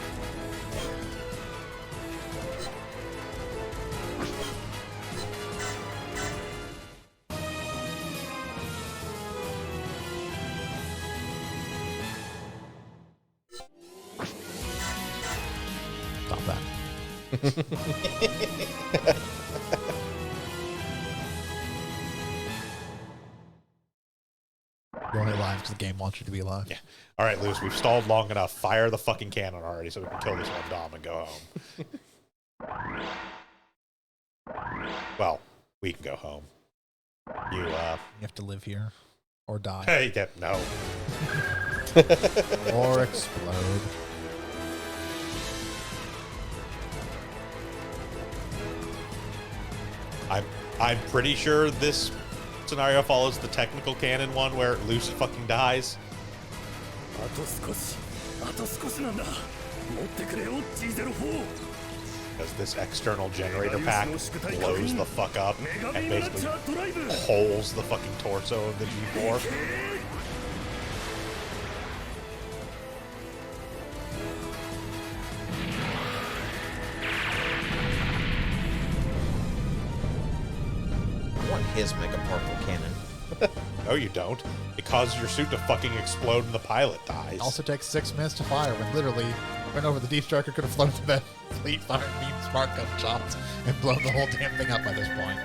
Stop that. You're only alive because the game wants you to be alive. Yeah. All right, Lewis, we've stalled long enough. Fire the fucking cannon already so we can kill this one Dom and go home. Well, we can go home. You have to live here or die. Hey, no. Or explode. I'm pretty sure this scenario follows the technical canon one where Luce fucking dies. あと少し、あと少しなんだ。持ってくれよ、G04。 Because this external generator pack blows the fuck up and basically holes the fucking torso of the G4. I want his mega particle cannon. No, you don't. It causes your suit to fucking explode and the pilot dies. It also takes 6 minutes to fire when literally went over the Deep Striker could have flown to the fleet, fired beam, spark gun shots, and blown the whole damn thing up by this point.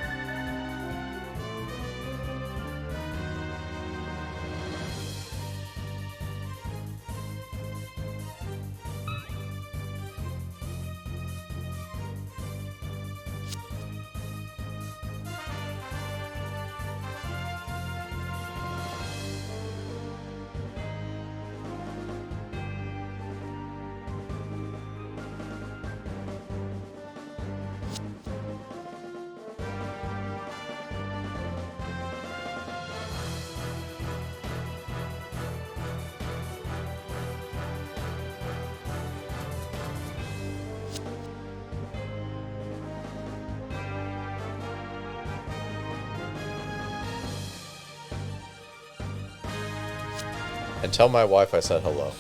And tell my wife I said hello.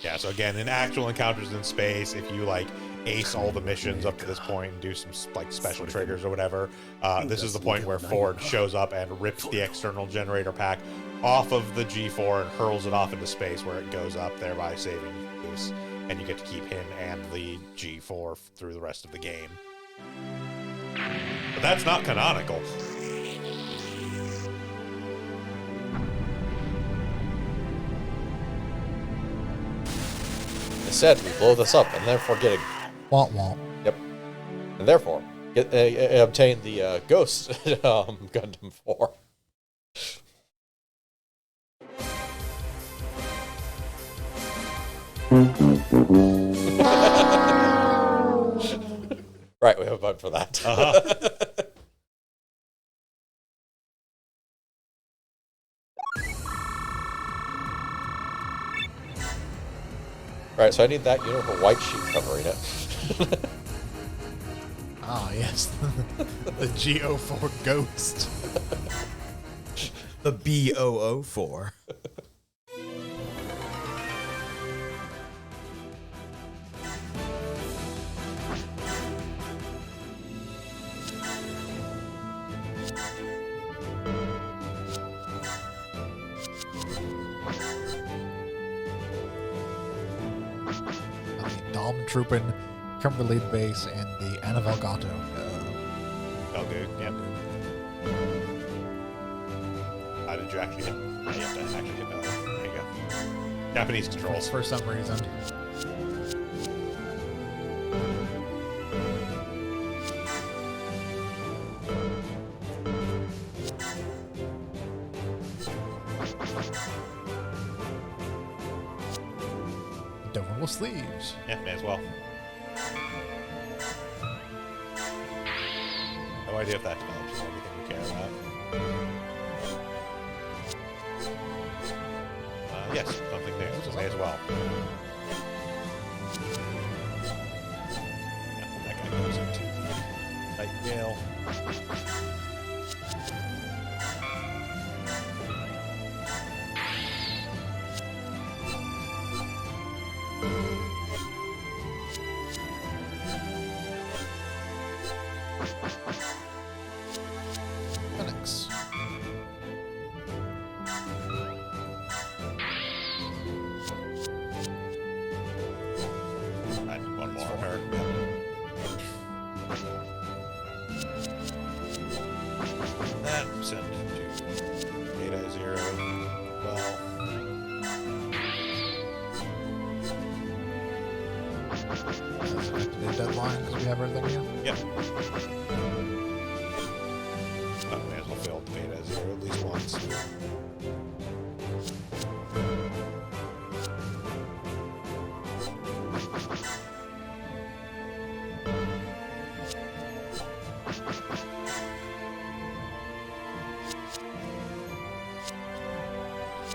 Yeah, so again, in actual encounters in space, if you like ace all the missions up to this point and do some like special triggers or whatever, this is the point where Ford shows up and rips the external generator pack off of the G4 and hurls it off into space where it goes up, thereby saving Luce, and you get to keep him and the G4 through the rest of the game. But that's not canonical. Instead, we blow this up and therefore get a... Womp womp. Yep. And therefore, get, obtain the Ghost Gundam 4. Right, we have a button for that. Right, so I need that unit with a white sheet covering it. Ah, yes. The G04 Ghost. The B004. Troopin, Kimberly base, and the Anavalgato. Okay, yep. Did you actually hit? You have to actually hit L. There you go. Japanese controls. For some reason. Double sleeves. Yeah, may as well. No idea if that develops anything we care about. Yes, something new, so may as well. Yeah, that guy goes into the Nightingale. Phoenix. I need one more on her. That sent to Beta 0. Well. The deadline because we have everything here. Yep. May as well fail Beta 0 at least once.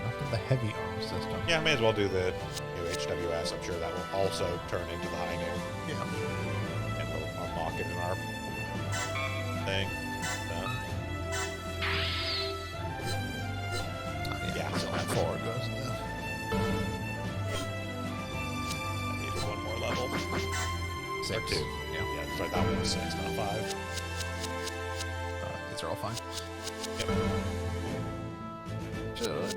After the heavy arm system. Yeah, may as well do the new HWS. I'm sure that will also turn into the high noon. Yeah. And we'll unlock it in our thing. Done. Yeah, So that forward goes into I needed one more level. 6. Or 2. Yeah. Yeah, sorry, that one was 6, not 5. These are all fine. Yep. Should.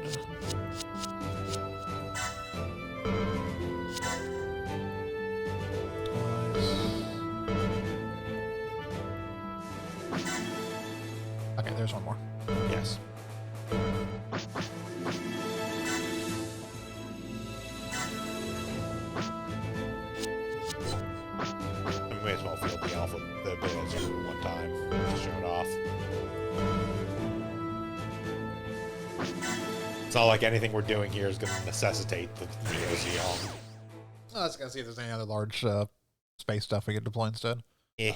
Okay, there's one more. Yes. We may as well field the alpha, the beta 0 one time, just show it off. It's not like anything we're doing here is going to necessitate the Neo Xeon. I was gonna see if there's any other large space stuff we could deploy instead. Eh.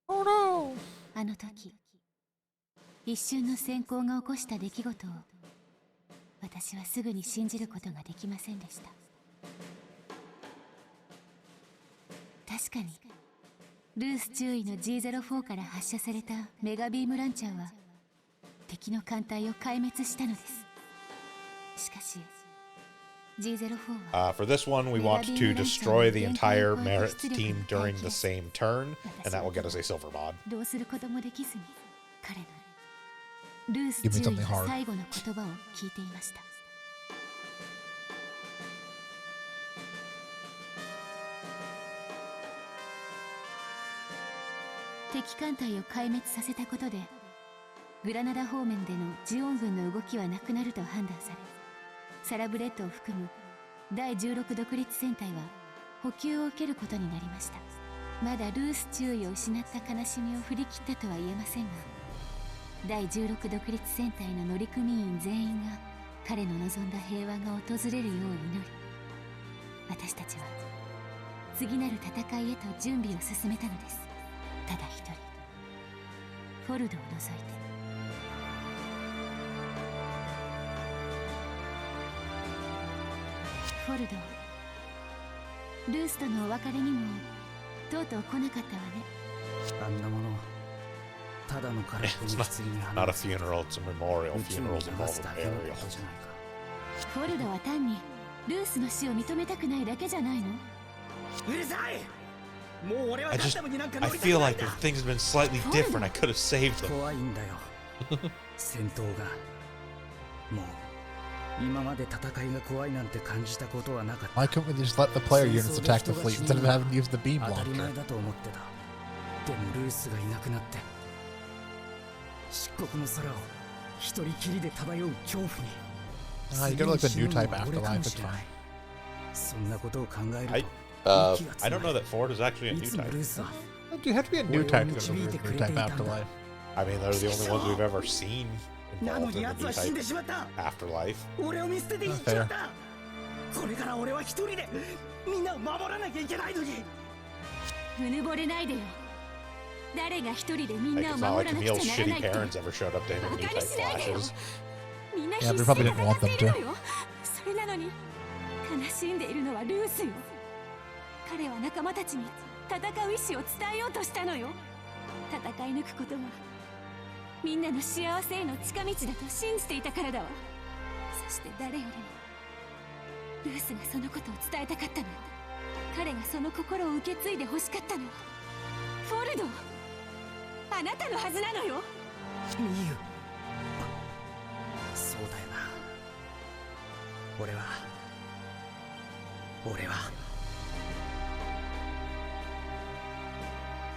Oh no! あの時一瞬の閃光が起こした出来事を私はすぐに信じることができませんでした。確かにルース中尉の G04 から発射されたメガビームランチャーは敵の艦隊を壊滅したのです。しかし G04 は For this one, we want to destroy the entire Merit team during the same turn, and that will get us a silver mod. どうすることもできずに彼のルース中尉が最後の言葉を聞いていました。敵艦隊を壊滅させたことでグラナダ方面でのジオン軍の動きはなくなると判断され、サラブレッドを含む第16独立戦隊は補給を受けることになりました。まだルース中尉を失った悲しみを振り切ったとは言えませんが、第16独立戦隊の乗組員全員が彼の望んだ平和が訪れるよう祈り、私たちは次なる戦いへと準備を進めたのです。ただ一人、フォルドを除いて。フォルド、ルースとのお別れにもとうとう来なかったわね。あんなものただ It's not a funeral, it's a memorial. Funerals involve a burial. フォルドは単にルースの死を認めたくないだけじゃないの？うるさい。もう俺は I ガン just, ダムになんか I 乗りたく feel ない like んだ if things had been slightly different, I could have saved them. 怖いんだよ戦闘がもう今まで戦いが怖いなんて感じたことはなかった Why couldn't we just let the player units attack the fleet instead of having to use the beam 当たり launcher? 前だと思ってたでもルースがいなくなって漆黒の空を一人きりで漂う恐怖に You got like the new type afterlife, it's fine. そんなことを考える I と息が詰 I don't ま know る that Ford is actually a い new つも type. ルースは Do you have to be a new type to go to the new type afterlife? I mean, they're the only ones we've ever seen なの involved に in 奴 the は new 死んで type しまった afterlife. 俺を見捨てて行っちまったこれから俺は一人でみんなを守らなきゃいけないのにうぬぼれないでよ。誰が一人でみん Like, なを it's not 守 like らなくちゃ Camille's ならな shitty いって parents ever showed up to him バ in new カに type しないでよ。 flashes. みんな Yeah, 必 they 死 probably で didn't want 戦 them ってい to. るのよ。それなのに悲しんでいるのはルースよ。彼は仲間たちに戦う意志を伝えようとしたのよ。戦い抜くことがみんなの幸せへの近道だと信じていたからだわ。そして誰よりもルースがそのことを伝えたかったの。彼がその心を受け継いで欲しかったのはフォルド、あなたのはずなのよ。ミユそうだよな俺は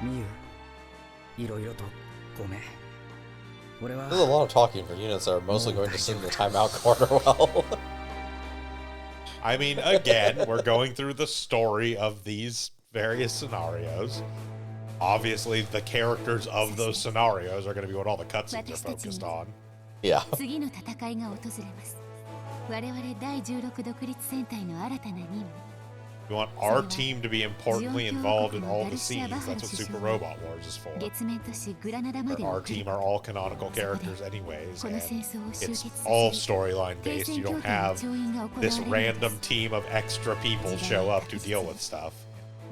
ミユいろいろとごめん俺は There's a lot of talking for units that are mostly going to sit in the timeout corner well. I mean, again, we're going through the story of these various scenarios. Obviously, the characters of those scenarios are going to be what all the cutscenes are focused on. Yeah. 次の戦いが訪れます。我々第16独立戦隊の新たな任務。 We want our team to be importantly involved in all the scenes. That's what Super Robot Wars is for. 月面都市グラナダまで Our 送る team are all canonical characters anyways, こ and の戦争を終 it's 結さ all せる storyline 停 based. 戦 You 協 don't 定の have 調印が行われ this るので random す。 team of extra people show up to deal with stuff.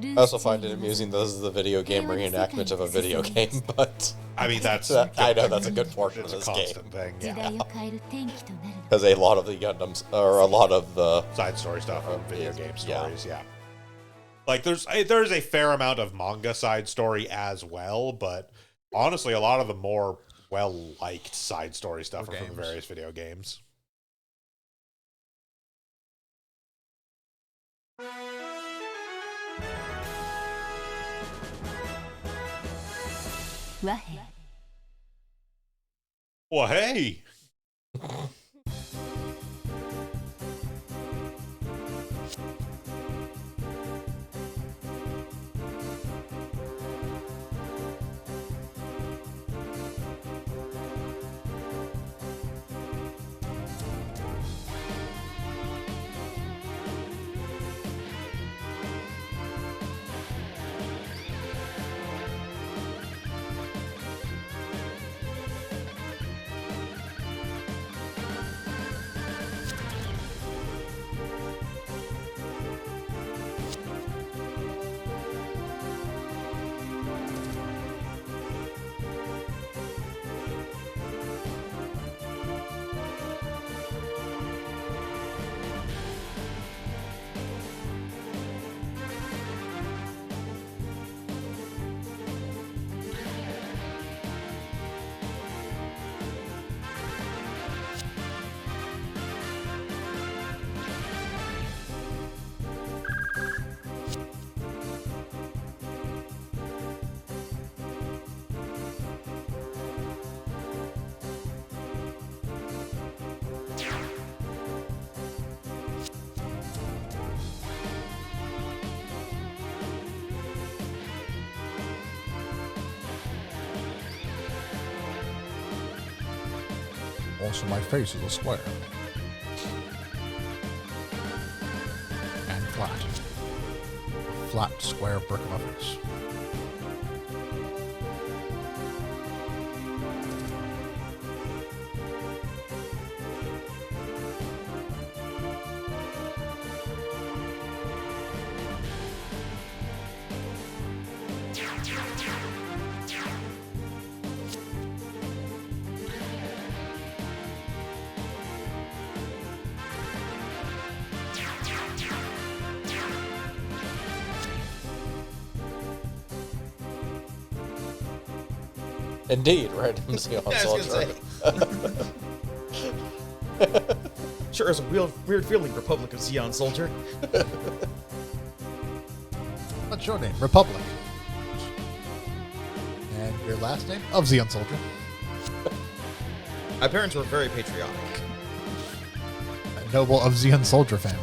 I also find it amusing that this is the video game reenactment of a video game, but I mean, that's I know that's a good portion of it's a this game. constant thing. 時 Yeah. 代を変える転機となるの。 Because a lot of the Gundams, or a lot of the Side story stuff from video Yeah. game stories, yeah. Like there's a fair amount of manga side story as well, but honestly, a lot of the more well-liked side story stuff are from the games. various video games. 和平 Well, hey. Also, my face is a square. And flat. A flat, square brick of a face. Indeed, random Xeon Yeah, I was soldier. gonna say. Sure is a weird feeling, Republic of Xeon Soldier. What's your name? Republic. And your last name? Of Xeon Soldier. My parents were very patriotic. A noble of Xeon Soldier family.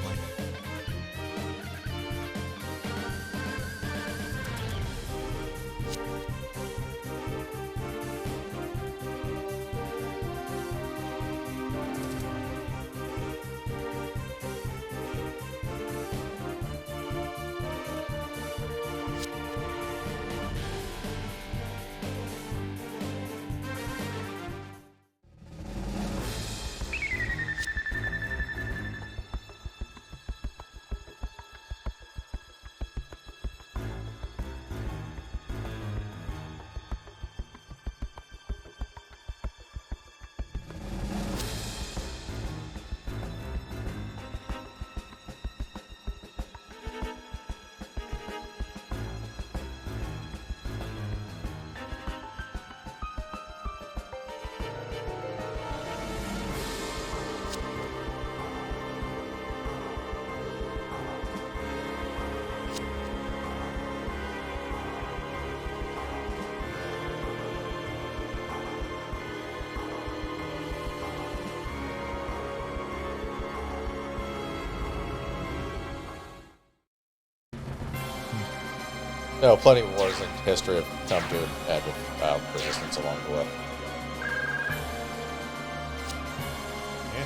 No, plenty of wars in history have come to an end with resistance along the way. Yeah.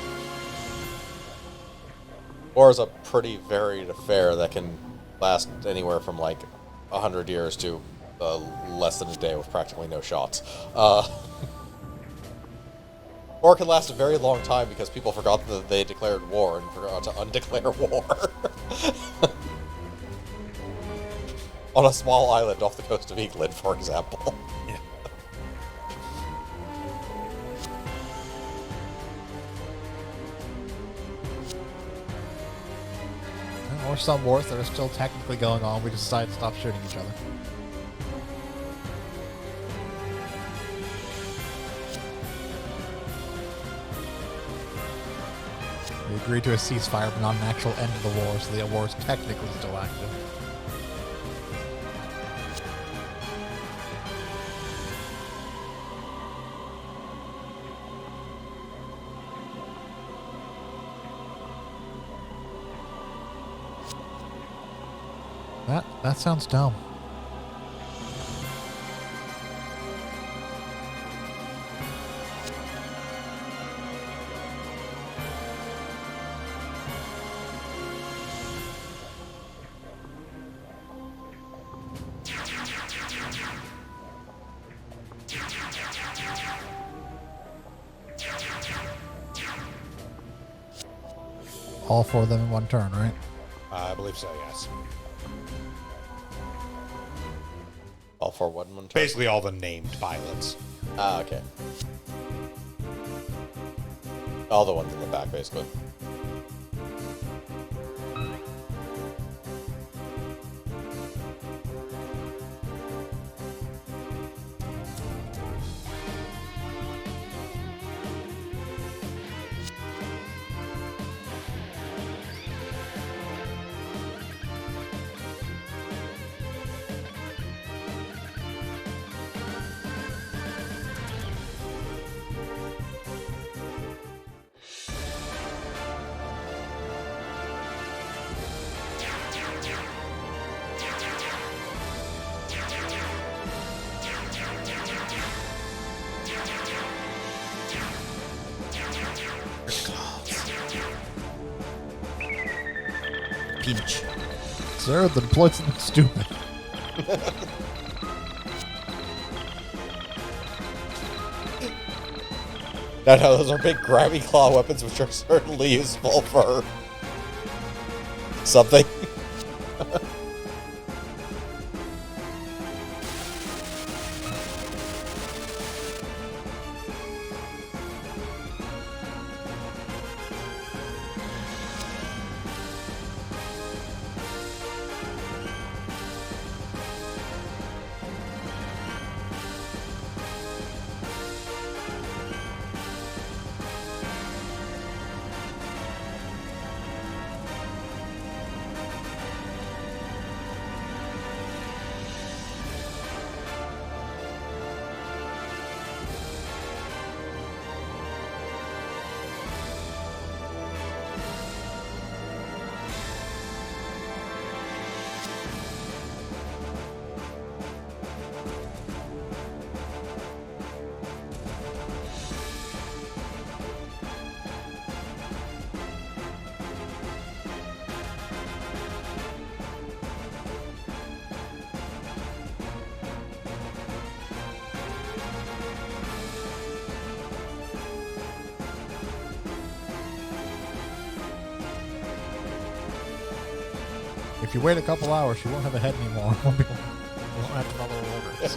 War is a pretty varied affair that can last anywhere from like 100 years to less than a day with practically no shots. Or it can last a very long time because people forgot that they declared war and forgot to undeclare war. On a small island off the coast of England, for example. Yeah. Or some wars that are still technically going on. We decide to stop shooting each other. We agreed to a ceasefire, but not an actual end to the war, so the war is technically still active. That sounds dumb. All four of them in one turn, right? I believe so, yes. All for one turn. Basically all the named pilots. Ah, okay. All the ones in the back, basically. Peach. Sir, the deployed something stupid. No, those are big grabby claw weapons, which are certainly useful for something. if you wait a couple hours, you won't have a head anymore. You won't have to follow orders.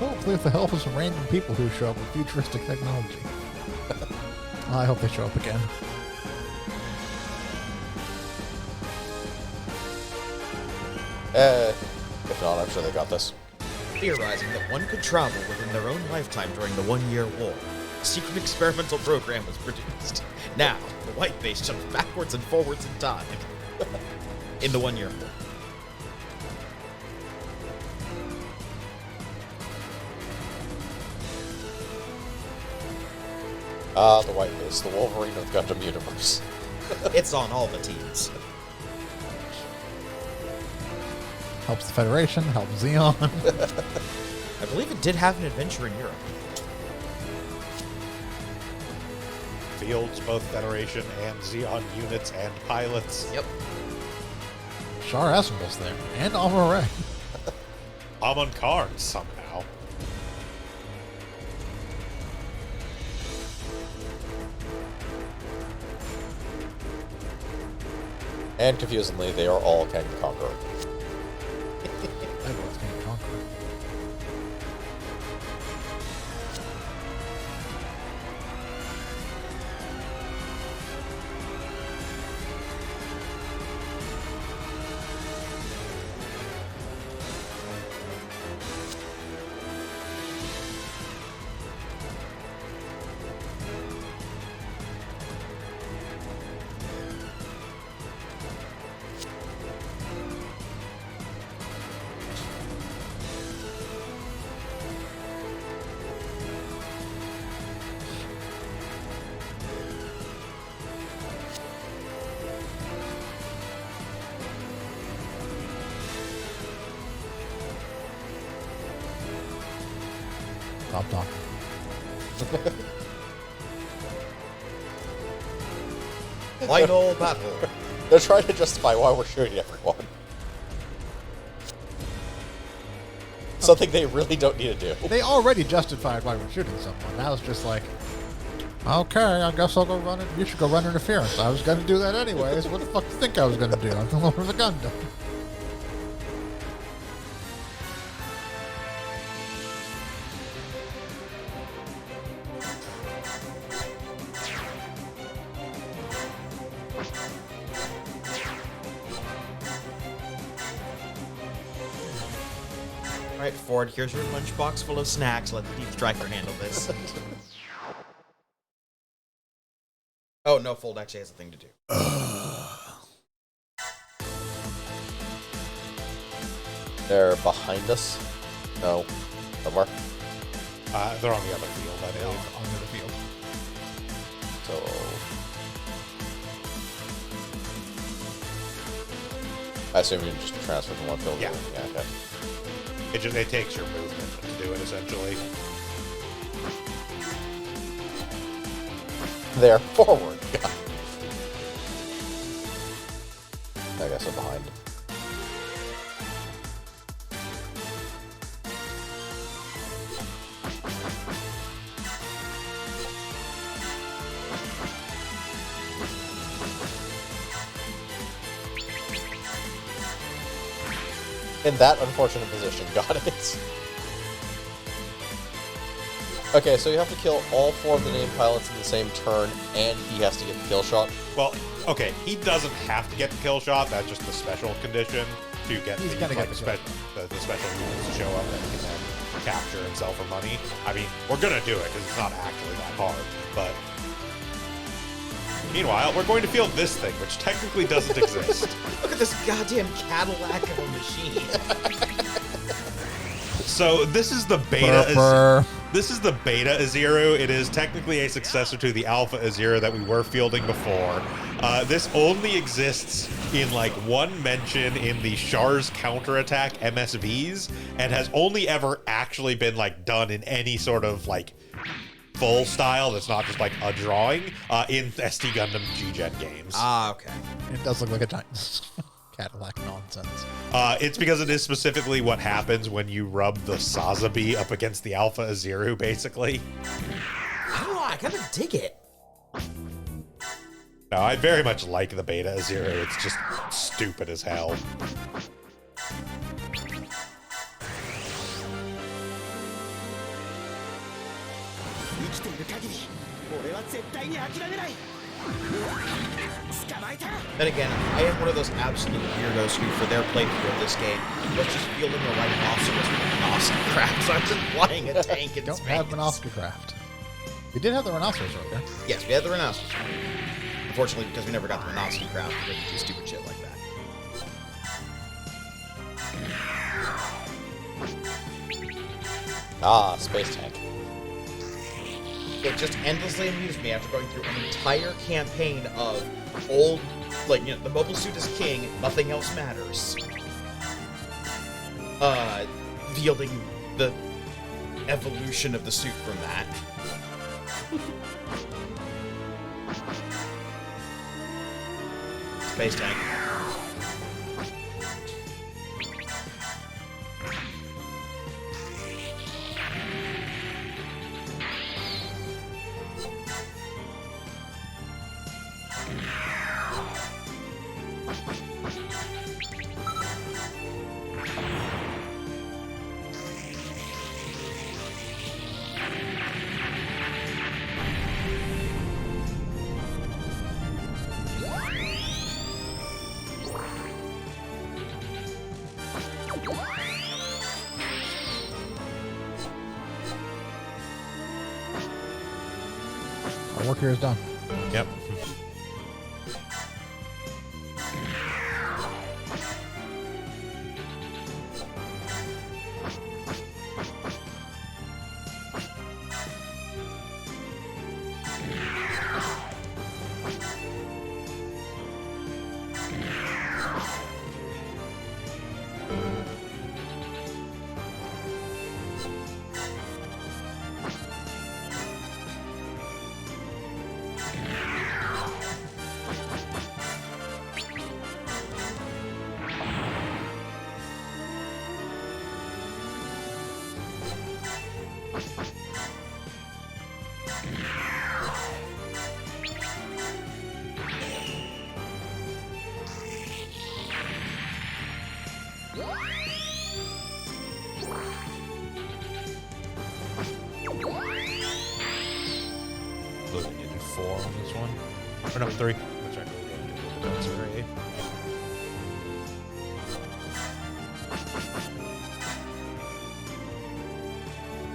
Hopefully with the help of some random people who show up with futuristic technology. I hope they show up again. If not, I'm sure they got this. Theorizing that one could travel within their own lifetime during the 1-year war, a secret experimental program was produced. Now, the white base jumps backwards and forwards in time. In the 1-year war. The white base, the Wolverine of Gundam universe. It's on all the teams. Helps the Federation, helps Xeon. I believe it did have an adventure in Europe. Fields both Federation and Xeon units and pilots. Yep. Char Asimbal's there, and Amon. Amon Karn somehow. And confusingly, they are all King Conqueror. Everyone's King Conqueror. Stop talking. Final battle. They're trying to justify why we're shooting everyone. Something they really don't need to do. They already justified why we're shooting someone. Now it's just like, okay, I guess I'll go run it. You should go run interference. I was going to do that anyways. What the fuck do you think I was going to do? I'm the Lord of the Gundam. Alright, Ford, here's your lunchbox full of snacks. Let the Deep Striker handle this. Oh, no, Fold actually has a thing to do. They're behind us? No. Somewhere? They're on the other field, I Yeah, believe. on the field. So... I assume you can just transfer from one field Yeah. to the other. Yeah, okay. It takes your movement to do it, essentially. There, forward. God. I guess I'm behind. In that unfortunate position, got it. Okay, so you have to kill all 4 of the named pilots in the same turn, and he has to get the kill shot. Well, Okay, he doesn't have to get the kill shot. That's just the special condition to get He's gonna get the kill the special units to show up that he can then capture and sell for money. I mean, we're gonna do it because it's not actually that hard. But meanwhile, we're going to field this thing, which technically doesn't exist. Look at this goddamn Cadillac of a machine. So this is the beta. This is the beta Aziru. It is technically a successor to the alpha Aziru that we were fielding before. This only exists in like one mention in the Char's counterattack MSVs, and has only ever actually been like done in any sort of like full style that's not just like a drawing in SD Gundam G-Gen games. Ah, okay. It does look like a giant Cadillac nonsense. It's because it is specifically what happens when you rub the Sazabi up against the Alpha Aziru, basically. I don't know, I kind of dig it. No, I very much like the Beta Aziru. It's just stupid as hell. Then again, I am one of those absolute weirdos who, for their playthrough of this game, was just fielding the rhinoceros with Minovsky craft, so I'm just flying a tank in Don't space. have Minovsky craft. We did have the rhinoceros earlier. Yes, we had the rhinoceros. Unfortunately, because we never got the Minovsky craft, we didn't do stupid shit like that. Ah, space tank. It just endlessly amused me after going through an entire campaign of old, like, you know, the mobile suit is king, nothing else matters. Fielding the evolution of the suit from that. Space tank. Our work here is done. Yep. Looking into 4 on this one. Or no, 3. That's right. That's right.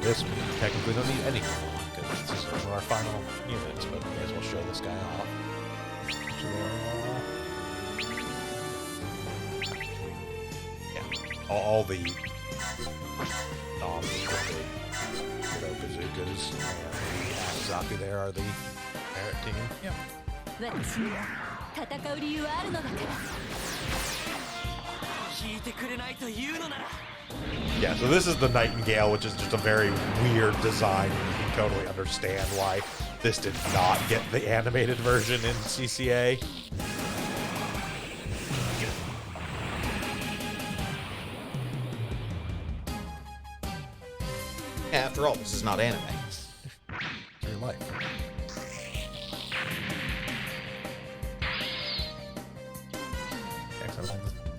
This we technically don't need any more because this is one of our final units, but we may as well show this guy off. Yeah, all the non-equipped bazookas and the Akazaki there are the parrot team. Yep. 私には戦う理由はあるのだから聞いてくれないというのなら Yeah, so this is the Nightingale, which is just a very weird design. You can totally understand why this did not get the animated version in CCA. After all, this is not anime. It's your life.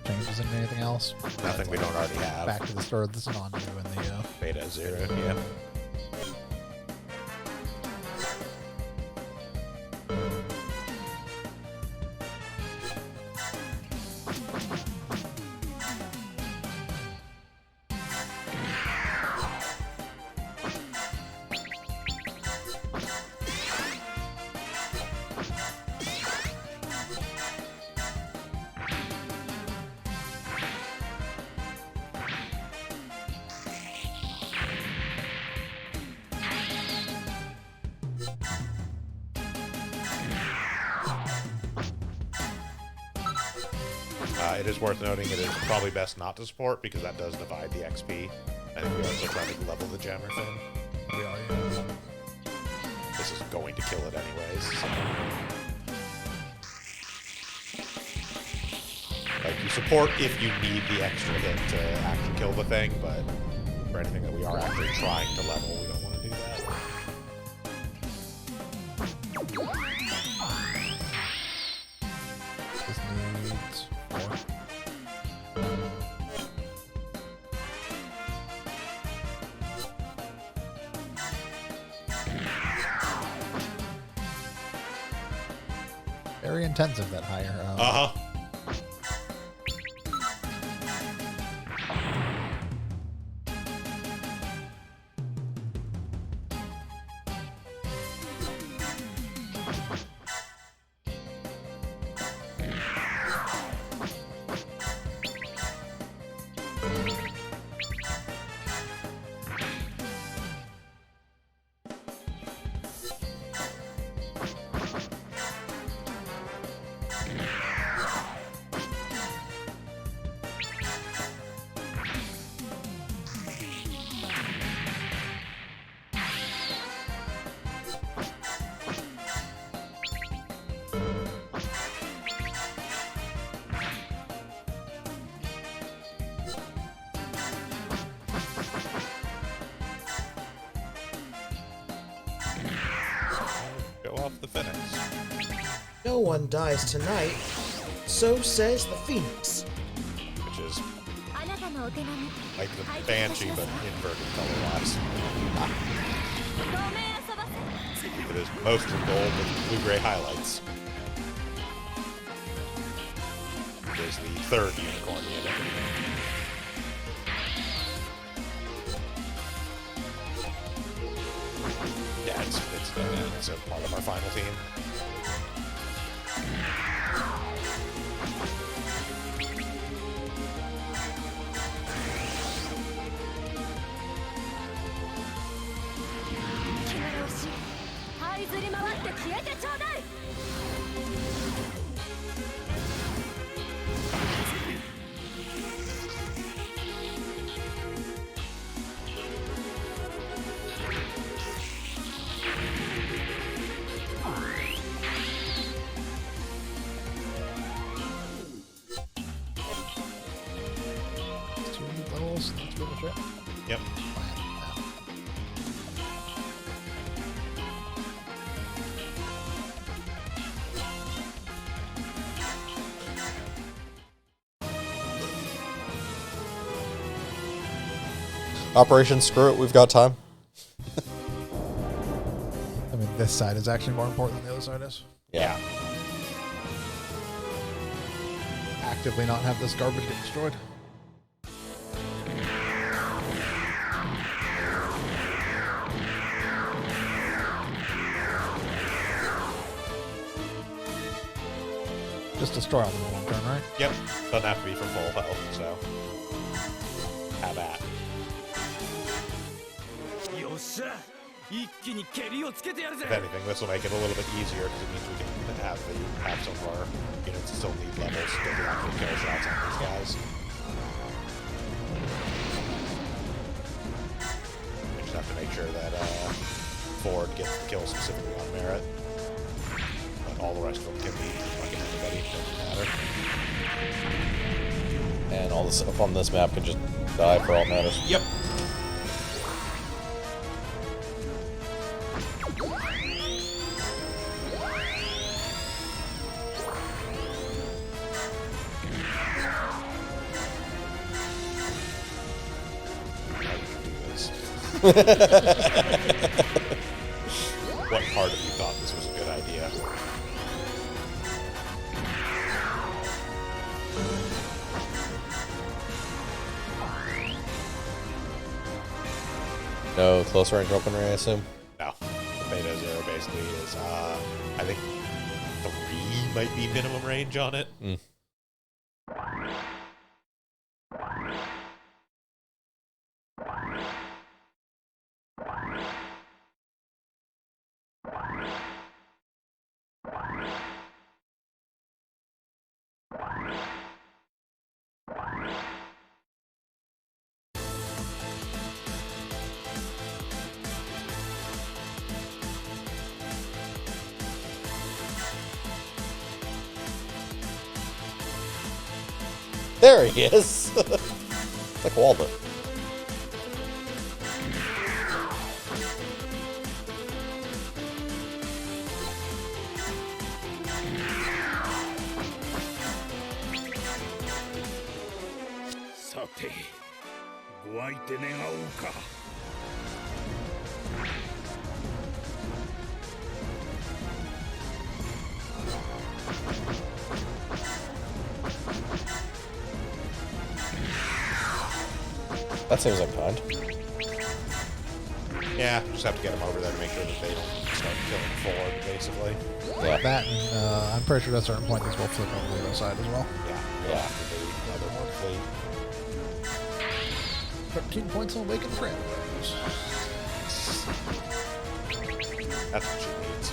Changes in anything else? Nothing we don't already have. Back to the store. This is on you in the Beta 0, yeah. It is worth noting it is probably best not to support because that does divide the XP. I think we are still trying to level the jammer thing. We are, yeah. This is going to kill it anyways. So. Like, you support if you need the extra hit to actually kill the thing, but for anything that we are actually trying to level, we don't want to do that. This needs 4. Very intensive, that higher. Uh-huh. Go off the Phoenix. No one dies tonight. So says the Phoenix. Which is like the Banshee, but inverted color-wise. It is mostly gold with blue-gray highlights. It is the third unicorn unit. Yeah, it's a part of our final team. That's pretty much it. Yep. Operation Screw It, we've got time. I mean, this side is actually more important than the other side is. Yeah. Actively not have this garbage get destroyed. Just destroy all them in one turn, right? Yep. Doesn't have to be from full health, so. Have at. If anything, this will make it a little bit easier because it means we can have some of our units that still need levels to get actual kill shots on these guys. We just have to make sure that Ford gets the kill specifically on merit. But all the rest of them can be fucking anybody, doesn't matter. And all the stuff on this map can just die for all it matters. Yep. What part of you thought this was a good idea? No close range weaponry, I assume? No. The Beta Zero basically is, I think 3 might be minimum range on it. Mm. There he is. Like Waldo. That seems unkind. Yeah, just have to get them over there to make sure that they don't start killing Ford, basically. Yeah. That, and I'm pretty sure at a certain point these will flip over to the other side as well. Yeah. Yeah. After the other one fleet. 13 points on Awakened Friends. That's what she needs.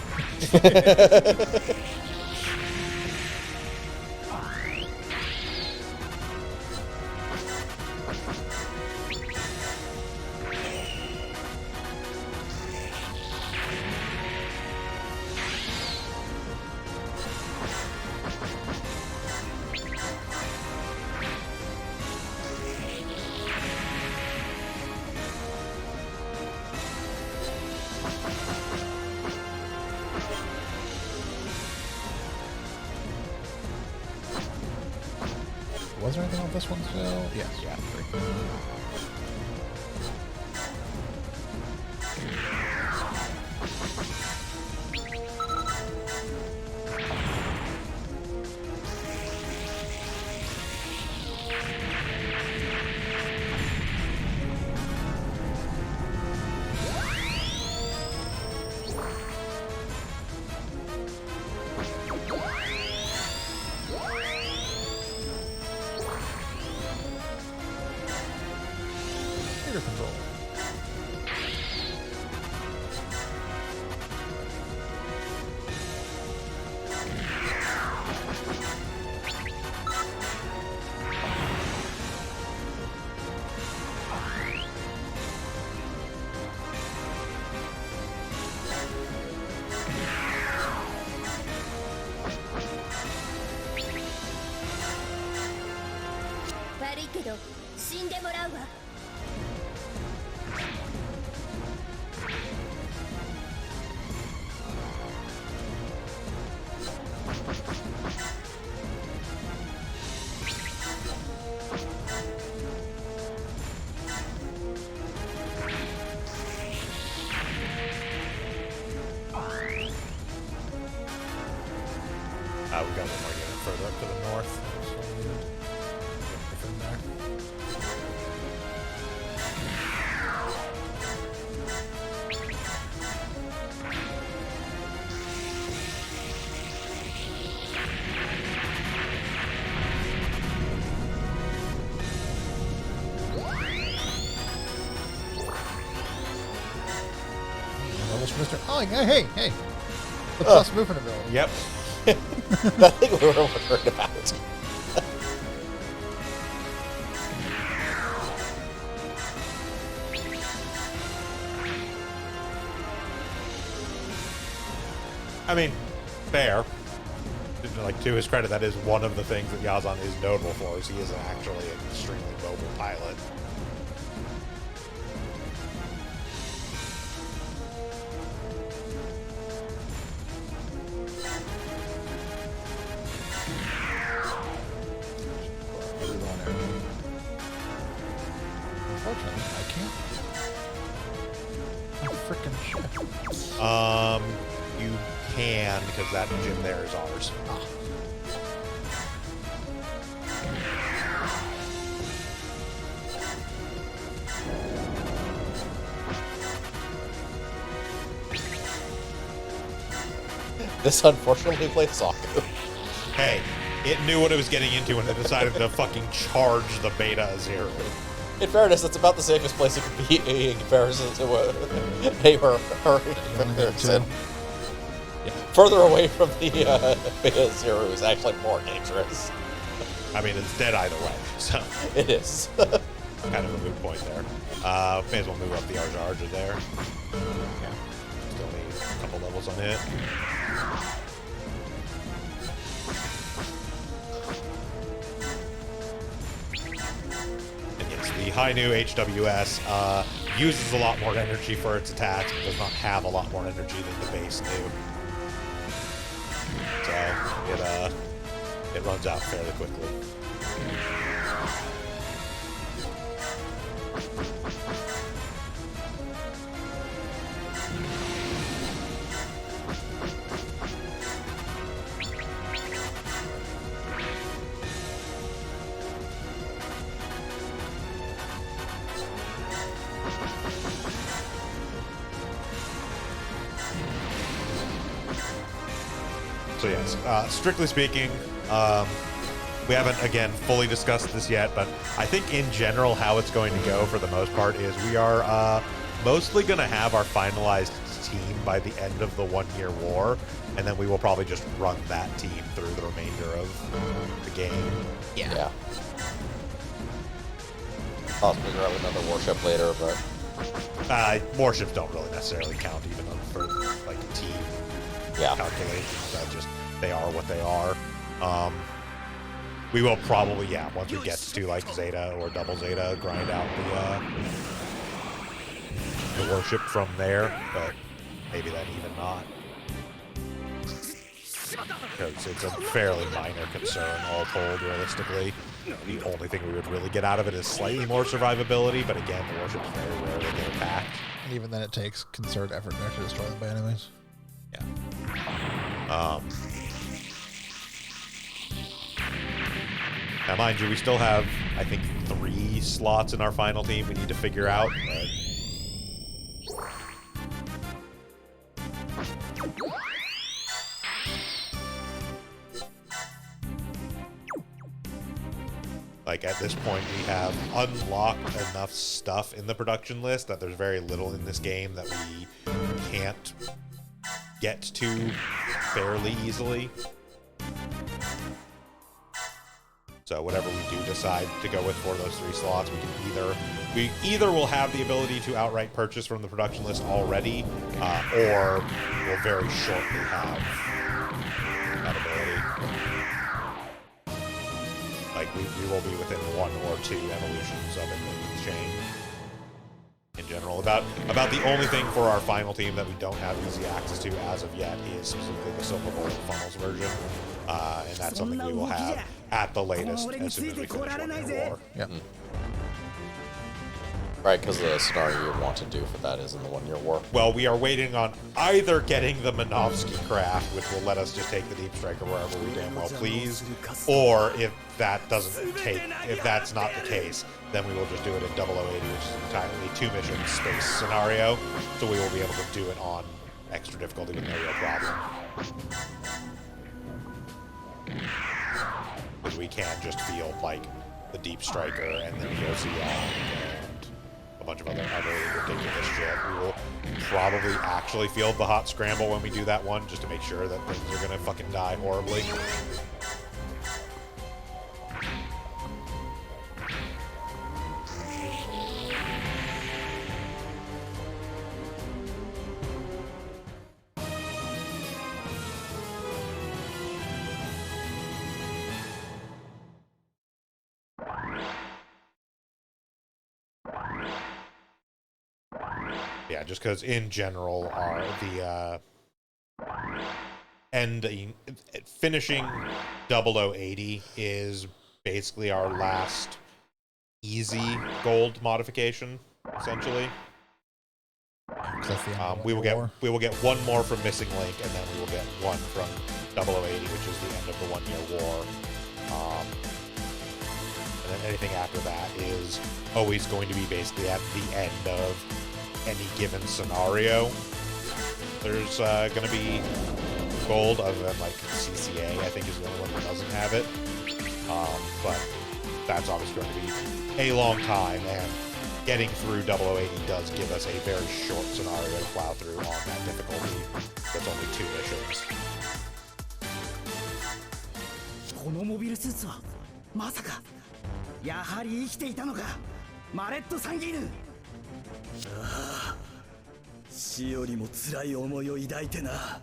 Was there anything on this one still? Yes. Yeah. Trigger control. We've got one more unit further up to the north. From there. Levels for Mr. Oh, hey! The plus movement ability. Yep. I think we were worried about it. I mean, fair. Like, to his credit, that is one of the things that Yazan is notable for, is he is actually an extremely mobile pilot. Unfortunately, I can't. Oh, frickin' shit. You can, because that gym there is ours. This unfortunately plays Saku. Hey, it knew what it was getting into when it decided to fucking charge the beta zero. In fairness, it's about the safest place it could be in comparison to a comparison. Yeah. Further away from the beta zero is actually more dangerous. I mean, it's dead either way, so It is. kind of a moot point there. May as well move up the Arja there. Yeah. Still need a couple levels on it. high new HWS uses a lot more energy for its attacks, but does not have a lot more energy than the base new. So it runs out fairly quickly. So yes, strictly speaking, we haven't, again, fully discussed this yet, but I think in general how it's going to go for the most part is we are mostly going to have our finalized team by the end of the 1 year war, and then we will probably just run that team through the remainder of the game. Yeah. Possibly grab another warship later, but Warships don't really necessarily count even for like team calculations. Just they are what they are. We will probably, once we get to like Zeta or double Zeta, grind out the warship from there, but maybe then even not. Because it's a fairly minor concern, all told, realistically. The only thing we would really get out of it is slightly more survivability, but again, the warship's very rarely get attacked. And even then, it takes concerted effort to actually destroy them by enemies. Yeah. Now, mind you, we still have, I think, 3 slots in our final team we need to figure out. Like, at this point, we have unlocked enough stuff in the production list that there's very little in this game that we can't get to fairly easily. So whatever we do decide to go with for those 3 slots, we either will have the ability to outright purchase from the production list already, or we'll very shortly have that ability. Like, we will be within 1 or 2 evolutions of it in exchange. In general, about the only thing for our final team that we don't have easy access to as of yet is specifically the Silver Bullet Funnels version, and that's something we will have at the latest as soon as we finish 1 Year War. Yep. Right, because the scenario you want to do for that is in the 1 Year War. Well, we are waiting on either getting the Minovsky craft, which will let us just take the Deep Striker wherever we damn well please, or if that's not the case, then we will just do it in 0080, which is entirely 2-mission space scenario, so we will be able to do it on extra difficulty with no real problem. Because we can just field, like, the Deep Striker and then the OCL and a bunch of other ridiculous shit. We will probably actually field the Hot Scramble when we do that one, just to make sure that things are gonna fucking die horribly. Yeah, just because in general, the finishing 0080 is basically our last easy gold modification, essentially. We will get 1 more from Missing Link, and then we will get 1 from 0080, which is the end of the 1 Year War. And then anything after that is always going to be basically at the end of any given scenario. There's going to be gold, other than like CCA, I think is the only one that doesn't have it. But that's obviously going to be a long time, and getting through 0080 does give us a very short scenario to plow through on that difficulty. That's only 2 missions. このモビルスーツはまさかやはり生きていたのかマレット・サンギーヌ。ああ、死よりも辛い思いを抱いてな。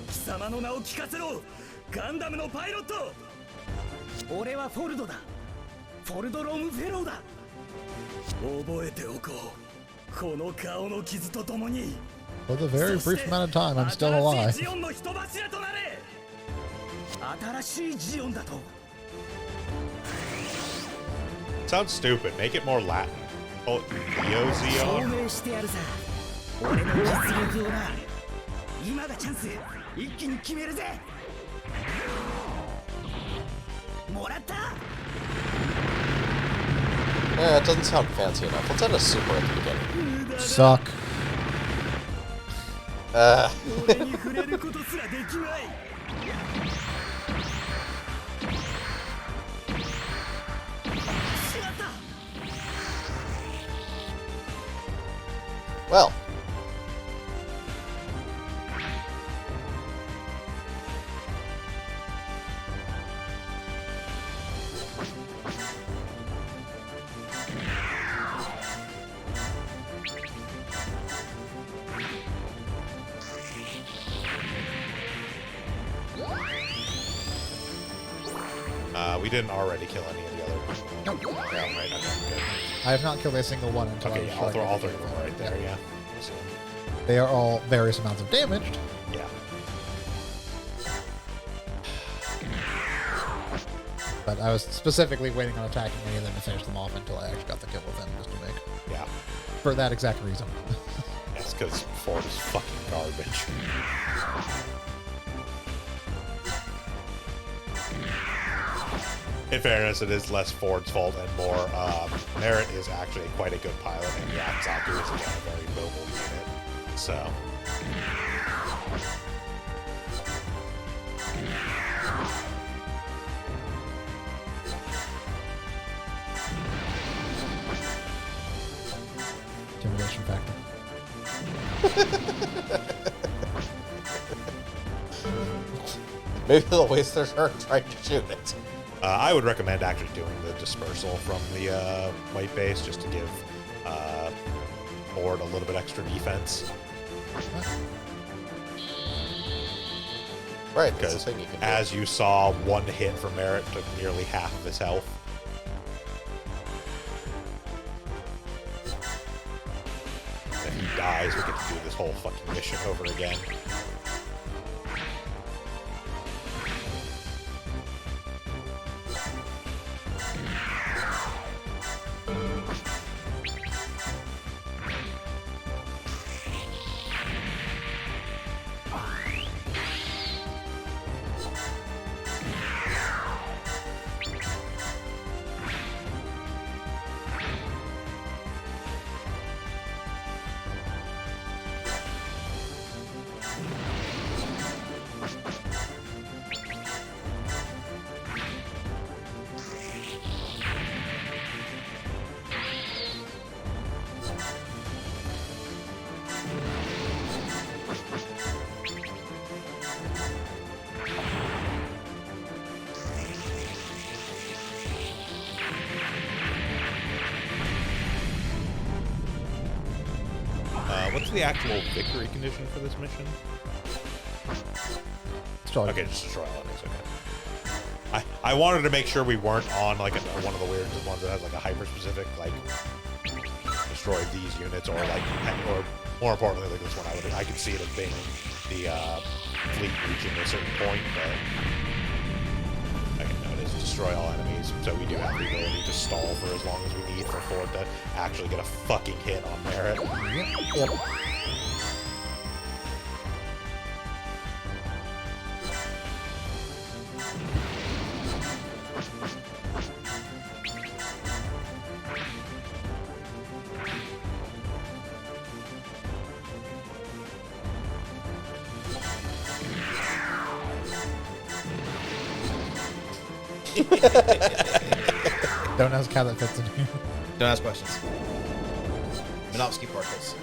貴様の名を聞かせろ、ガンダムのパイロット。俺はフォルドだ。フォルド・ロムフェローだ。覚えておこう。この顔の傷とともに。 For the very brief amount of time I'm still alive. 新しいジオンの人柱となれ。新しいジオンだと。 Sounds stupid. Make it more Latin. Oh, Neo 証 Zeon? 明してやるさ。俺の実力をな。今がチャンス。一気に決めるぜ。もらった。 Yeah, it doesn't sound fancy enough. Let's add a super at the beginning. Suck. 俺に触れることすらできない。 Well. We didn't already kill any of the other people. Nope. Yeah, right. Okay, good. I have not killed a single one until Okay, I yeah, was all three of them are right there, yeah. So, They are all various amounts of damaged, yeah. but I was specifically waiting on attacking any of them to finish them off until I actually got the kill with them just to make. Yeah. For that exact reason. That's because Ford is fucking garbage. In fairness, it is less Ford's fault and more Merritt is actually quite a good pilot, and Yatsaku is again a very mobile unit. So. Intimidation factor. Maybe they'll waste their turn trying to shoot it. I would recommend actually doing the dispersal from the white base just to give Ford a little bit extra defense. Right, that's the Because thing you can do. as you saw, one hit from Merritt took nearly half of his health. If he dies, we get to do this whole fucking mission over again. What's the actual victory condition for this mission? Okay, just destroy all enemies, okay. I wanted to make sure we weren't on like one of the weird ones that has like a hyper-specific, like, destroy these units, or like, or more importantly, like this one, I could see it as being the fleet reaching a certain point, but okay, no, it is destroy all enemies, so we do have the ability to stall for as long as we need for Ford to actually get a fucking hit on Merritt. Yep. Don't ask how that fits in here. Don't ask questions. Minovsky particles.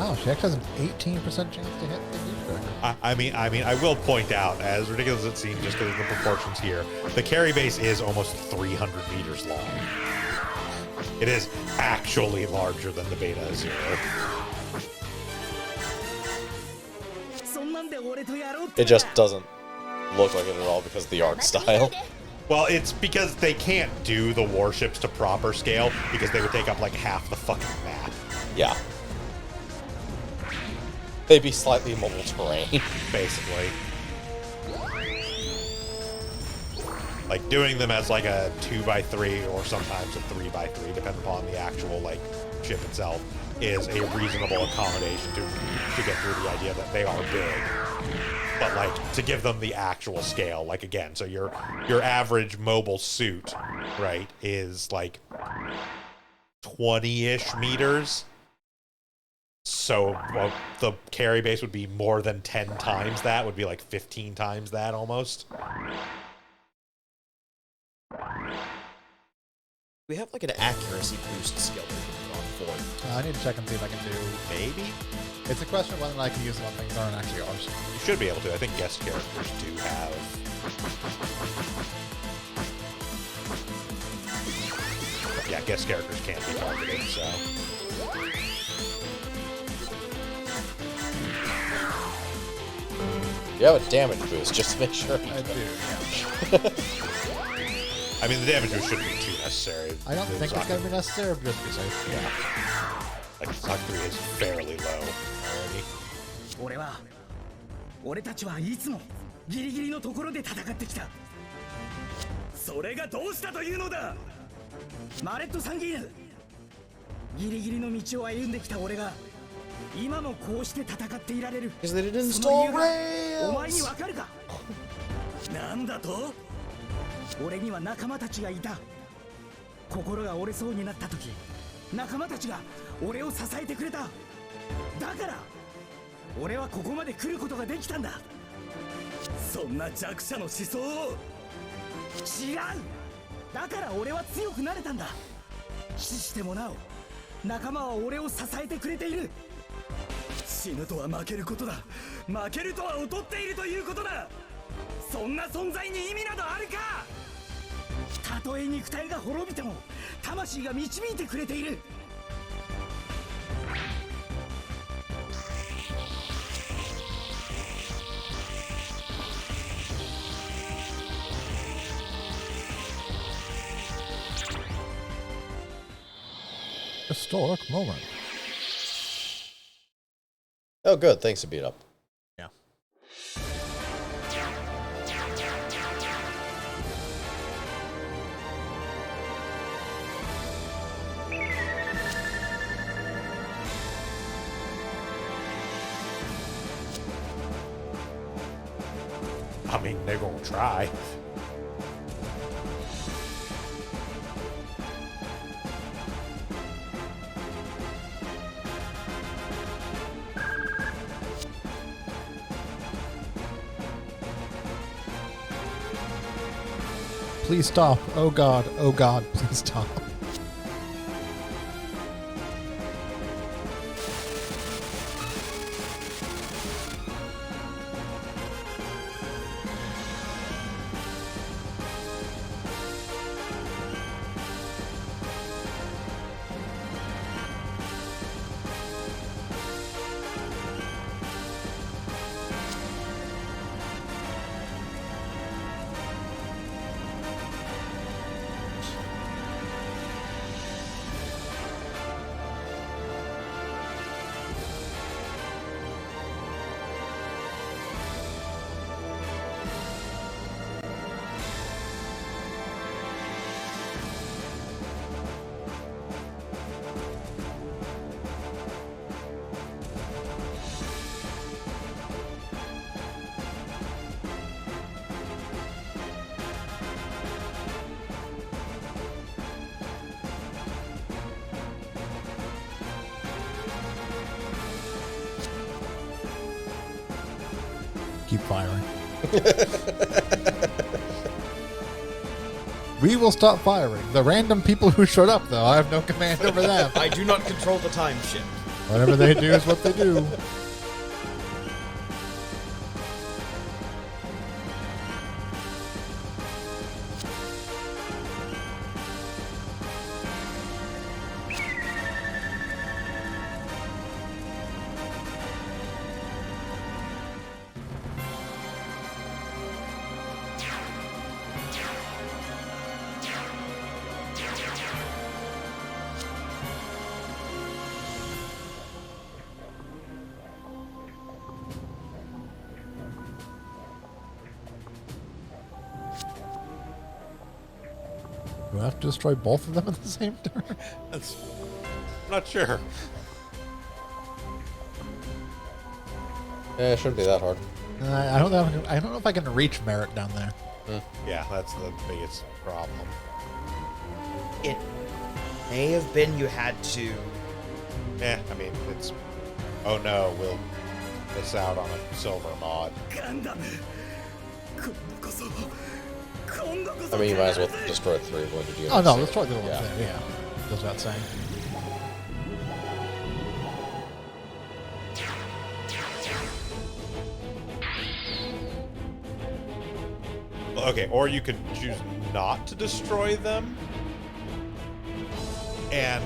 Wow, she actually has an 18% chance to hit the douchebagger. I will point out, as ridiculous as it seems, just because of the proportions here, the carry base is almost 300 meters long. It is actually larger than the Beta Zero. It just doesn't look like it at all because of the art style. Well, it's because they can't do the warships to proper scale because they would take up like half the fucking map. Yeah. They'd be slightly mobile terrain. Basically. Like, doing them as like a 2x3 or sometimes a 3x3, depending upon the actual, like, ship itself, is a reasonable accommodation to get through the idea that they are big. But, like, to give them the actual scale, like, again, so your average mobile suit, right, is, like, 20-ish meters. So, well, the carry base would be more than 10 times that, would be like 15 times that almost. We have like an accuracy boost skill on Ford. I need to check and see if I can do. Maybe? It's a question of whether I can use them on things that aren't actually ours. You should be able to. I think guest characters do have. Yeah, guest characters can be targeted, so. You have a damage boost, just to make sure. I do, yeah. I mean, the damage boost shouldn't be too necessary. I don't think it's going to be necessary, but just be safe. Yeah. Like, Stock 3 is fairly low already. 俺たちはいつもギリギリのところで戦ってきた。それがどうしたというのだ。マレット・サンギーヌ。ギリギリの道を歩んできた俺が今もこうして戦っていられる。Because they didn't その install 理由がお前に rails! わかるか。なんだと。俺には仲間たちがいた。心が折れそうになった時、仲間たちが俺を支えてくれた。だから俺はここまで来ることができたんだ。そんな弱者の思想を。違う。だから俺は強くなれたんだ。死してもなお仲間は俺を支えてくれている。死ぬとは負けることだ。負けるとは劣っているということだ。そんな存在に意味などあるか。たとえ肉体が滅びても魂が導いてくれている。Historic moment. Oh, good. Thanks to beat up. Yeah. I mean, they're gonna try. Please stop. Oh god, please stop. Keep firing. We will stop firing. The random people who showed up, though, I have no command over them. I do not control the time ship. Whatever they do is what they do. Do I have to destroy both of them at the same turn? I'm not sure. Yeah, it shouldn't be that hard. I don't know if I can reach Merit down there. Yeah, that's the biggest problem. It may have been you had to. I mean, it's... Oh no, we'll miss out on a silver mod. I mean, you might as well destroy 3 wounded units. Oh no, here. destroy the other ones there. Yeah, goes without saying. Well, okay, or you could choose not to destroy them. And...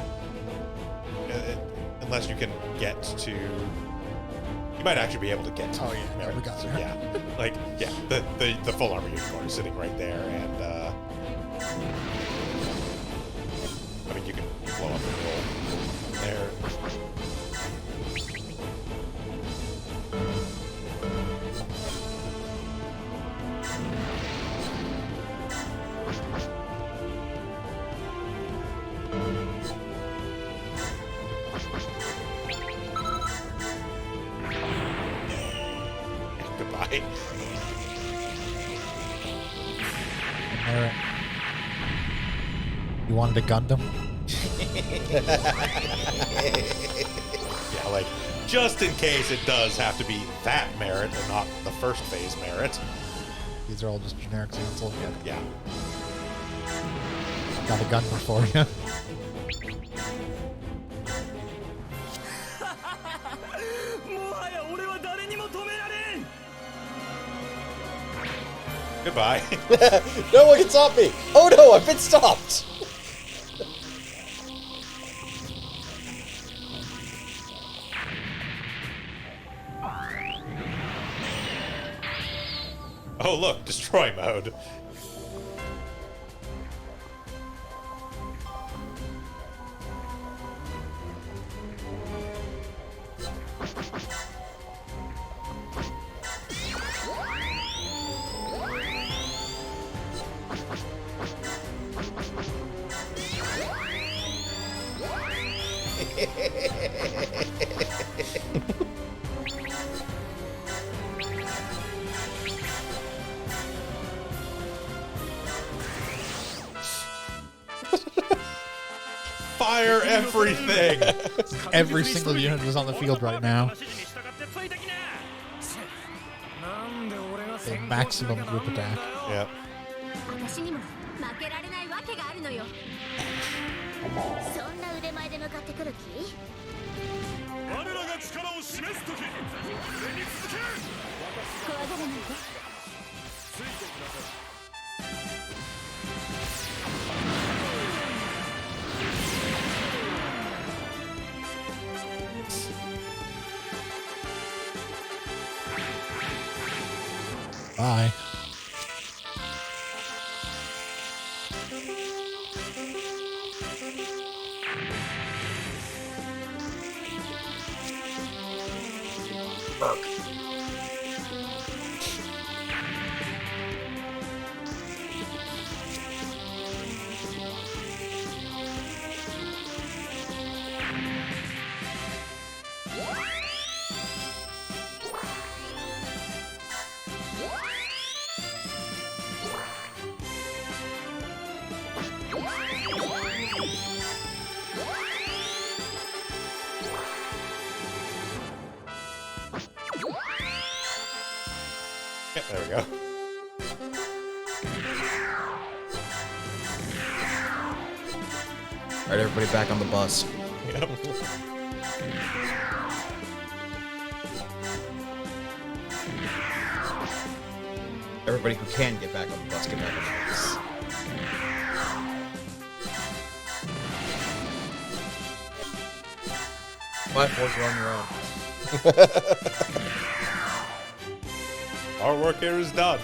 unless you can get to... You might actually be able to get to Merit. we got there. Yeah, like, yeah, the full armor unicorn is sitting right there, and, I mean, you can blow up the roll there. Goodbye. Merit. You wanted a Gundam? Yeah, like, just in case it does have to be that Merit and not the first phase Merit. These are all just generic cancels. Yeah. Got a Gundam for you. Goodbye. No one can stop me! Oh no, I've been stopped! Oh, look, destroy mode. Fire everything! Every single unit is on the field right now. A maximum group attack. Yep. 私にも負けられないわけがあるのよ。そんな腕前で向かってくる気？我らが力を示す時、それに続け。怖がらないで。ついてください。Bye. Yeah, there we go. Alright, everybody back on the bus. Yep. Everybody who can get back on the bus, get back on the bus. Platforms are on your own. Our work here is done.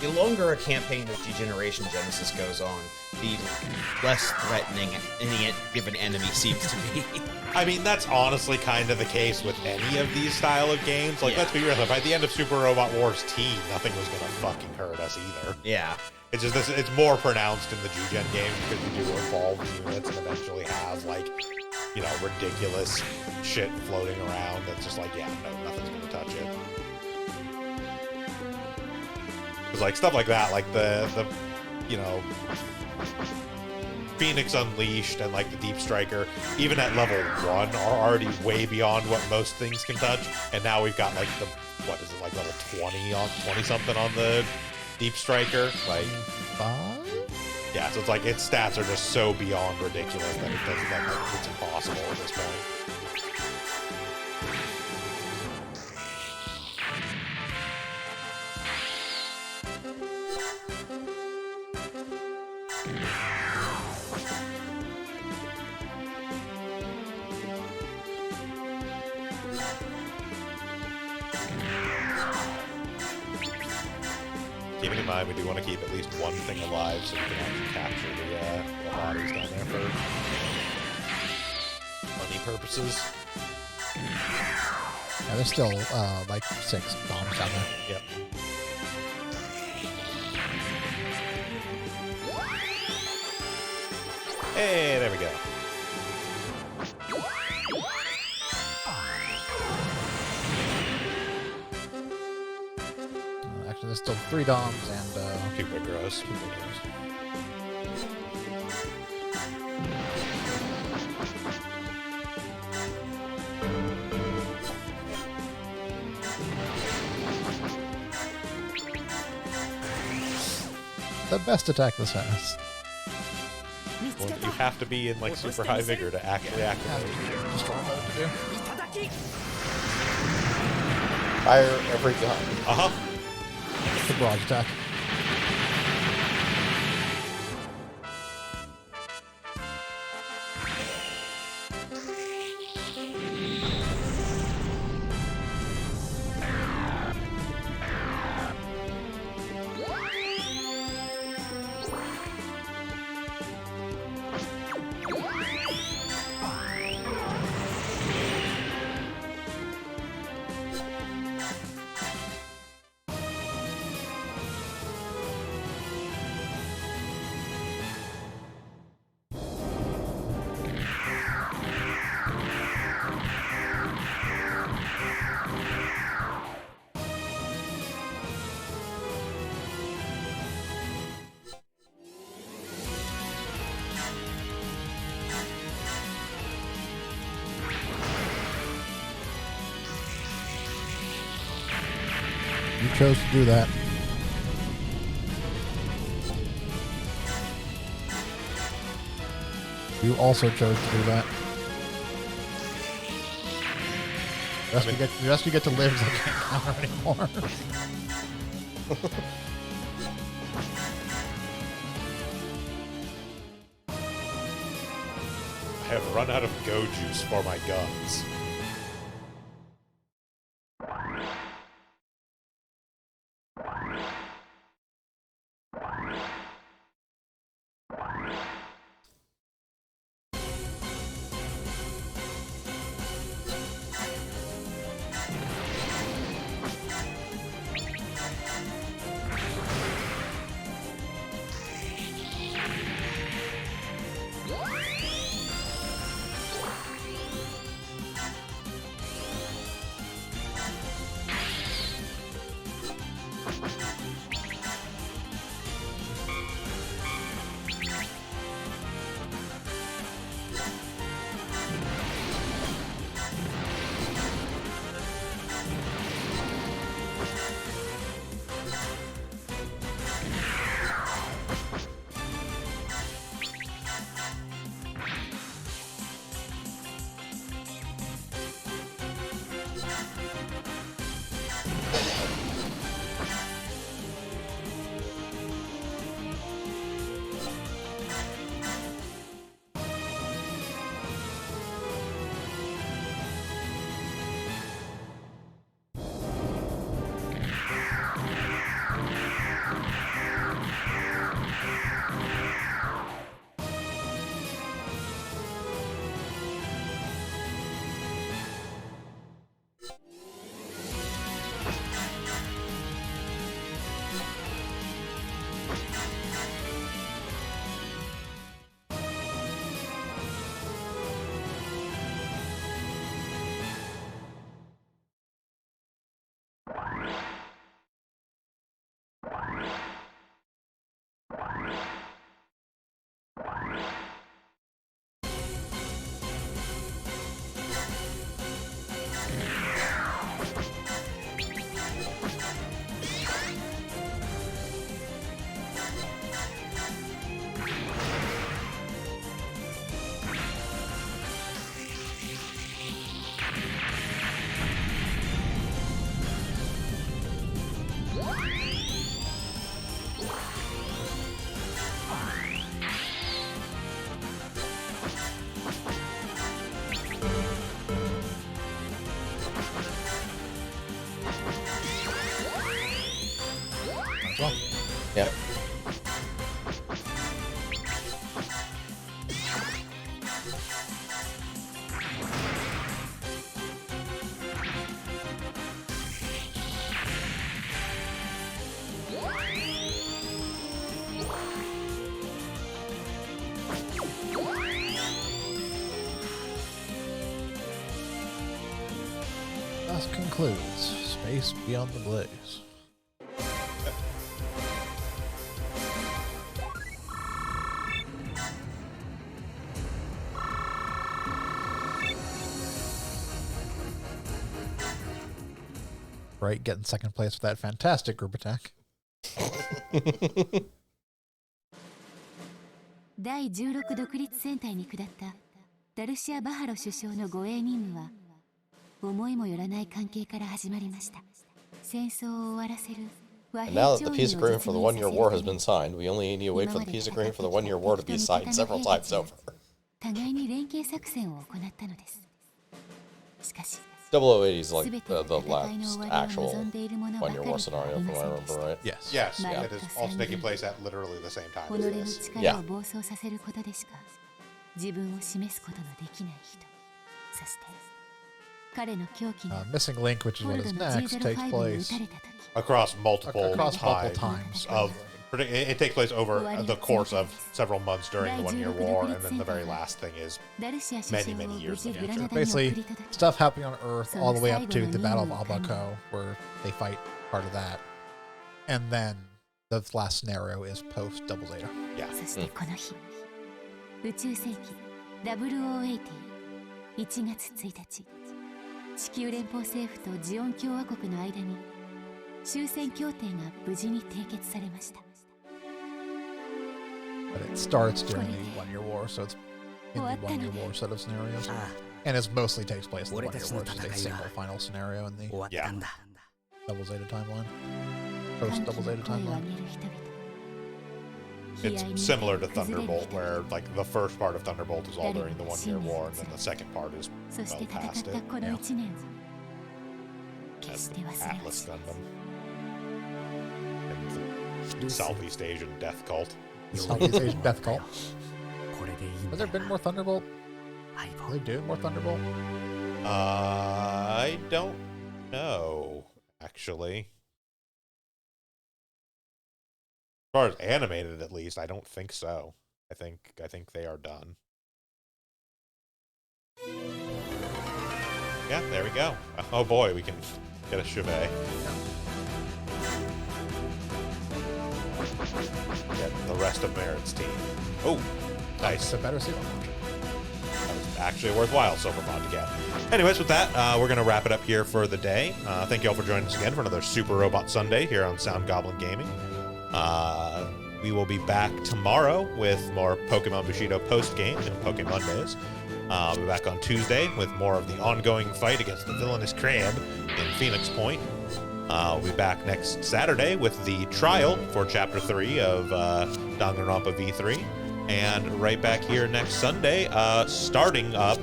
The longer a campaign of Degeneration Genesis goes on, the less threatening any given enemy seems to be. I mean, that's honestly kind of the case with any of these style of games. Like, let's be real, by the end of Super Robot Wars T, nothing was gonna fucking hurt us either. Yeah. It's just this, it's more pronounced in the G-Gen games because you do evolve units and eventually have, like, you know, ridiculous shit floating around that's just like, yeah, no, nothing's gonna touch it. Because, like, stuff like that, like the you know, Phoenix Unleashed and, like, the Deep Striker, even at level 1, are already way beyond what most things can touch. And now we've got, like, the, what is it, like, level 20-something on the Deep Striker? Like, 5? yeah, so it's like, its stats are just so beyond ridiculous that it doesn't, that it's impossible at this point. Keeping in mind, we do want to keep at least one thing alive so we can actually capture the bodies down there for money purposes. Yeah, there's still like 6 bombs down there. Yep. Hey, there we go. Actually, there's still 3 DOMs and 2 Picross. the best attack this has. Well, you have to be in like super high vigor to actually activate. Just what to do. Fire every gun. Uh-huh. The barrage attack. You chose to do that. You also chose to do that. The rest you get to live is I can't counter anymore. I have run out of go juice for my guns. as well. Yeah. Thus concludes Space Beyond the Blaze. Right, getting second place with that fantastic group attack. 第16独立戦隊に下ったダルシア・バハロ首相の護衛任務は思いもよらない関係から始まりました。戦争を終わらせる和 And 平 now 協 that the 議 peace を agreement 実 for the 現 one-year さ war せ has るた been め signed, we only need to wait for the peace agreement for the one-year war to be signed several times over. 互いに連携作戦を行ったのです。しかし 0080 is like 全て the の戦い last の終わりを actual 望んでいるものばかり one-year で war は scenario, あり from ま what I せんでし remember, た。 right? Yes. Yes, Yeah. it is also taking place at literally the same time 己 as の this. 力を暴走させることでしか自分を示すことのできない人、そして彼の狂気の Missing Link, which is フォ what ル is ドの next, takes G05 に撃 place たれた時 Across multiple across multiple times times. of it takes place over the course of several months during the one-year war, and then the very last thing is ダルシア首相を many 無 years 事 in the グラ future. ナダに送 Basically, り届け stuff happening on Earth all the way up to the Battle of So, Abaco, where they fight part of that. And then the last scenario is post Double Zeta. Yeah. そしてこの日、宇宙世紀0080 1月1日、地球連邦政府とジオン共和国の間に終戦協定が無事に締結されました。 But it starts during the one-year war, so it's in the one-year war set of scenarios. And it mostly takes place in the one-year war, just a single final scenario in the 終わったんだ。 Double Zeta timeline. Post Double Zeta 声を上 timeline. げる人々。 It's similar to Thunderbolt, where like the first part of Thunderbolt is all during the one-year war, and then the second part is そし well て戦 past った it. この1年を決して忘れま Atlas せん。 Gundam and the Southeast Asian death cult. Southeast Asian Death Cult. これでいいん Has だ there been more Thunderbolt? 相 Are 棒 they doing more Thunderbolt? I don't know, actually. As far as animated, at least, I don't think so. I think they are done. Yeah, there we go. Oh boy, we can get a chevet. Get the rest of Merritt's team. Oh, nice. It's a better sequel. That was actually a worthwhile silver mod to get. Anyways, with that, we're going to wrap it up here for the day. Thank you all for joining us again for another Super Robot Sunday here on Sound Goblin Gaming. We will be back tomorrow with more Pokemon Bushido post-game and Pokemon Mondays. We'll be back on Tuesday with more of the ongoing fight against the villainous Crab in Phoenix Point. We'll be back next Saturday with the trial for Chapter 3 of Danganronpa V3. And right back here next Sunday, starting up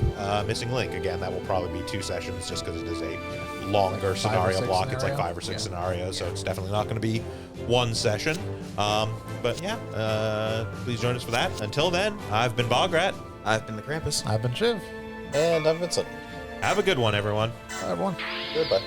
Missing Link. Again, that will probably be 2 sessions just because it is a longer Like 5 or scenario 6 block. It's like scenario? 5 or 6 Yeah. scenarios, so it's definitely not going to be 1 session. But yeah, please join us for that. Until then, I've been Bograt. I've been the Krampus. I've been Shiv. And I'm Vincent. Have a good one, everyone. Bye, everyone. Goodbye.